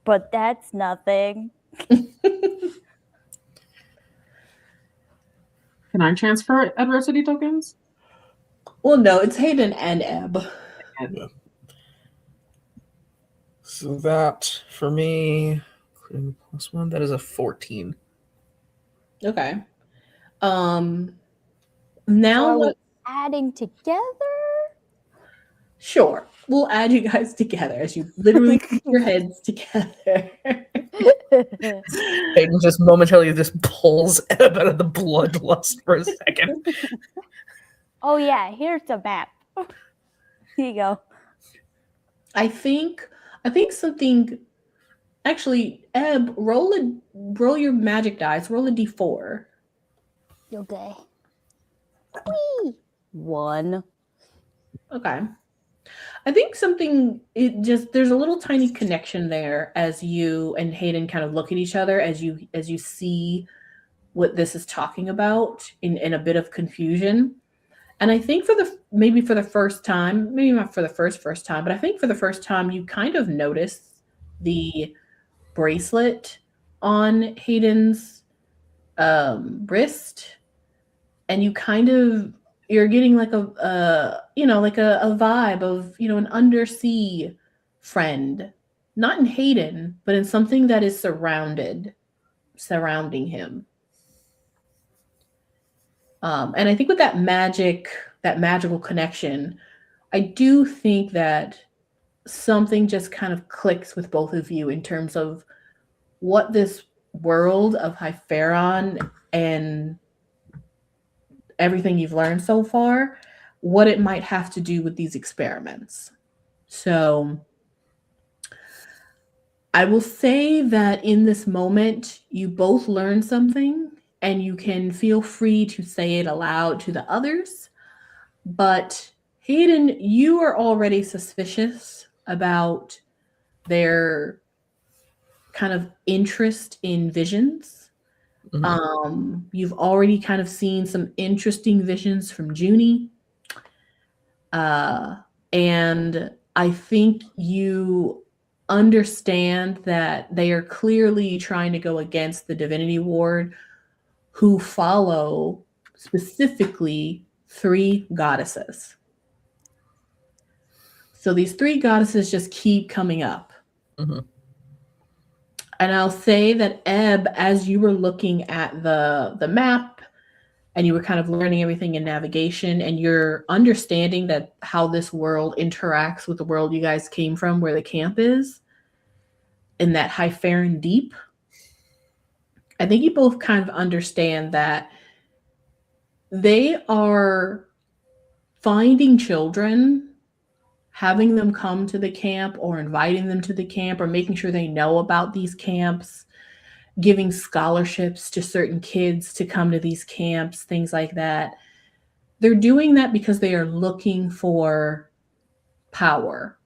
But that's nothing. Can I transfer adversity tokens? Well, no, it's Hayden and Ebb. So that, for me, including +1, that is a 14. Okay. So Now are we what? adding together? Sure, we'll add you guys together as you literally put your heads together. Hayden just momentarily just pulls Ebb out of the bloodlust for a second. Oh yeah, here's the map. Here you go. I think something. Actually, Ebb, roll your magic dice. Roll a d4. Okay. Whee! 1. Okay. I think there's a little tiny connection there as you and Hayden kind of look at each other as you see what this is talking about in a bit of confusion. And I think for the first time, maybe not for the first time, but I think for the first time you kind of notice the bracelet on Hayden's wrist, and you're getting like a vibe of an undersea friend, not in Hayden, but in something that is surrounding him. And I think with that magical connection, I do think that something just kind of clicks with both of you in terms of what this world of Hypharon and everything you've learned so far, what it might have to do with these experiments. So I will say that in this moment, you both learn something and you can feel free to say it aloud to the others. But Hayden, you are already suspicious about their kind of interest in visions. Mhm. You've already kind of seen some interesting visions from Juni. And I think you understand that they are clearly trying to go against the Divinity Ward, who follow specifically 3 goddesses. So these 3 goddesses just keep coming up. Mhm. And I'll say that Ebb, as you were looking at the map and you were kind of learning everything in navigation and you're understanding that how this world interacts with the world you guys came from, where the camp is, in that Hypharon deep, I think you both kind of understand that they are finding children, having them come to the camp or inviting them to the camp or making sure they know about these camps, giving scholarships to certain kids to come to these camps, things like that. They're doing that because they are looking for power.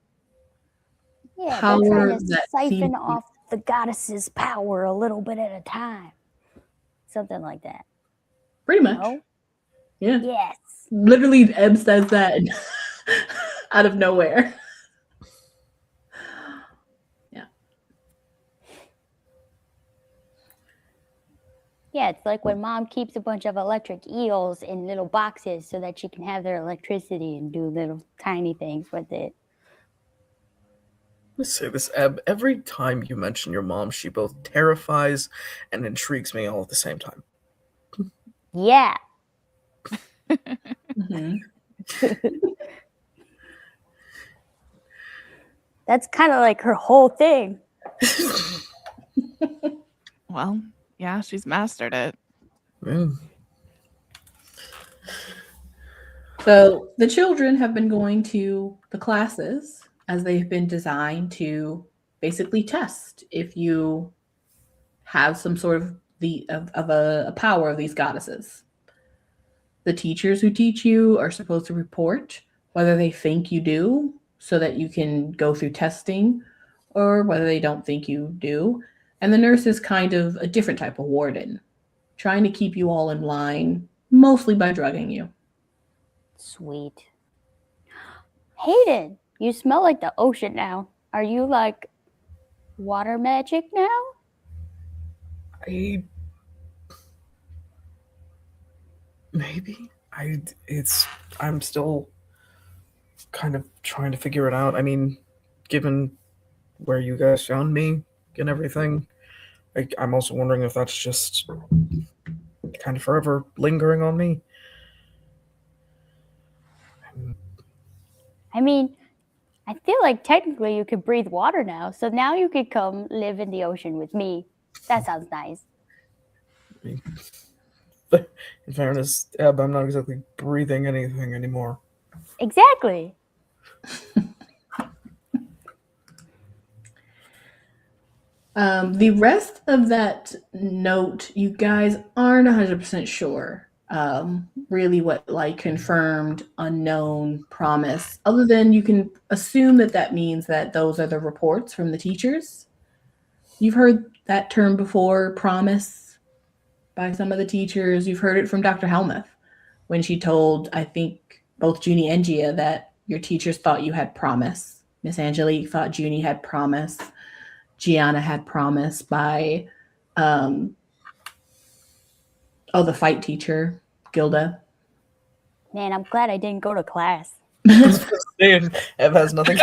Yeah, Power they're trying to that siphon seems off the goddess's power a little bit at a time. Something like that. pretty much. No? Yeah. Yes. Literally, Ebb says that out of nowhere. Yeah. Yeah, it's like when mom keeps a bunch of electric eels in little boxes so that she can have their electricity and do little tiny things with it. Let's say this, Ebb. Every time you mention your mom, she both terrifies and intrigues me all at the same time. Yeah. Mm-hmm. That's kind of like her whole thing. Well, yeah, she's mastered it. Yeah. So the children have been going to the classes as they've been designed to basically test if you have some sort of a power of these goddesses. The teachers who teach you are supposed to report whether they think you do so that you can go through testing, or whether they don't think you do. And the nurse is kind of a different type of warden, trying to keep you all in line, mostly by drugging you. Sweet. Hayden, you smell like the ocean now. Are you like water magic now? I'm still kind of trying to figure it out. I mean, given where you guys found me and everything. I'm also wondering if that's just kind of forever lingering on me. I mean, I feel like technically you could breathe water now, so now you could come live in the ocean with me. That sounds nice. In fairness, Ebb, I'm not exactly breathing anything anymore. Exactly. The rest of that note, you guys aren't 100% sure. Really what like confirmed, unknown, promise, other than you can assume that that means that those are the reports from the teachers. You've heard that term before, promise, by some of the teachers. You've heard it from Dr. Helmuth when she told, I think, both Juni and Gia that your teachers thought you had promise. Miss Angelique thought Juni had promise. Gianna had promise by, the fight teacher, Gilda. Man, I'm glad I didn't go to class. Ebb has nothing.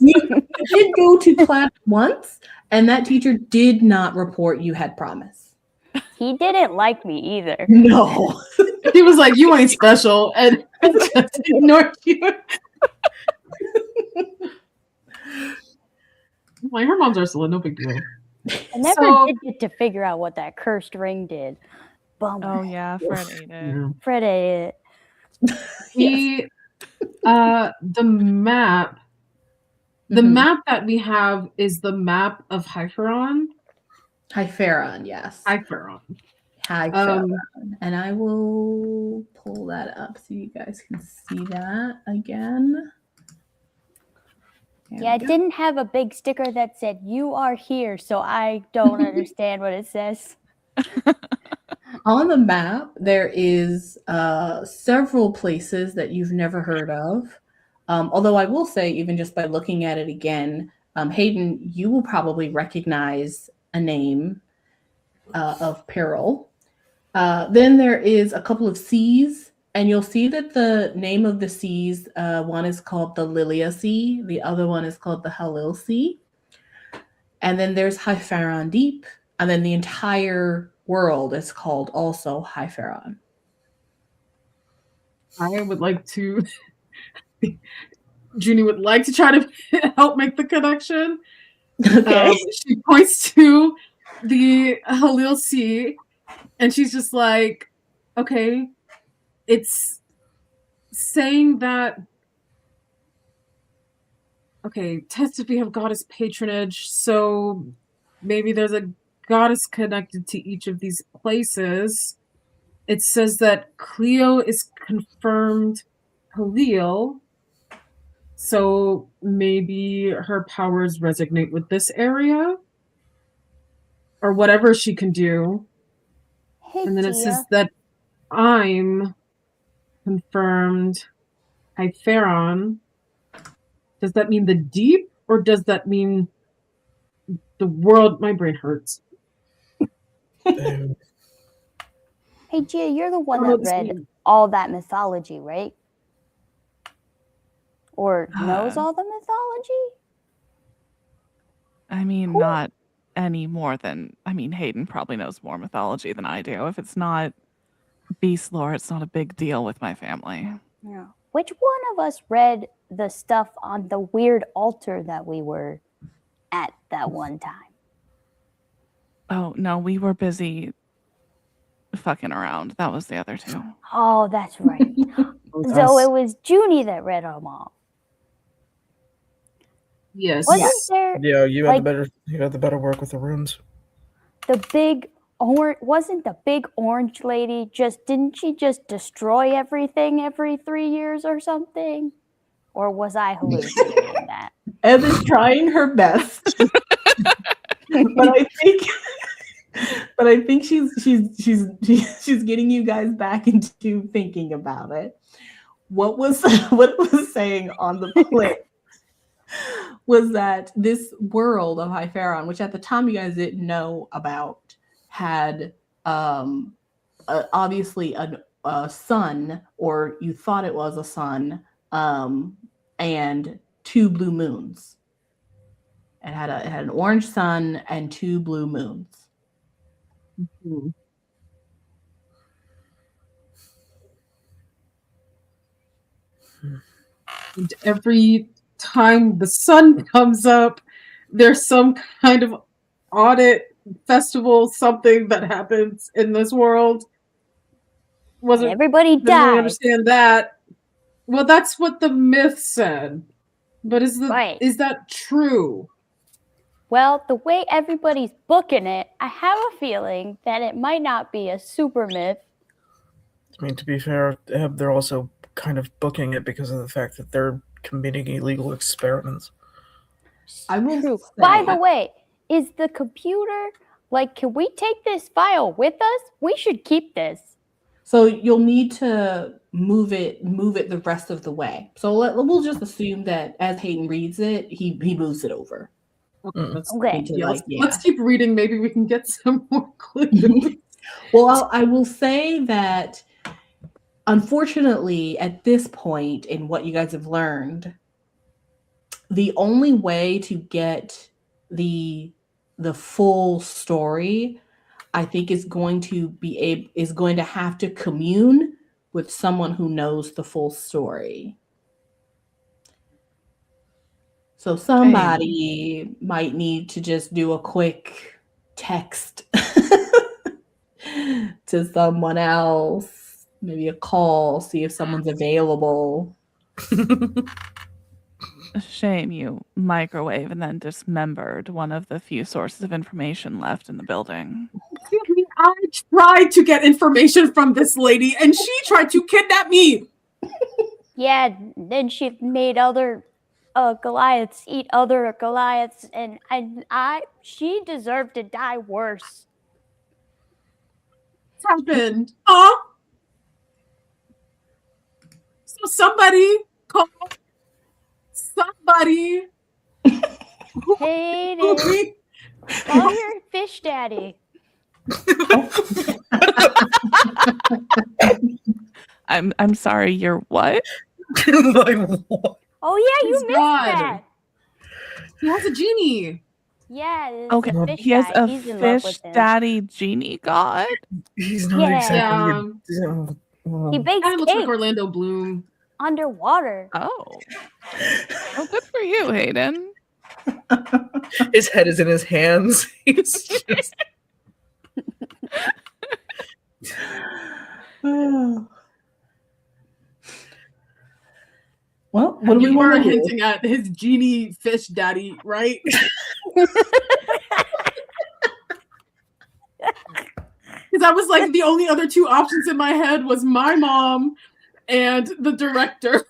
You did go to class once, and that teacher did not report you had promise. He didn't like me either. No. He was like, "You ain't special," and just ignored you. Like, her mom's Ursula, no big deal. I never did get to figure out what that cursed ring did. Bummer. Oh yeah, Fred ate it. Fred ate it. The map. The map that we have is the map of Hyperon. Hyperon, yes. Hyperon. And I will pull that up so you guys can see that again. Yeah, it didn't have a big sticker that said, "You are here," so I don't understand what it says. On the map, there is several places that you've never heard of. Although I will say, even just by looking at it again, Hayden, you will probably recognize a name of Peril. Then there is a couple of seas, and you'll see that the name of the seas, one is called the Lilia Sea, the other one is called the Halil Sea. And then there's Hyperon Deep, and then the entire world is called also Hyperon. I would like to... Juni would like to try to help make the connection. Okay. She points to the Halil Sea, and she's just like, okay, it's saying that, okay, tested we have goddess patronage, so maybe there's a goddess connected to each of these places. It says that Cleo is confirmed Halil, so maybe her powers resonate with this area, or whatever she can do. Hey, And then it Gia. says that I'm confirmed Hyperon. Does that mean the deep, or does that mean the world? My brain hurts. Hey, Gia, you're the one I don't know that this read means. all that mythology, right? Or knows all the mythology? I mean, Cool. not any more than, I mean, Hayden probably knows more mythology than I do. If it's not beast lore, it's not a big deal with my family. Yeah. Which one of us read the stuff on the weird altar that we were at that one time? Oh, no, we were busy fucking around. That was the other two. Oh, that's right. So it was Juni that read them all. Yes. Wasn't there Yeah, you had like the better work with the runes. the big orange? Wasn't the big orange lady didn't she just destroy everything every 3 years or something? Or was I hallucinating that? Ebb is trying her best, but I think she's getting you guys back into thinking about it. What it was saying on the play was that this world of Hyperon, which at the time you guys didn't know about, had obviously a sun, or you thought it was a sun, and 2 blue moons. It had an orange sun and 2 blue moons. Hmm. And every time the sun comes up, there's some kind of audit festival, something that happens in this world. And everybody Didn't really dies. understand that. Well, that's what the myth said. But is that true? Well, the way everybody's booking it, I have a feeling that it might not be a super myth. I mean, to be fair, they're also kind of booking it because of the fact that they're committing illegal experiments. I will True. say- By the way, is the computer like, can we take this file with us? We should keep this. So you'll need to move it the rest of the way. So we'll just assume that as Hayden reads it, he moves it over. Okay. Okay. Let's keep reading. Maybe we can get some more clues. Well, I will say that unfortunately, at this point in what you guys have learned, the only way to get the full story, I think, is going to have to commune with someone who knows the full story. So somebody might need to just do a quick text to someone else, maybe a call, see if someone's available. Shame you microwave and then dismembered one of the few sources of information left in the building. I tried to get information from this lady, and she tried to kidnap me. Yeah, then she made other Goliaths eat other Goliaths, and she deserved to die worse. What's happened? So somebody call somebody. Hayden, call your fish daddy. I'm sorry, you're what? Like, what? Oh yeah, you He's missed God. that. He has a genie. Yeah, it's Okay, the fish he has guy. a He's in love fish with him. daddy genie god. He's not Yeah. exactly. He bakes Kind of looks like cake Orlando Bloom. underwater. Oh. Oh, good for you, Hayden. His head is in his hands. He's just. Well, what do we You were want to do? hinting at his genie fish daddy, right? Because I was like, the only other 2 options in my head was my mom and the director.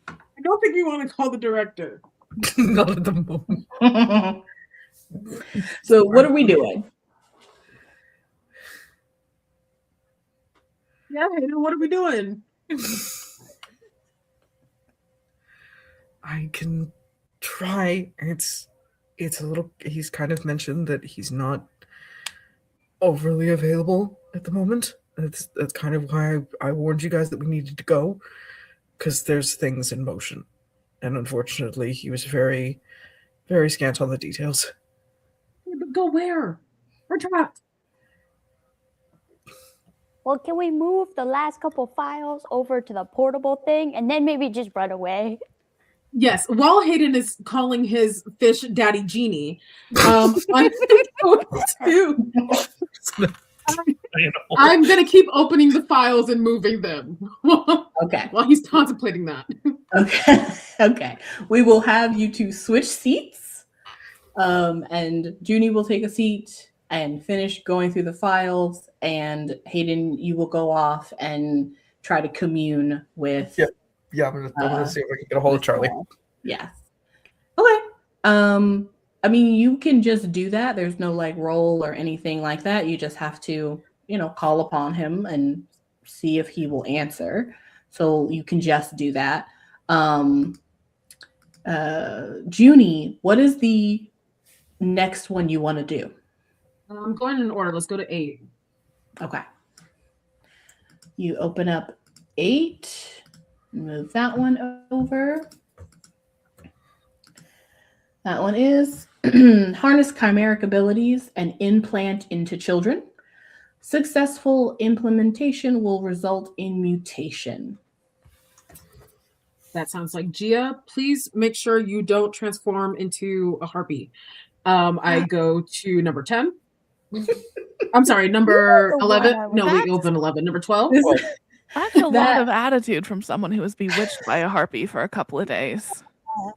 I don't think we want to call the director. Not at the moment. So what are we doing? Yeah, Hayden, what are we doing? I can try. It's a little. He's kind of mentioned that he's not overly available at the moment. That's kind of why I warned you guys that we needed to go, because there's things in motion, and unfortunately, he was very, very scant on the details. Yeah, but go where? We're trapped. Well, can we move the last couple files over to the portable thing and then maybe just run away? Yes, while Hayden is calling his fish daddy genie, I'm gonna keep opening the files and moving them. Okay. While he's contemplating that. Okay. We will have you 2 switch seats. And Juni will take a seat and finish going through the files. And Hayden, you will go off and try to commune with. Yep. Yeah, I'm gonna see if I can get a hold of Charlie. Yes. Okay. I mean, you can just do that. There's no like roll or anything like that. You just have to, call upon him and see if he will answer. So you can just do that. Juni, what is the next one you want to do? I'm going in order. Let's go to 8. Okay. You open up 8. Move that one over. That one is harness chimeric abilities and implant into children. Successful implementation will result in mutation. That sounds like Gia. Please make sure you don't transform into a harpy. I go to number 10. I'm sorry, number 11. No, we open 11. Number 12. That's a lot of attitude from someone who was bewitched by a harpy for a couple of days.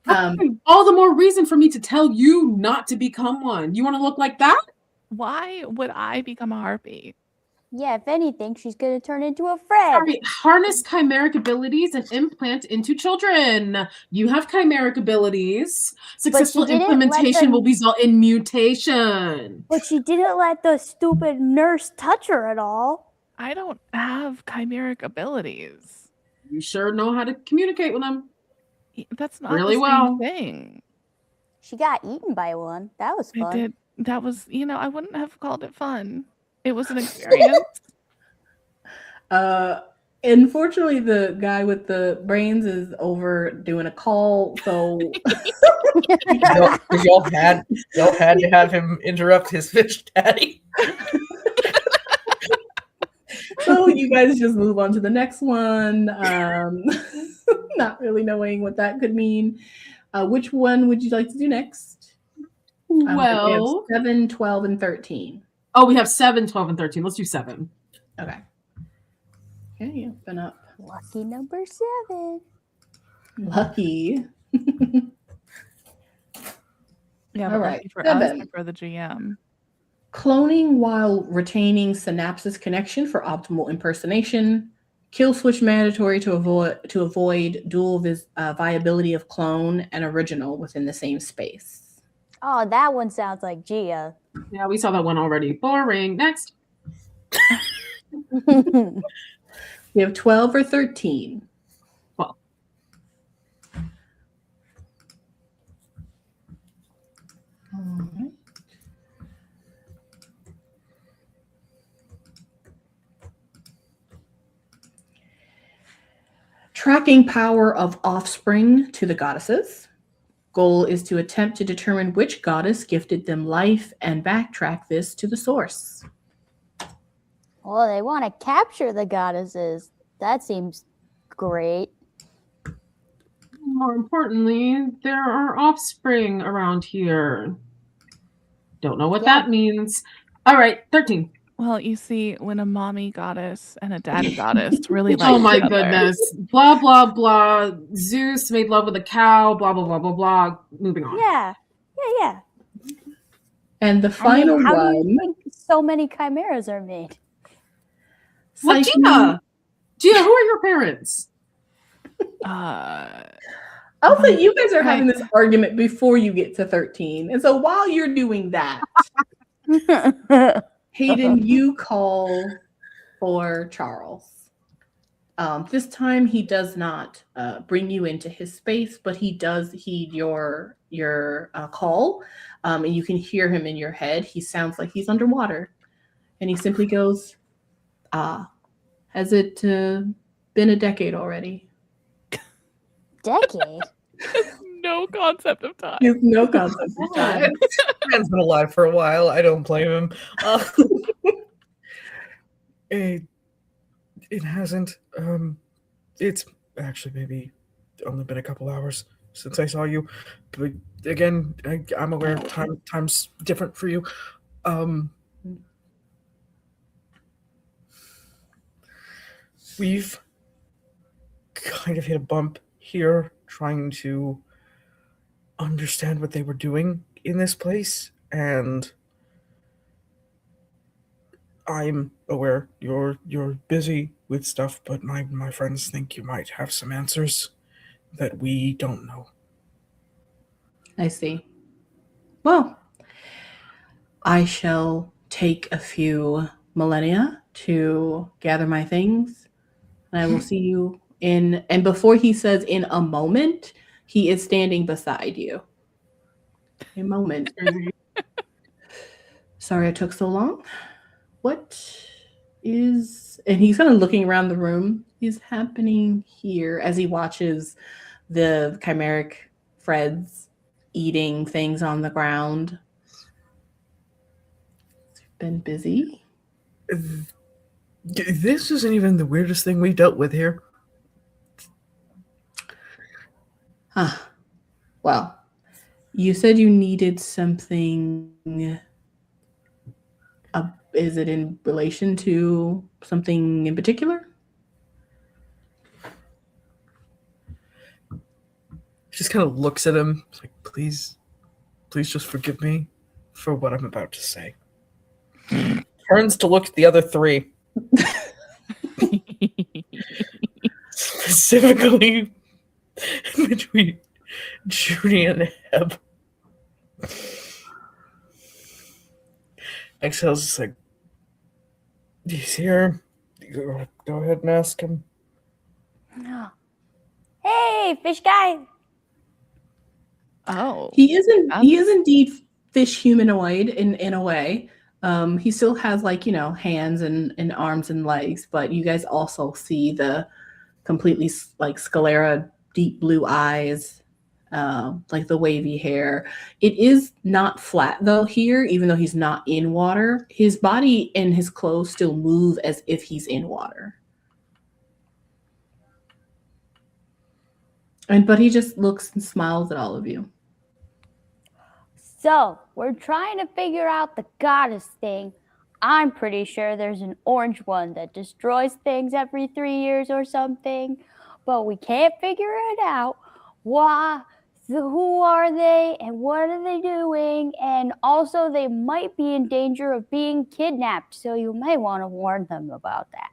All the more reason for me to tell you not to become one. You want to look like that? Why would I become a harpy? Yeah, if anything, she's gonna turn into a Fred. Sorry, harness chimeric abilities and implant into children. You have chimeric abilities. Successful implementation will result in mutation. But she didn't let the stupid nurse touch her at all. I don't have chimeric abilities. You sure know how to communicate with them. That's not really the well. same thing. She got eaten by one. That was fun. I did. That was, I wouldn't have called it fun. It was an experience. Unfortunately, the guy with the brains is over doing a call, so y'all had to have him interrupt his fish daddy. So you guys just move on to the next one. Not really knowing what that could mean. Which one would you like to do next? Well, 7, 12, and 13. Oh, we have 7, 12, and 13. Let's do 7. Okay. Okay, open up. Lucky number 7. Lucky. Yeah, all right. right. For 7. us, for the GM. Cloning while retaining synapses connection for optimal impersonation. Kill switch mandatory to avoid dual viability of clone and original within the same space. Oh, that one sounds like Gia. Yeah, we saw that one already. Boring. Next. We have 12 or 13. 12. All right. Tracking power of offspring to the goddesses. Goal is to attempt to determine which goddess gifted them life and backtrack this to the source. Well, they want to capture the goddesses. That seems great. More importantly, there are offspring around here. Don't know what that means. All right, 13. Well, you see, when a mommy goddess and a daddy goddess really like oh my each other. goodness. Blah, blah, blah. Zeus made love with a cow. Blah, blah, blah, blah, blah. Moving on. Yeah. And the final how one. do you think so many chimeras are made? What, Gia? Gia, who are your parents? Also, you guys are having this argument before you get to 13. And so while you're doing that, Hayden, you call for Charles. This time he does not bring you into his space, but he does heed your call. And you can hear him in your head. He sounds like he's underwater. And he simply goes, has it been a decade already? Decade? No concept of time. He has no concept of time. Man's been alive for a while. I don't blame him. It hasn't. It's actually maybe only been a couple hours since I saw you. But again, I'm aware time's different for you. We've kind of hit a bump here trying to understand what they were doing in this place, and I'm aware you're busy with stuff, but my friends think you might have some answers that we don't know. I see. Well, I shall take a few millennia to gather my things, and I will see you in. And before he says in a moment, he is standing beside you. A moment. Sorry it took so long. What is, and he's kind of looking around the room, is happening here as he watches the chimeric Freds eating things on the ground. You've been busy. This isn't even the weirdest thing we dealt with here. Huh. Well, you said you needed something. Is it in relation to something in particular? She just kind of looks at him. It's like, please just forgive me for what I'm about to say. Turns to look at the other three. Specifically between Juni and Ebb. Exhale's just like, he's here. Go ahead and ask him. Hey, fish guy. Oh. He is indeed fish humanoid in a way. He still has hands and arms and legs, but you guys also see the completely sclera deep blue eyes, the wavy hair. It is not flat though here, even though he's not in water. His body and his clothes still move as if he's in water. But he just looks and smiles at all of you. So, we're trying to figure out the goddess thing. I'm pretty sure there's an orange one that destroys things every 3 years or something, but we can't figure it out. Why? So who are they and what are they doing? And also, they might be in danger of being kidnapped, so you may want to warn them about that.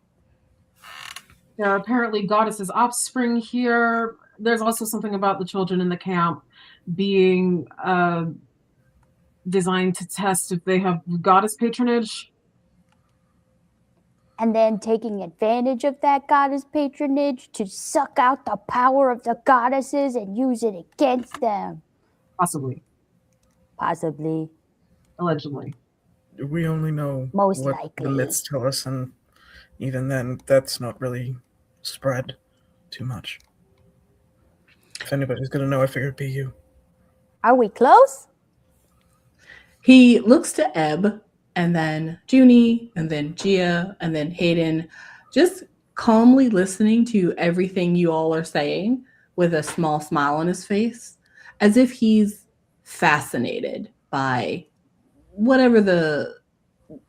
There are apparently goddesses' offspring here. There's also something about the children in the camp being designed to test if they have goddess patronage. And then taking advantage of that goddess patronage to suck out the power of the goddesses and use it against them. Possibly. Allegedly. We only know Most what likely. the myths tell us, and even then, that's not really spread too much. If anybody's gonna know, I figured it'd be you. Are we close? He looks to Ebb, and then Juni, and then Gia, and then Hayden, just calmly listening to everything you all are saying with a small smile on his face, as if he's fascinated by whatever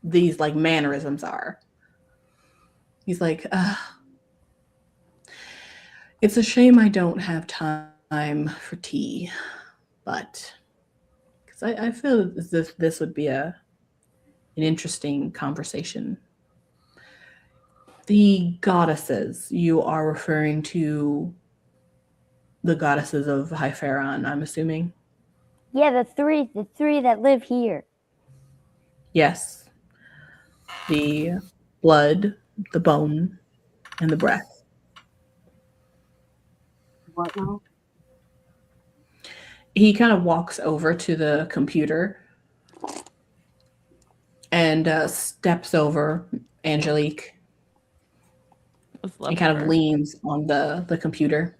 these mannerisms are. He's like, it's a shame I don't have time for tea, but because I feel as if this would be an interesting conversation. The goddesses, you are referring to the goddesses of Hypharon, I'm assuming? Yeah, the three that live here. Yes. The blood, the bone, and the breath. What now? He kind of walks over to the computer and steps over Angelique and kind of leans on the computer.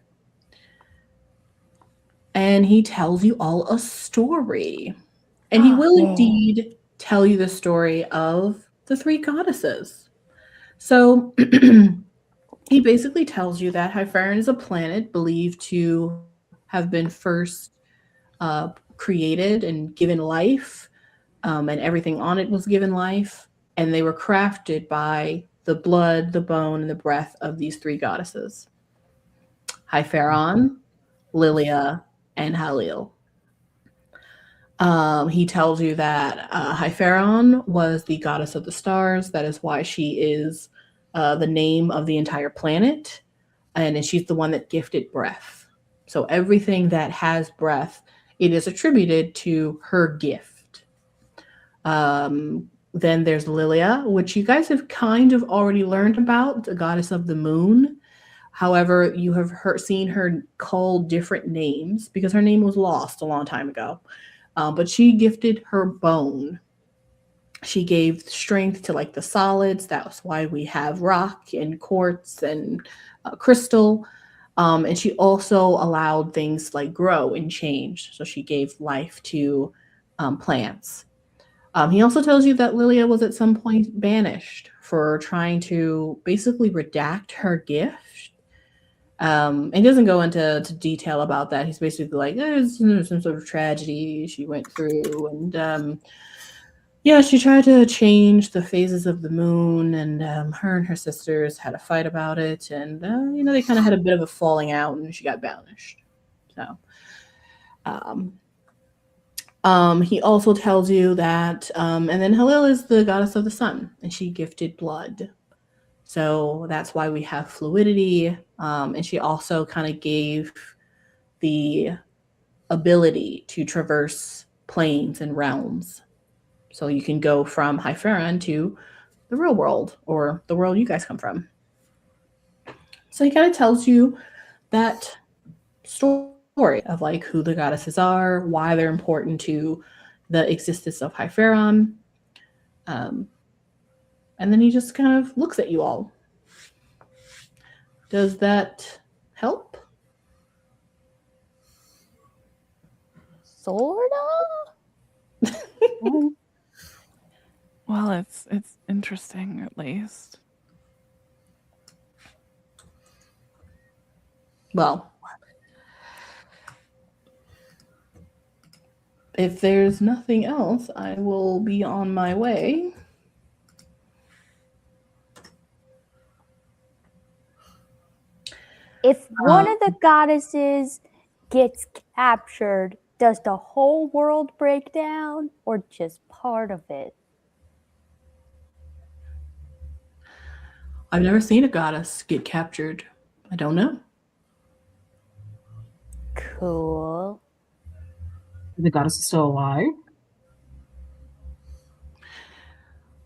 And he tells you all a story. And he will indeed tell you the story of the three goddesses. So he basically tells you that Hypharon is a planet believed to have been first created and given life, and everything on it was given life. And they were crafted by the blood, the bone, and the breath of these three goddesses. Hypharon, Lilia, and Halil. He tells you that Hypharon was the goddess of the stars. That is why she is the name of the entire planet. And she's the one that gifted breath. So everything that has breath, it is attributed to her gift. Then there's Lilia, which you guys have kind of already learned about, the goddess of the moon. However, you have seen her called different names because her name was lost a long time ago. But she gifted her bone. She gave strength to the solids. That's why we have rock and quartz and crystal. And she also allowed things like grow and change. So she gave life to plants. He also tells you that Lilia was at some point banished for trying to basically redact her gift. And he doesn't go into detail about that. He's basically like, there's some sort of tragedy she went through. And yeah, she tried to change the phases of the moon, and her and her sisters had a fight about it. And, they kind of had a bit of a falling out, and she got banished. So, he also tells you that, and then Halil is the goddess of the sun, and she gifted blood. So that's why we have fluidity. And she also kind of gave the ability to traverse planes and realms. So you can go from Hypharon to the real world, or the world you guys come from. So he kind of tells you that story of like who the goddesses are, why they're important to the existence of Hypharon. And then he just kind of looks at you all. Does that help? Sorta. Well, it's interesting at least. Well, if there's nothing else, I will be on my way. If one of the goddesses gets captured, does the whole world break down or just part of it? I've never seen a goddess get captured. I don't know. Cool. The goddess is still alive.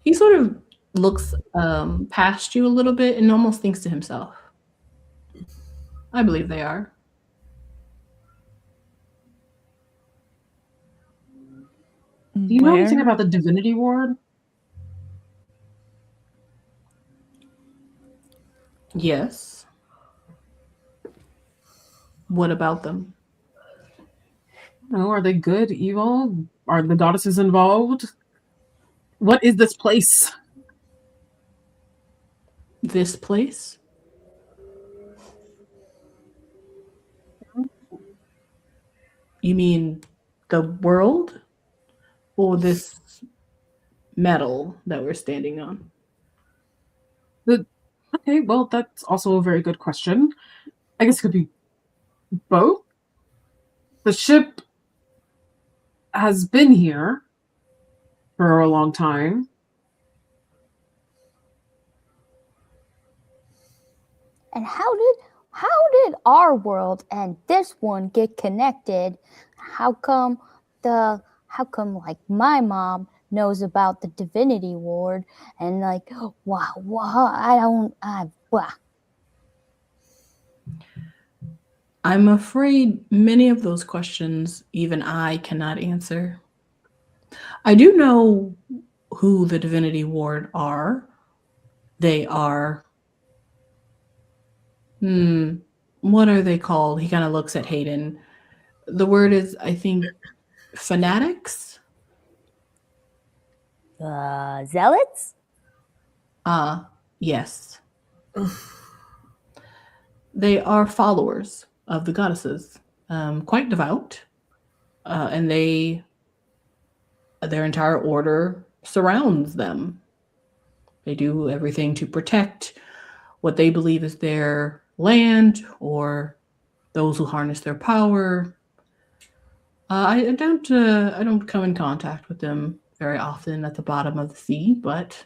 He sort of looks past you a little bit and almost thinks to himself, I believe they are. Do you know anything about the divinity ward? Yes. What about them? No, are they good, evil? Are the goddesses involved? What is this place? This place? You mean the world? Or this metal that we're standing on? Okay, well, that's also a very good question. I guess it could be both. The ship has been here for a long time. And how did our world and this one get connected? How come like my mom knows about the divinity ward and like wow. I'm afraid many of those questions even I cannot answer. I do know who the Divinity Ward are. They are... what are they called? He kind of looks at Hayden. The word is, I think, fanatics? Zealots? Yes. They are followers of the goddesses, quite devout, and their entire order surrounds them. They do everything to protect what they believe is their land or those who harness their power. I don't come in contact with them very often at the bottom of the sea, but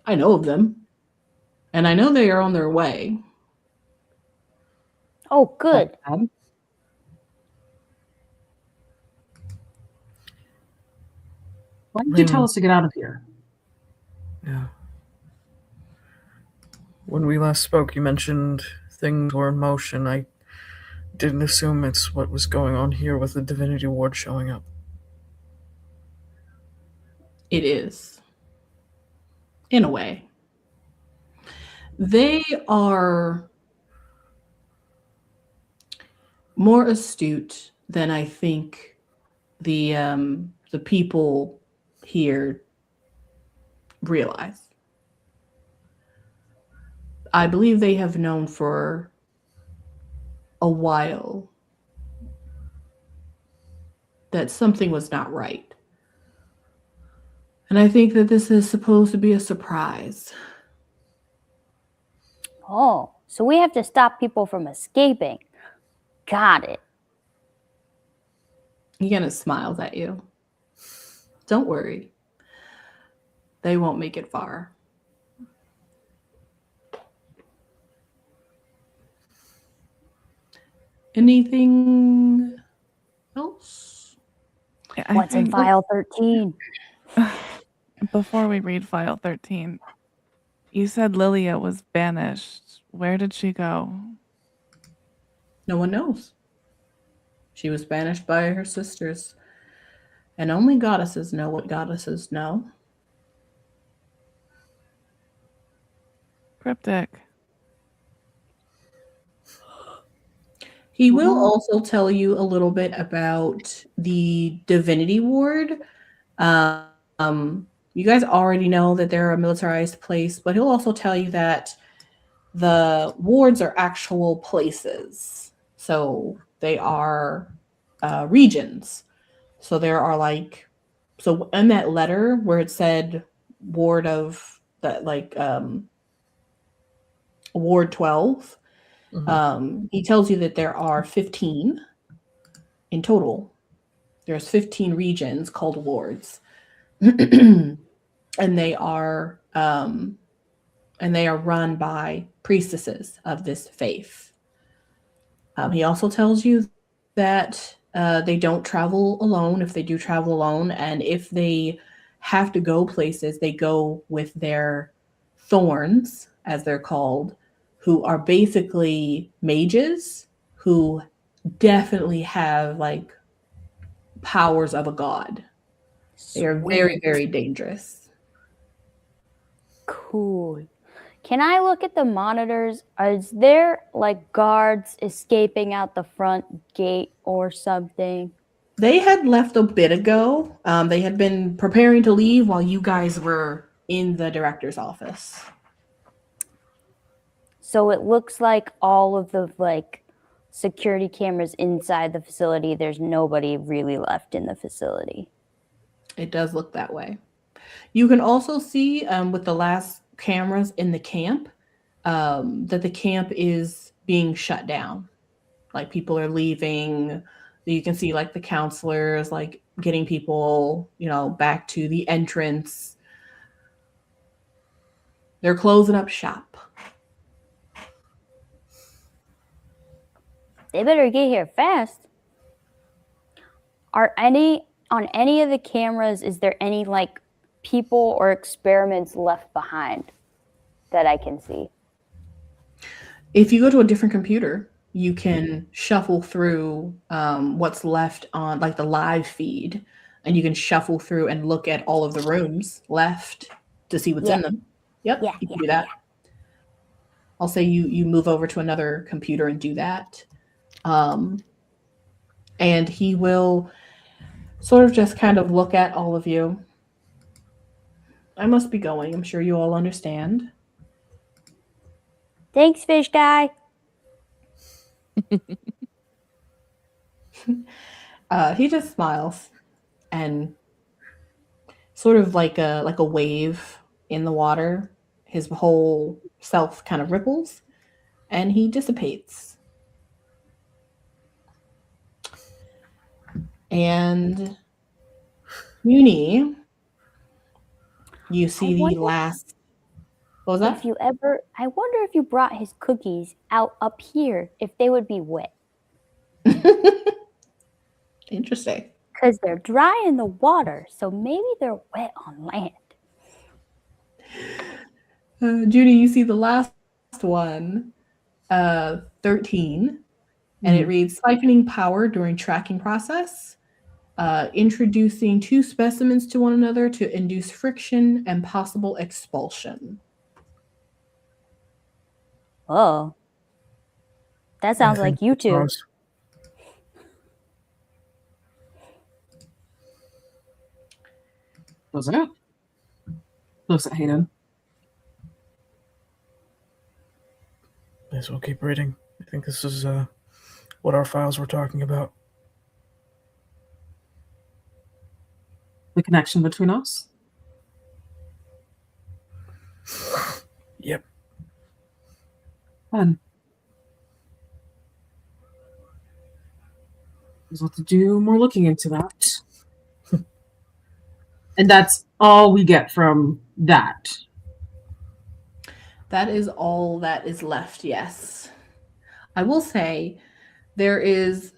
I know of them, and I know they are on their way. Oh, good. Why did you tell us to get out of here? Yeah. When we last spoke, you mentioned things were in motion. I didn't assume it's what was going on here with the Divinity Ward showing up. It is. In a way. They are more astute than I think the people here realize. I believe they have known for a while that something was not right. And I think that this is supposed to be a surprise. Oh, so we have to stop people from escaping. Got it. He kind of smiles at you. Don't worry. They won't make it far. Anything else? What's in file 13? Before we read file 13, you said Lilia was banished. Where did she go? No one knows. She was banished by her sisters. And only goddesses know what goddesses know. Cryptic. He will also tell you a little bit about the divinity ward. You guys already know that they're a militarized place, but he'll also tell you that the wards are actual places. So they are regions. So there are so in that letter where it said ward of that, ward 12, he tells you that there are 15 in total. There's 15 regions called wards. and they are run by priestesses of this faith. He also tells you that they don't travel alone. If they do travel alone, and if they have to go places, they go with their thorns, as they're called, who are basically mages who definitely have powers of a god. They are very, very dangerous. Cool. Can I look at the monitors? Is there guards escaping out the front gate or something? They had left a bit ago. They had been preparing to leave while you guys were in the director's office. So it looks like all of the security cameras inside the facility, there's nobody really left in the facility. It does look that way. You can also see with the last cameras in the camp that the camp is being shut down. People are leaving. You can see the counselors getting people, back to the entrance. They're closing up shop. They better get here fast. On any of the cameras, is there any people or experiments left behind that I can see? If you go to a different computer, you can shuffle through what's left on the live feed, and you can shuffle through and look at all of the rooms left to see what's in them. Yep, you can do that. I'll say you move over to another computer and do that. And he will sort of just kind of look at all of you. I must be going. I'm sure you all understand. Thanks, fish guy. He just smiles and sort of like a wave in the water. His whole self kind of ripples and he dissipates. And Juni, you see the last. What was that? I wonder if you brought his cookies out up here, if they would be wet. Interesting. Because they're dry in the water, so maybe they're wet on land. Judy, you see the last one, 13, and it reads, siphoning power during tracking process, introducing two specimens to one another to induce friction and possible expulsion. Oh. That sounds like you two. Was it? Looks at Hayden. May as well keep reading. I think this is what our files were talking about. The connection between us? Yep. Fun. There's what to do more looking into that. And that's all we get from that. That is all that is left, yes. I will say there is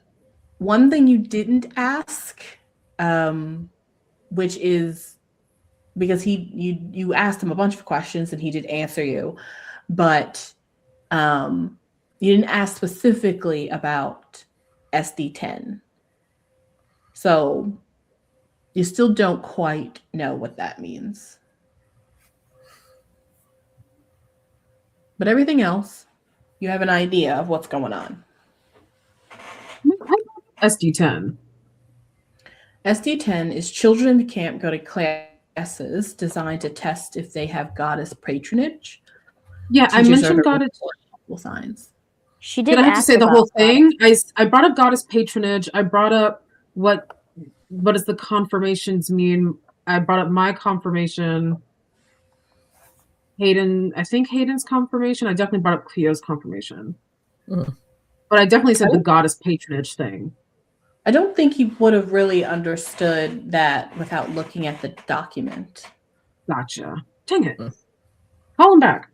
one thing you didn't ask, which is because you asked him a bunch of questions and he did answer you, but you didn't ask specifically about SD10. So you still don't quite know what that means. But everything else, you have an idea of what's going on. SD10. SD10 is children in the camp go to classes designed to test if they have goddess patronage. Yeah, I Teachers mentioned are to goddess. report signs. She did. Did I have to ask say the about whole thing? goddess. I brought up goddess patronage. I brought up what does the confirmations mean? I brought up my confirmation. Hayden, I think Hayden's confirmation. I definitely brought up Cleo's confirmation. Mm. But I definitely said the goddess patronage thing. I don't think he would have really understood that without looking at the document. Gotcha. Dang it. Call him back.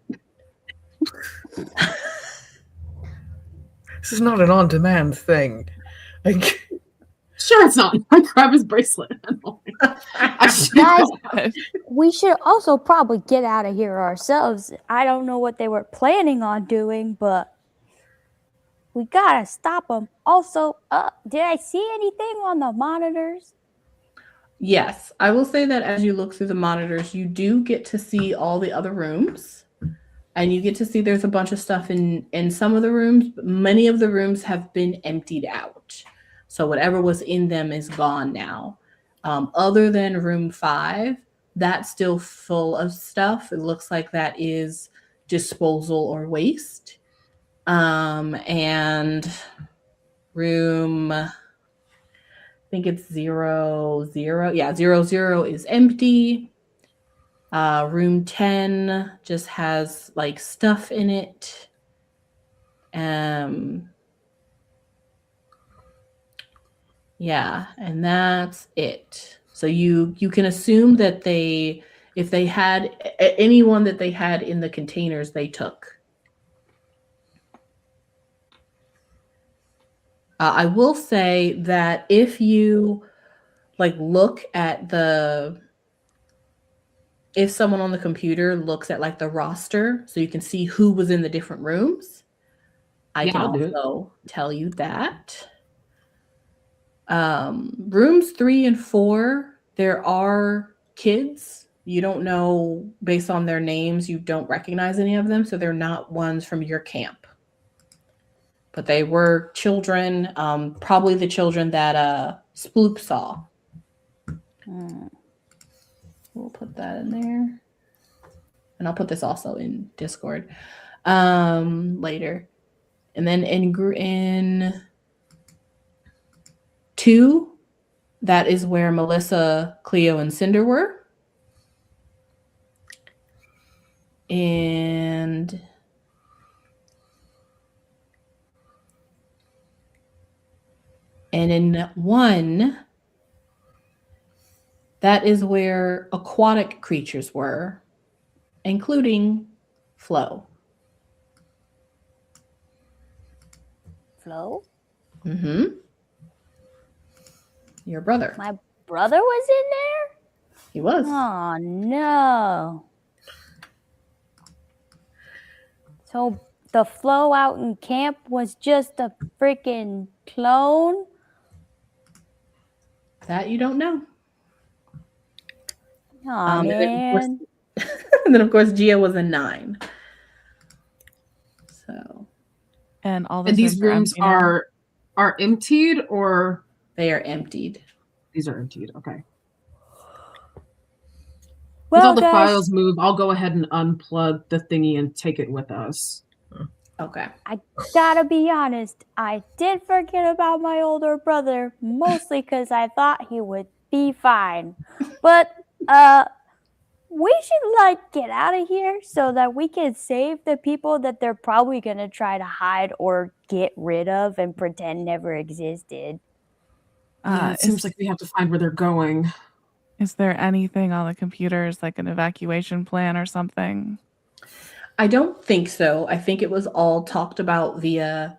This is not an on-demand thing. Like, Sure, it's not. I grab his bracelet. Guys, we should also probably get out of here ourselves. I don't know what they were planning on doing, but we gotta stop them. Also, did I see anything on the monitors? Yes, I will say that as you look through the monitors, you do get to see all the other rooms. And you get to see there's a bunch of stuff in some of the rooms, but many of the rooms have been emptied out. So whatever was in them is gone now. Other than room 5, that's still full of stuff. It looks like that is disposal or waste. And room, I think it's 0, 0. Yeah, 0, 0 is empty. Room 10 just has like stuff in it. Yeah, and that's it. So you can assume that if they had anyone that they had in the containers, they took. I will say that if you look at if someone on the computer looks at the roster, so you can see who was in the different rooms, I can also tell you that. Rooms 3 and 4, there are kids. You don't know, based on their names, you don't recognize any of them, so they're not ones from your camp. But they were children, probably the children that Sploop saw. We'll put that in there. And I'll put this also in Discord later. And then in 2, that is where Melissa, Cleo, and Cinder were. And in 1, that is where aquatic creatures were, including Flo. Flo? Mm-hmm. Your brother. My brother was in there? He was. Oh, no. So the Flo out in camp was just a freaking clone? That you don't know. Oh, man. And then, of course, Gia was a 9. So. And all And these rooms are emptied, or they are emptied. These are emptied. Okay. With all Well, the guys, files move, I'll go ahead and unplug the thingy and take it with us. Okay. I gotta be honest, I did forget about my older brother, mostly because I thought he would be fine. But, we should, get out of here so that we can save the people that they're probably gonna try to hide or get rid of and pretend never existed. Yeah, it seems like we have to find where they're going. Is there anything on the computers, like an evacuation plan or something? I don't think so. I think it was all talked about via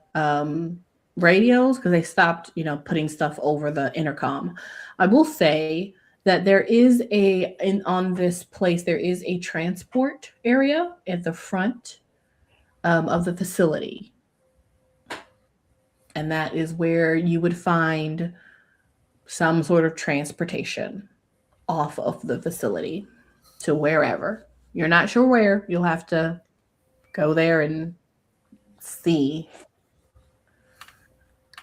radios because they stopped, putting stuff over the intercom. I will say that there is on this place, there is a transport area at the front of the facility. And that is where you would find some sort of transportation off of the facility to wherever. You're not sure where. You'll have to go there and see.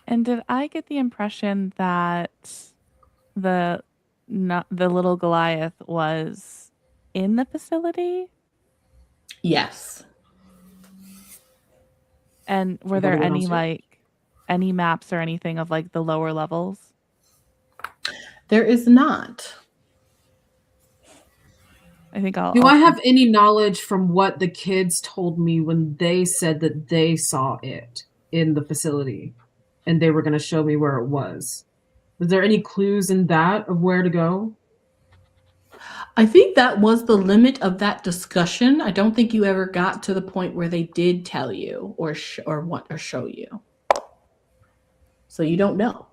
And did I get the impression that the little Goliath was in the facility? Yes. And were there any maps or anything of the lower levels? There is not. I think I'll. Do I have any knowledge from what the kids told me when they said that they saw it in the facility and they were going to show me where it was? Was there any clues in that of where to go? I think that was the limit of that discussion. I don't think you ever got to the point where they did tell you or show you. So you don't know.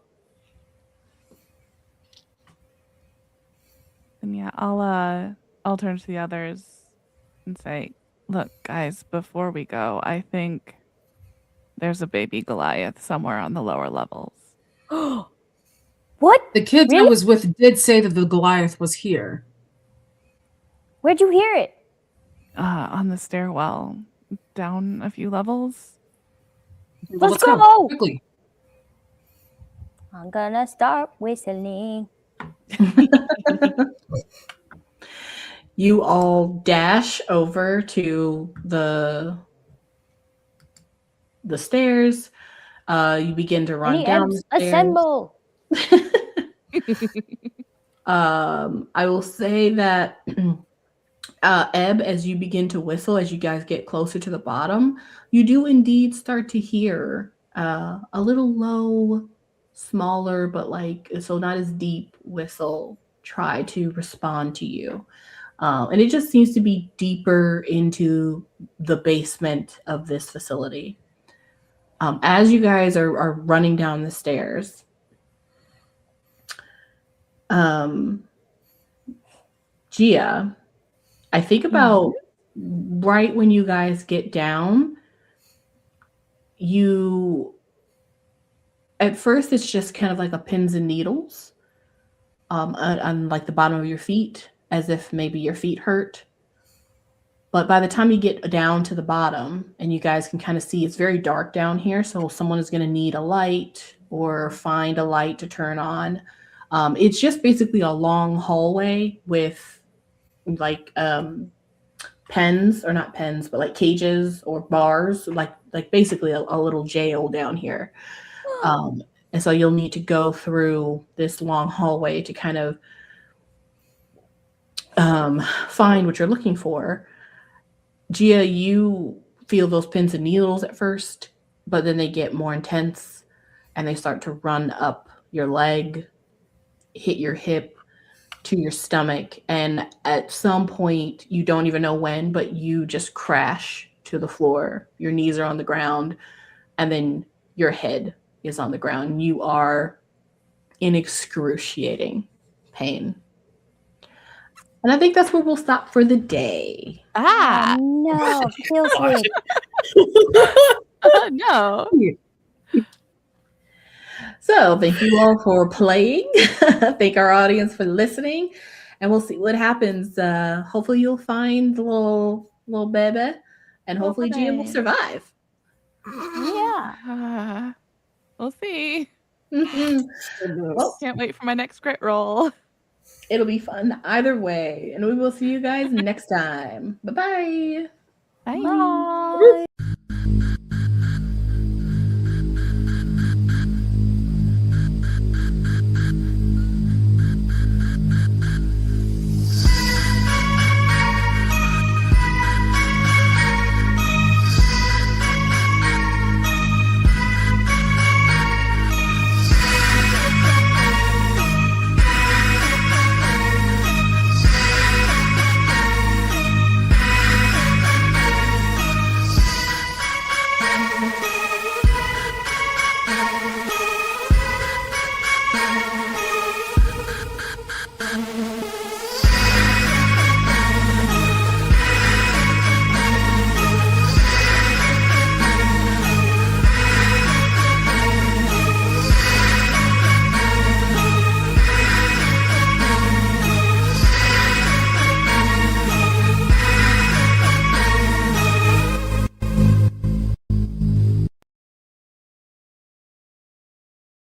And yeah, I'll turn to the others and say, "Look, guys, before we go, I think there's a baby Goliath somewhere on the lower levels." What? The kids I Really? was with did say that the Goliath was here. Where'd you hear it? On the stairwell, down a few levels. Well, Let's go! Quickly. I'm gonna start whistling. You all dash over to the stairs. You begin to run Any down Ebbs, the stairs. assemble! I will say that Ebb, as you begin to whistle, as you guys get closer to the bottom, you do indeed start to hear a little low, smaller, but so not as deep whistle try to respond to you. And it just seems to be deeper into the basement of this facility. As you guys are running down the stairs, Gia, I think about right when you guys get down, at first it's just kind of like a pins and needles on the bottom of your feet, as if maybe your feet hurt. But by the time you get down to the bottom and you guys can kind of see, it's very dark down here. So someone is going to need a light or find a light to turn on. It's just basically a long hallway with pens, or not pens, but cages or bars, like basically a little jail down here. And so you'll need to go through this long hallway to kind of find what you're looking for. Gia, you feel those pins and needles at first, but then they get more intense and they start to run up your leg, hit your hip, to your stomach, and at some point, you don't even know when, but you just crash to the floor. Your knees are on the ground, and then your head is on the ground. You are in excruciating pain. And I think that's where we'll stop for the day. Ah! No, feels weird. No. So thank you all for playing. Thank our audience for listening. And we'll see what happens. Hopefully you'll find the little baby. And hopefully Gia will survive. Yeah. We'll see. Well, Can't wait for my next crit roll. It'll be fun either way. And we will see you guys next time. Bye-bye. Bye. Bye.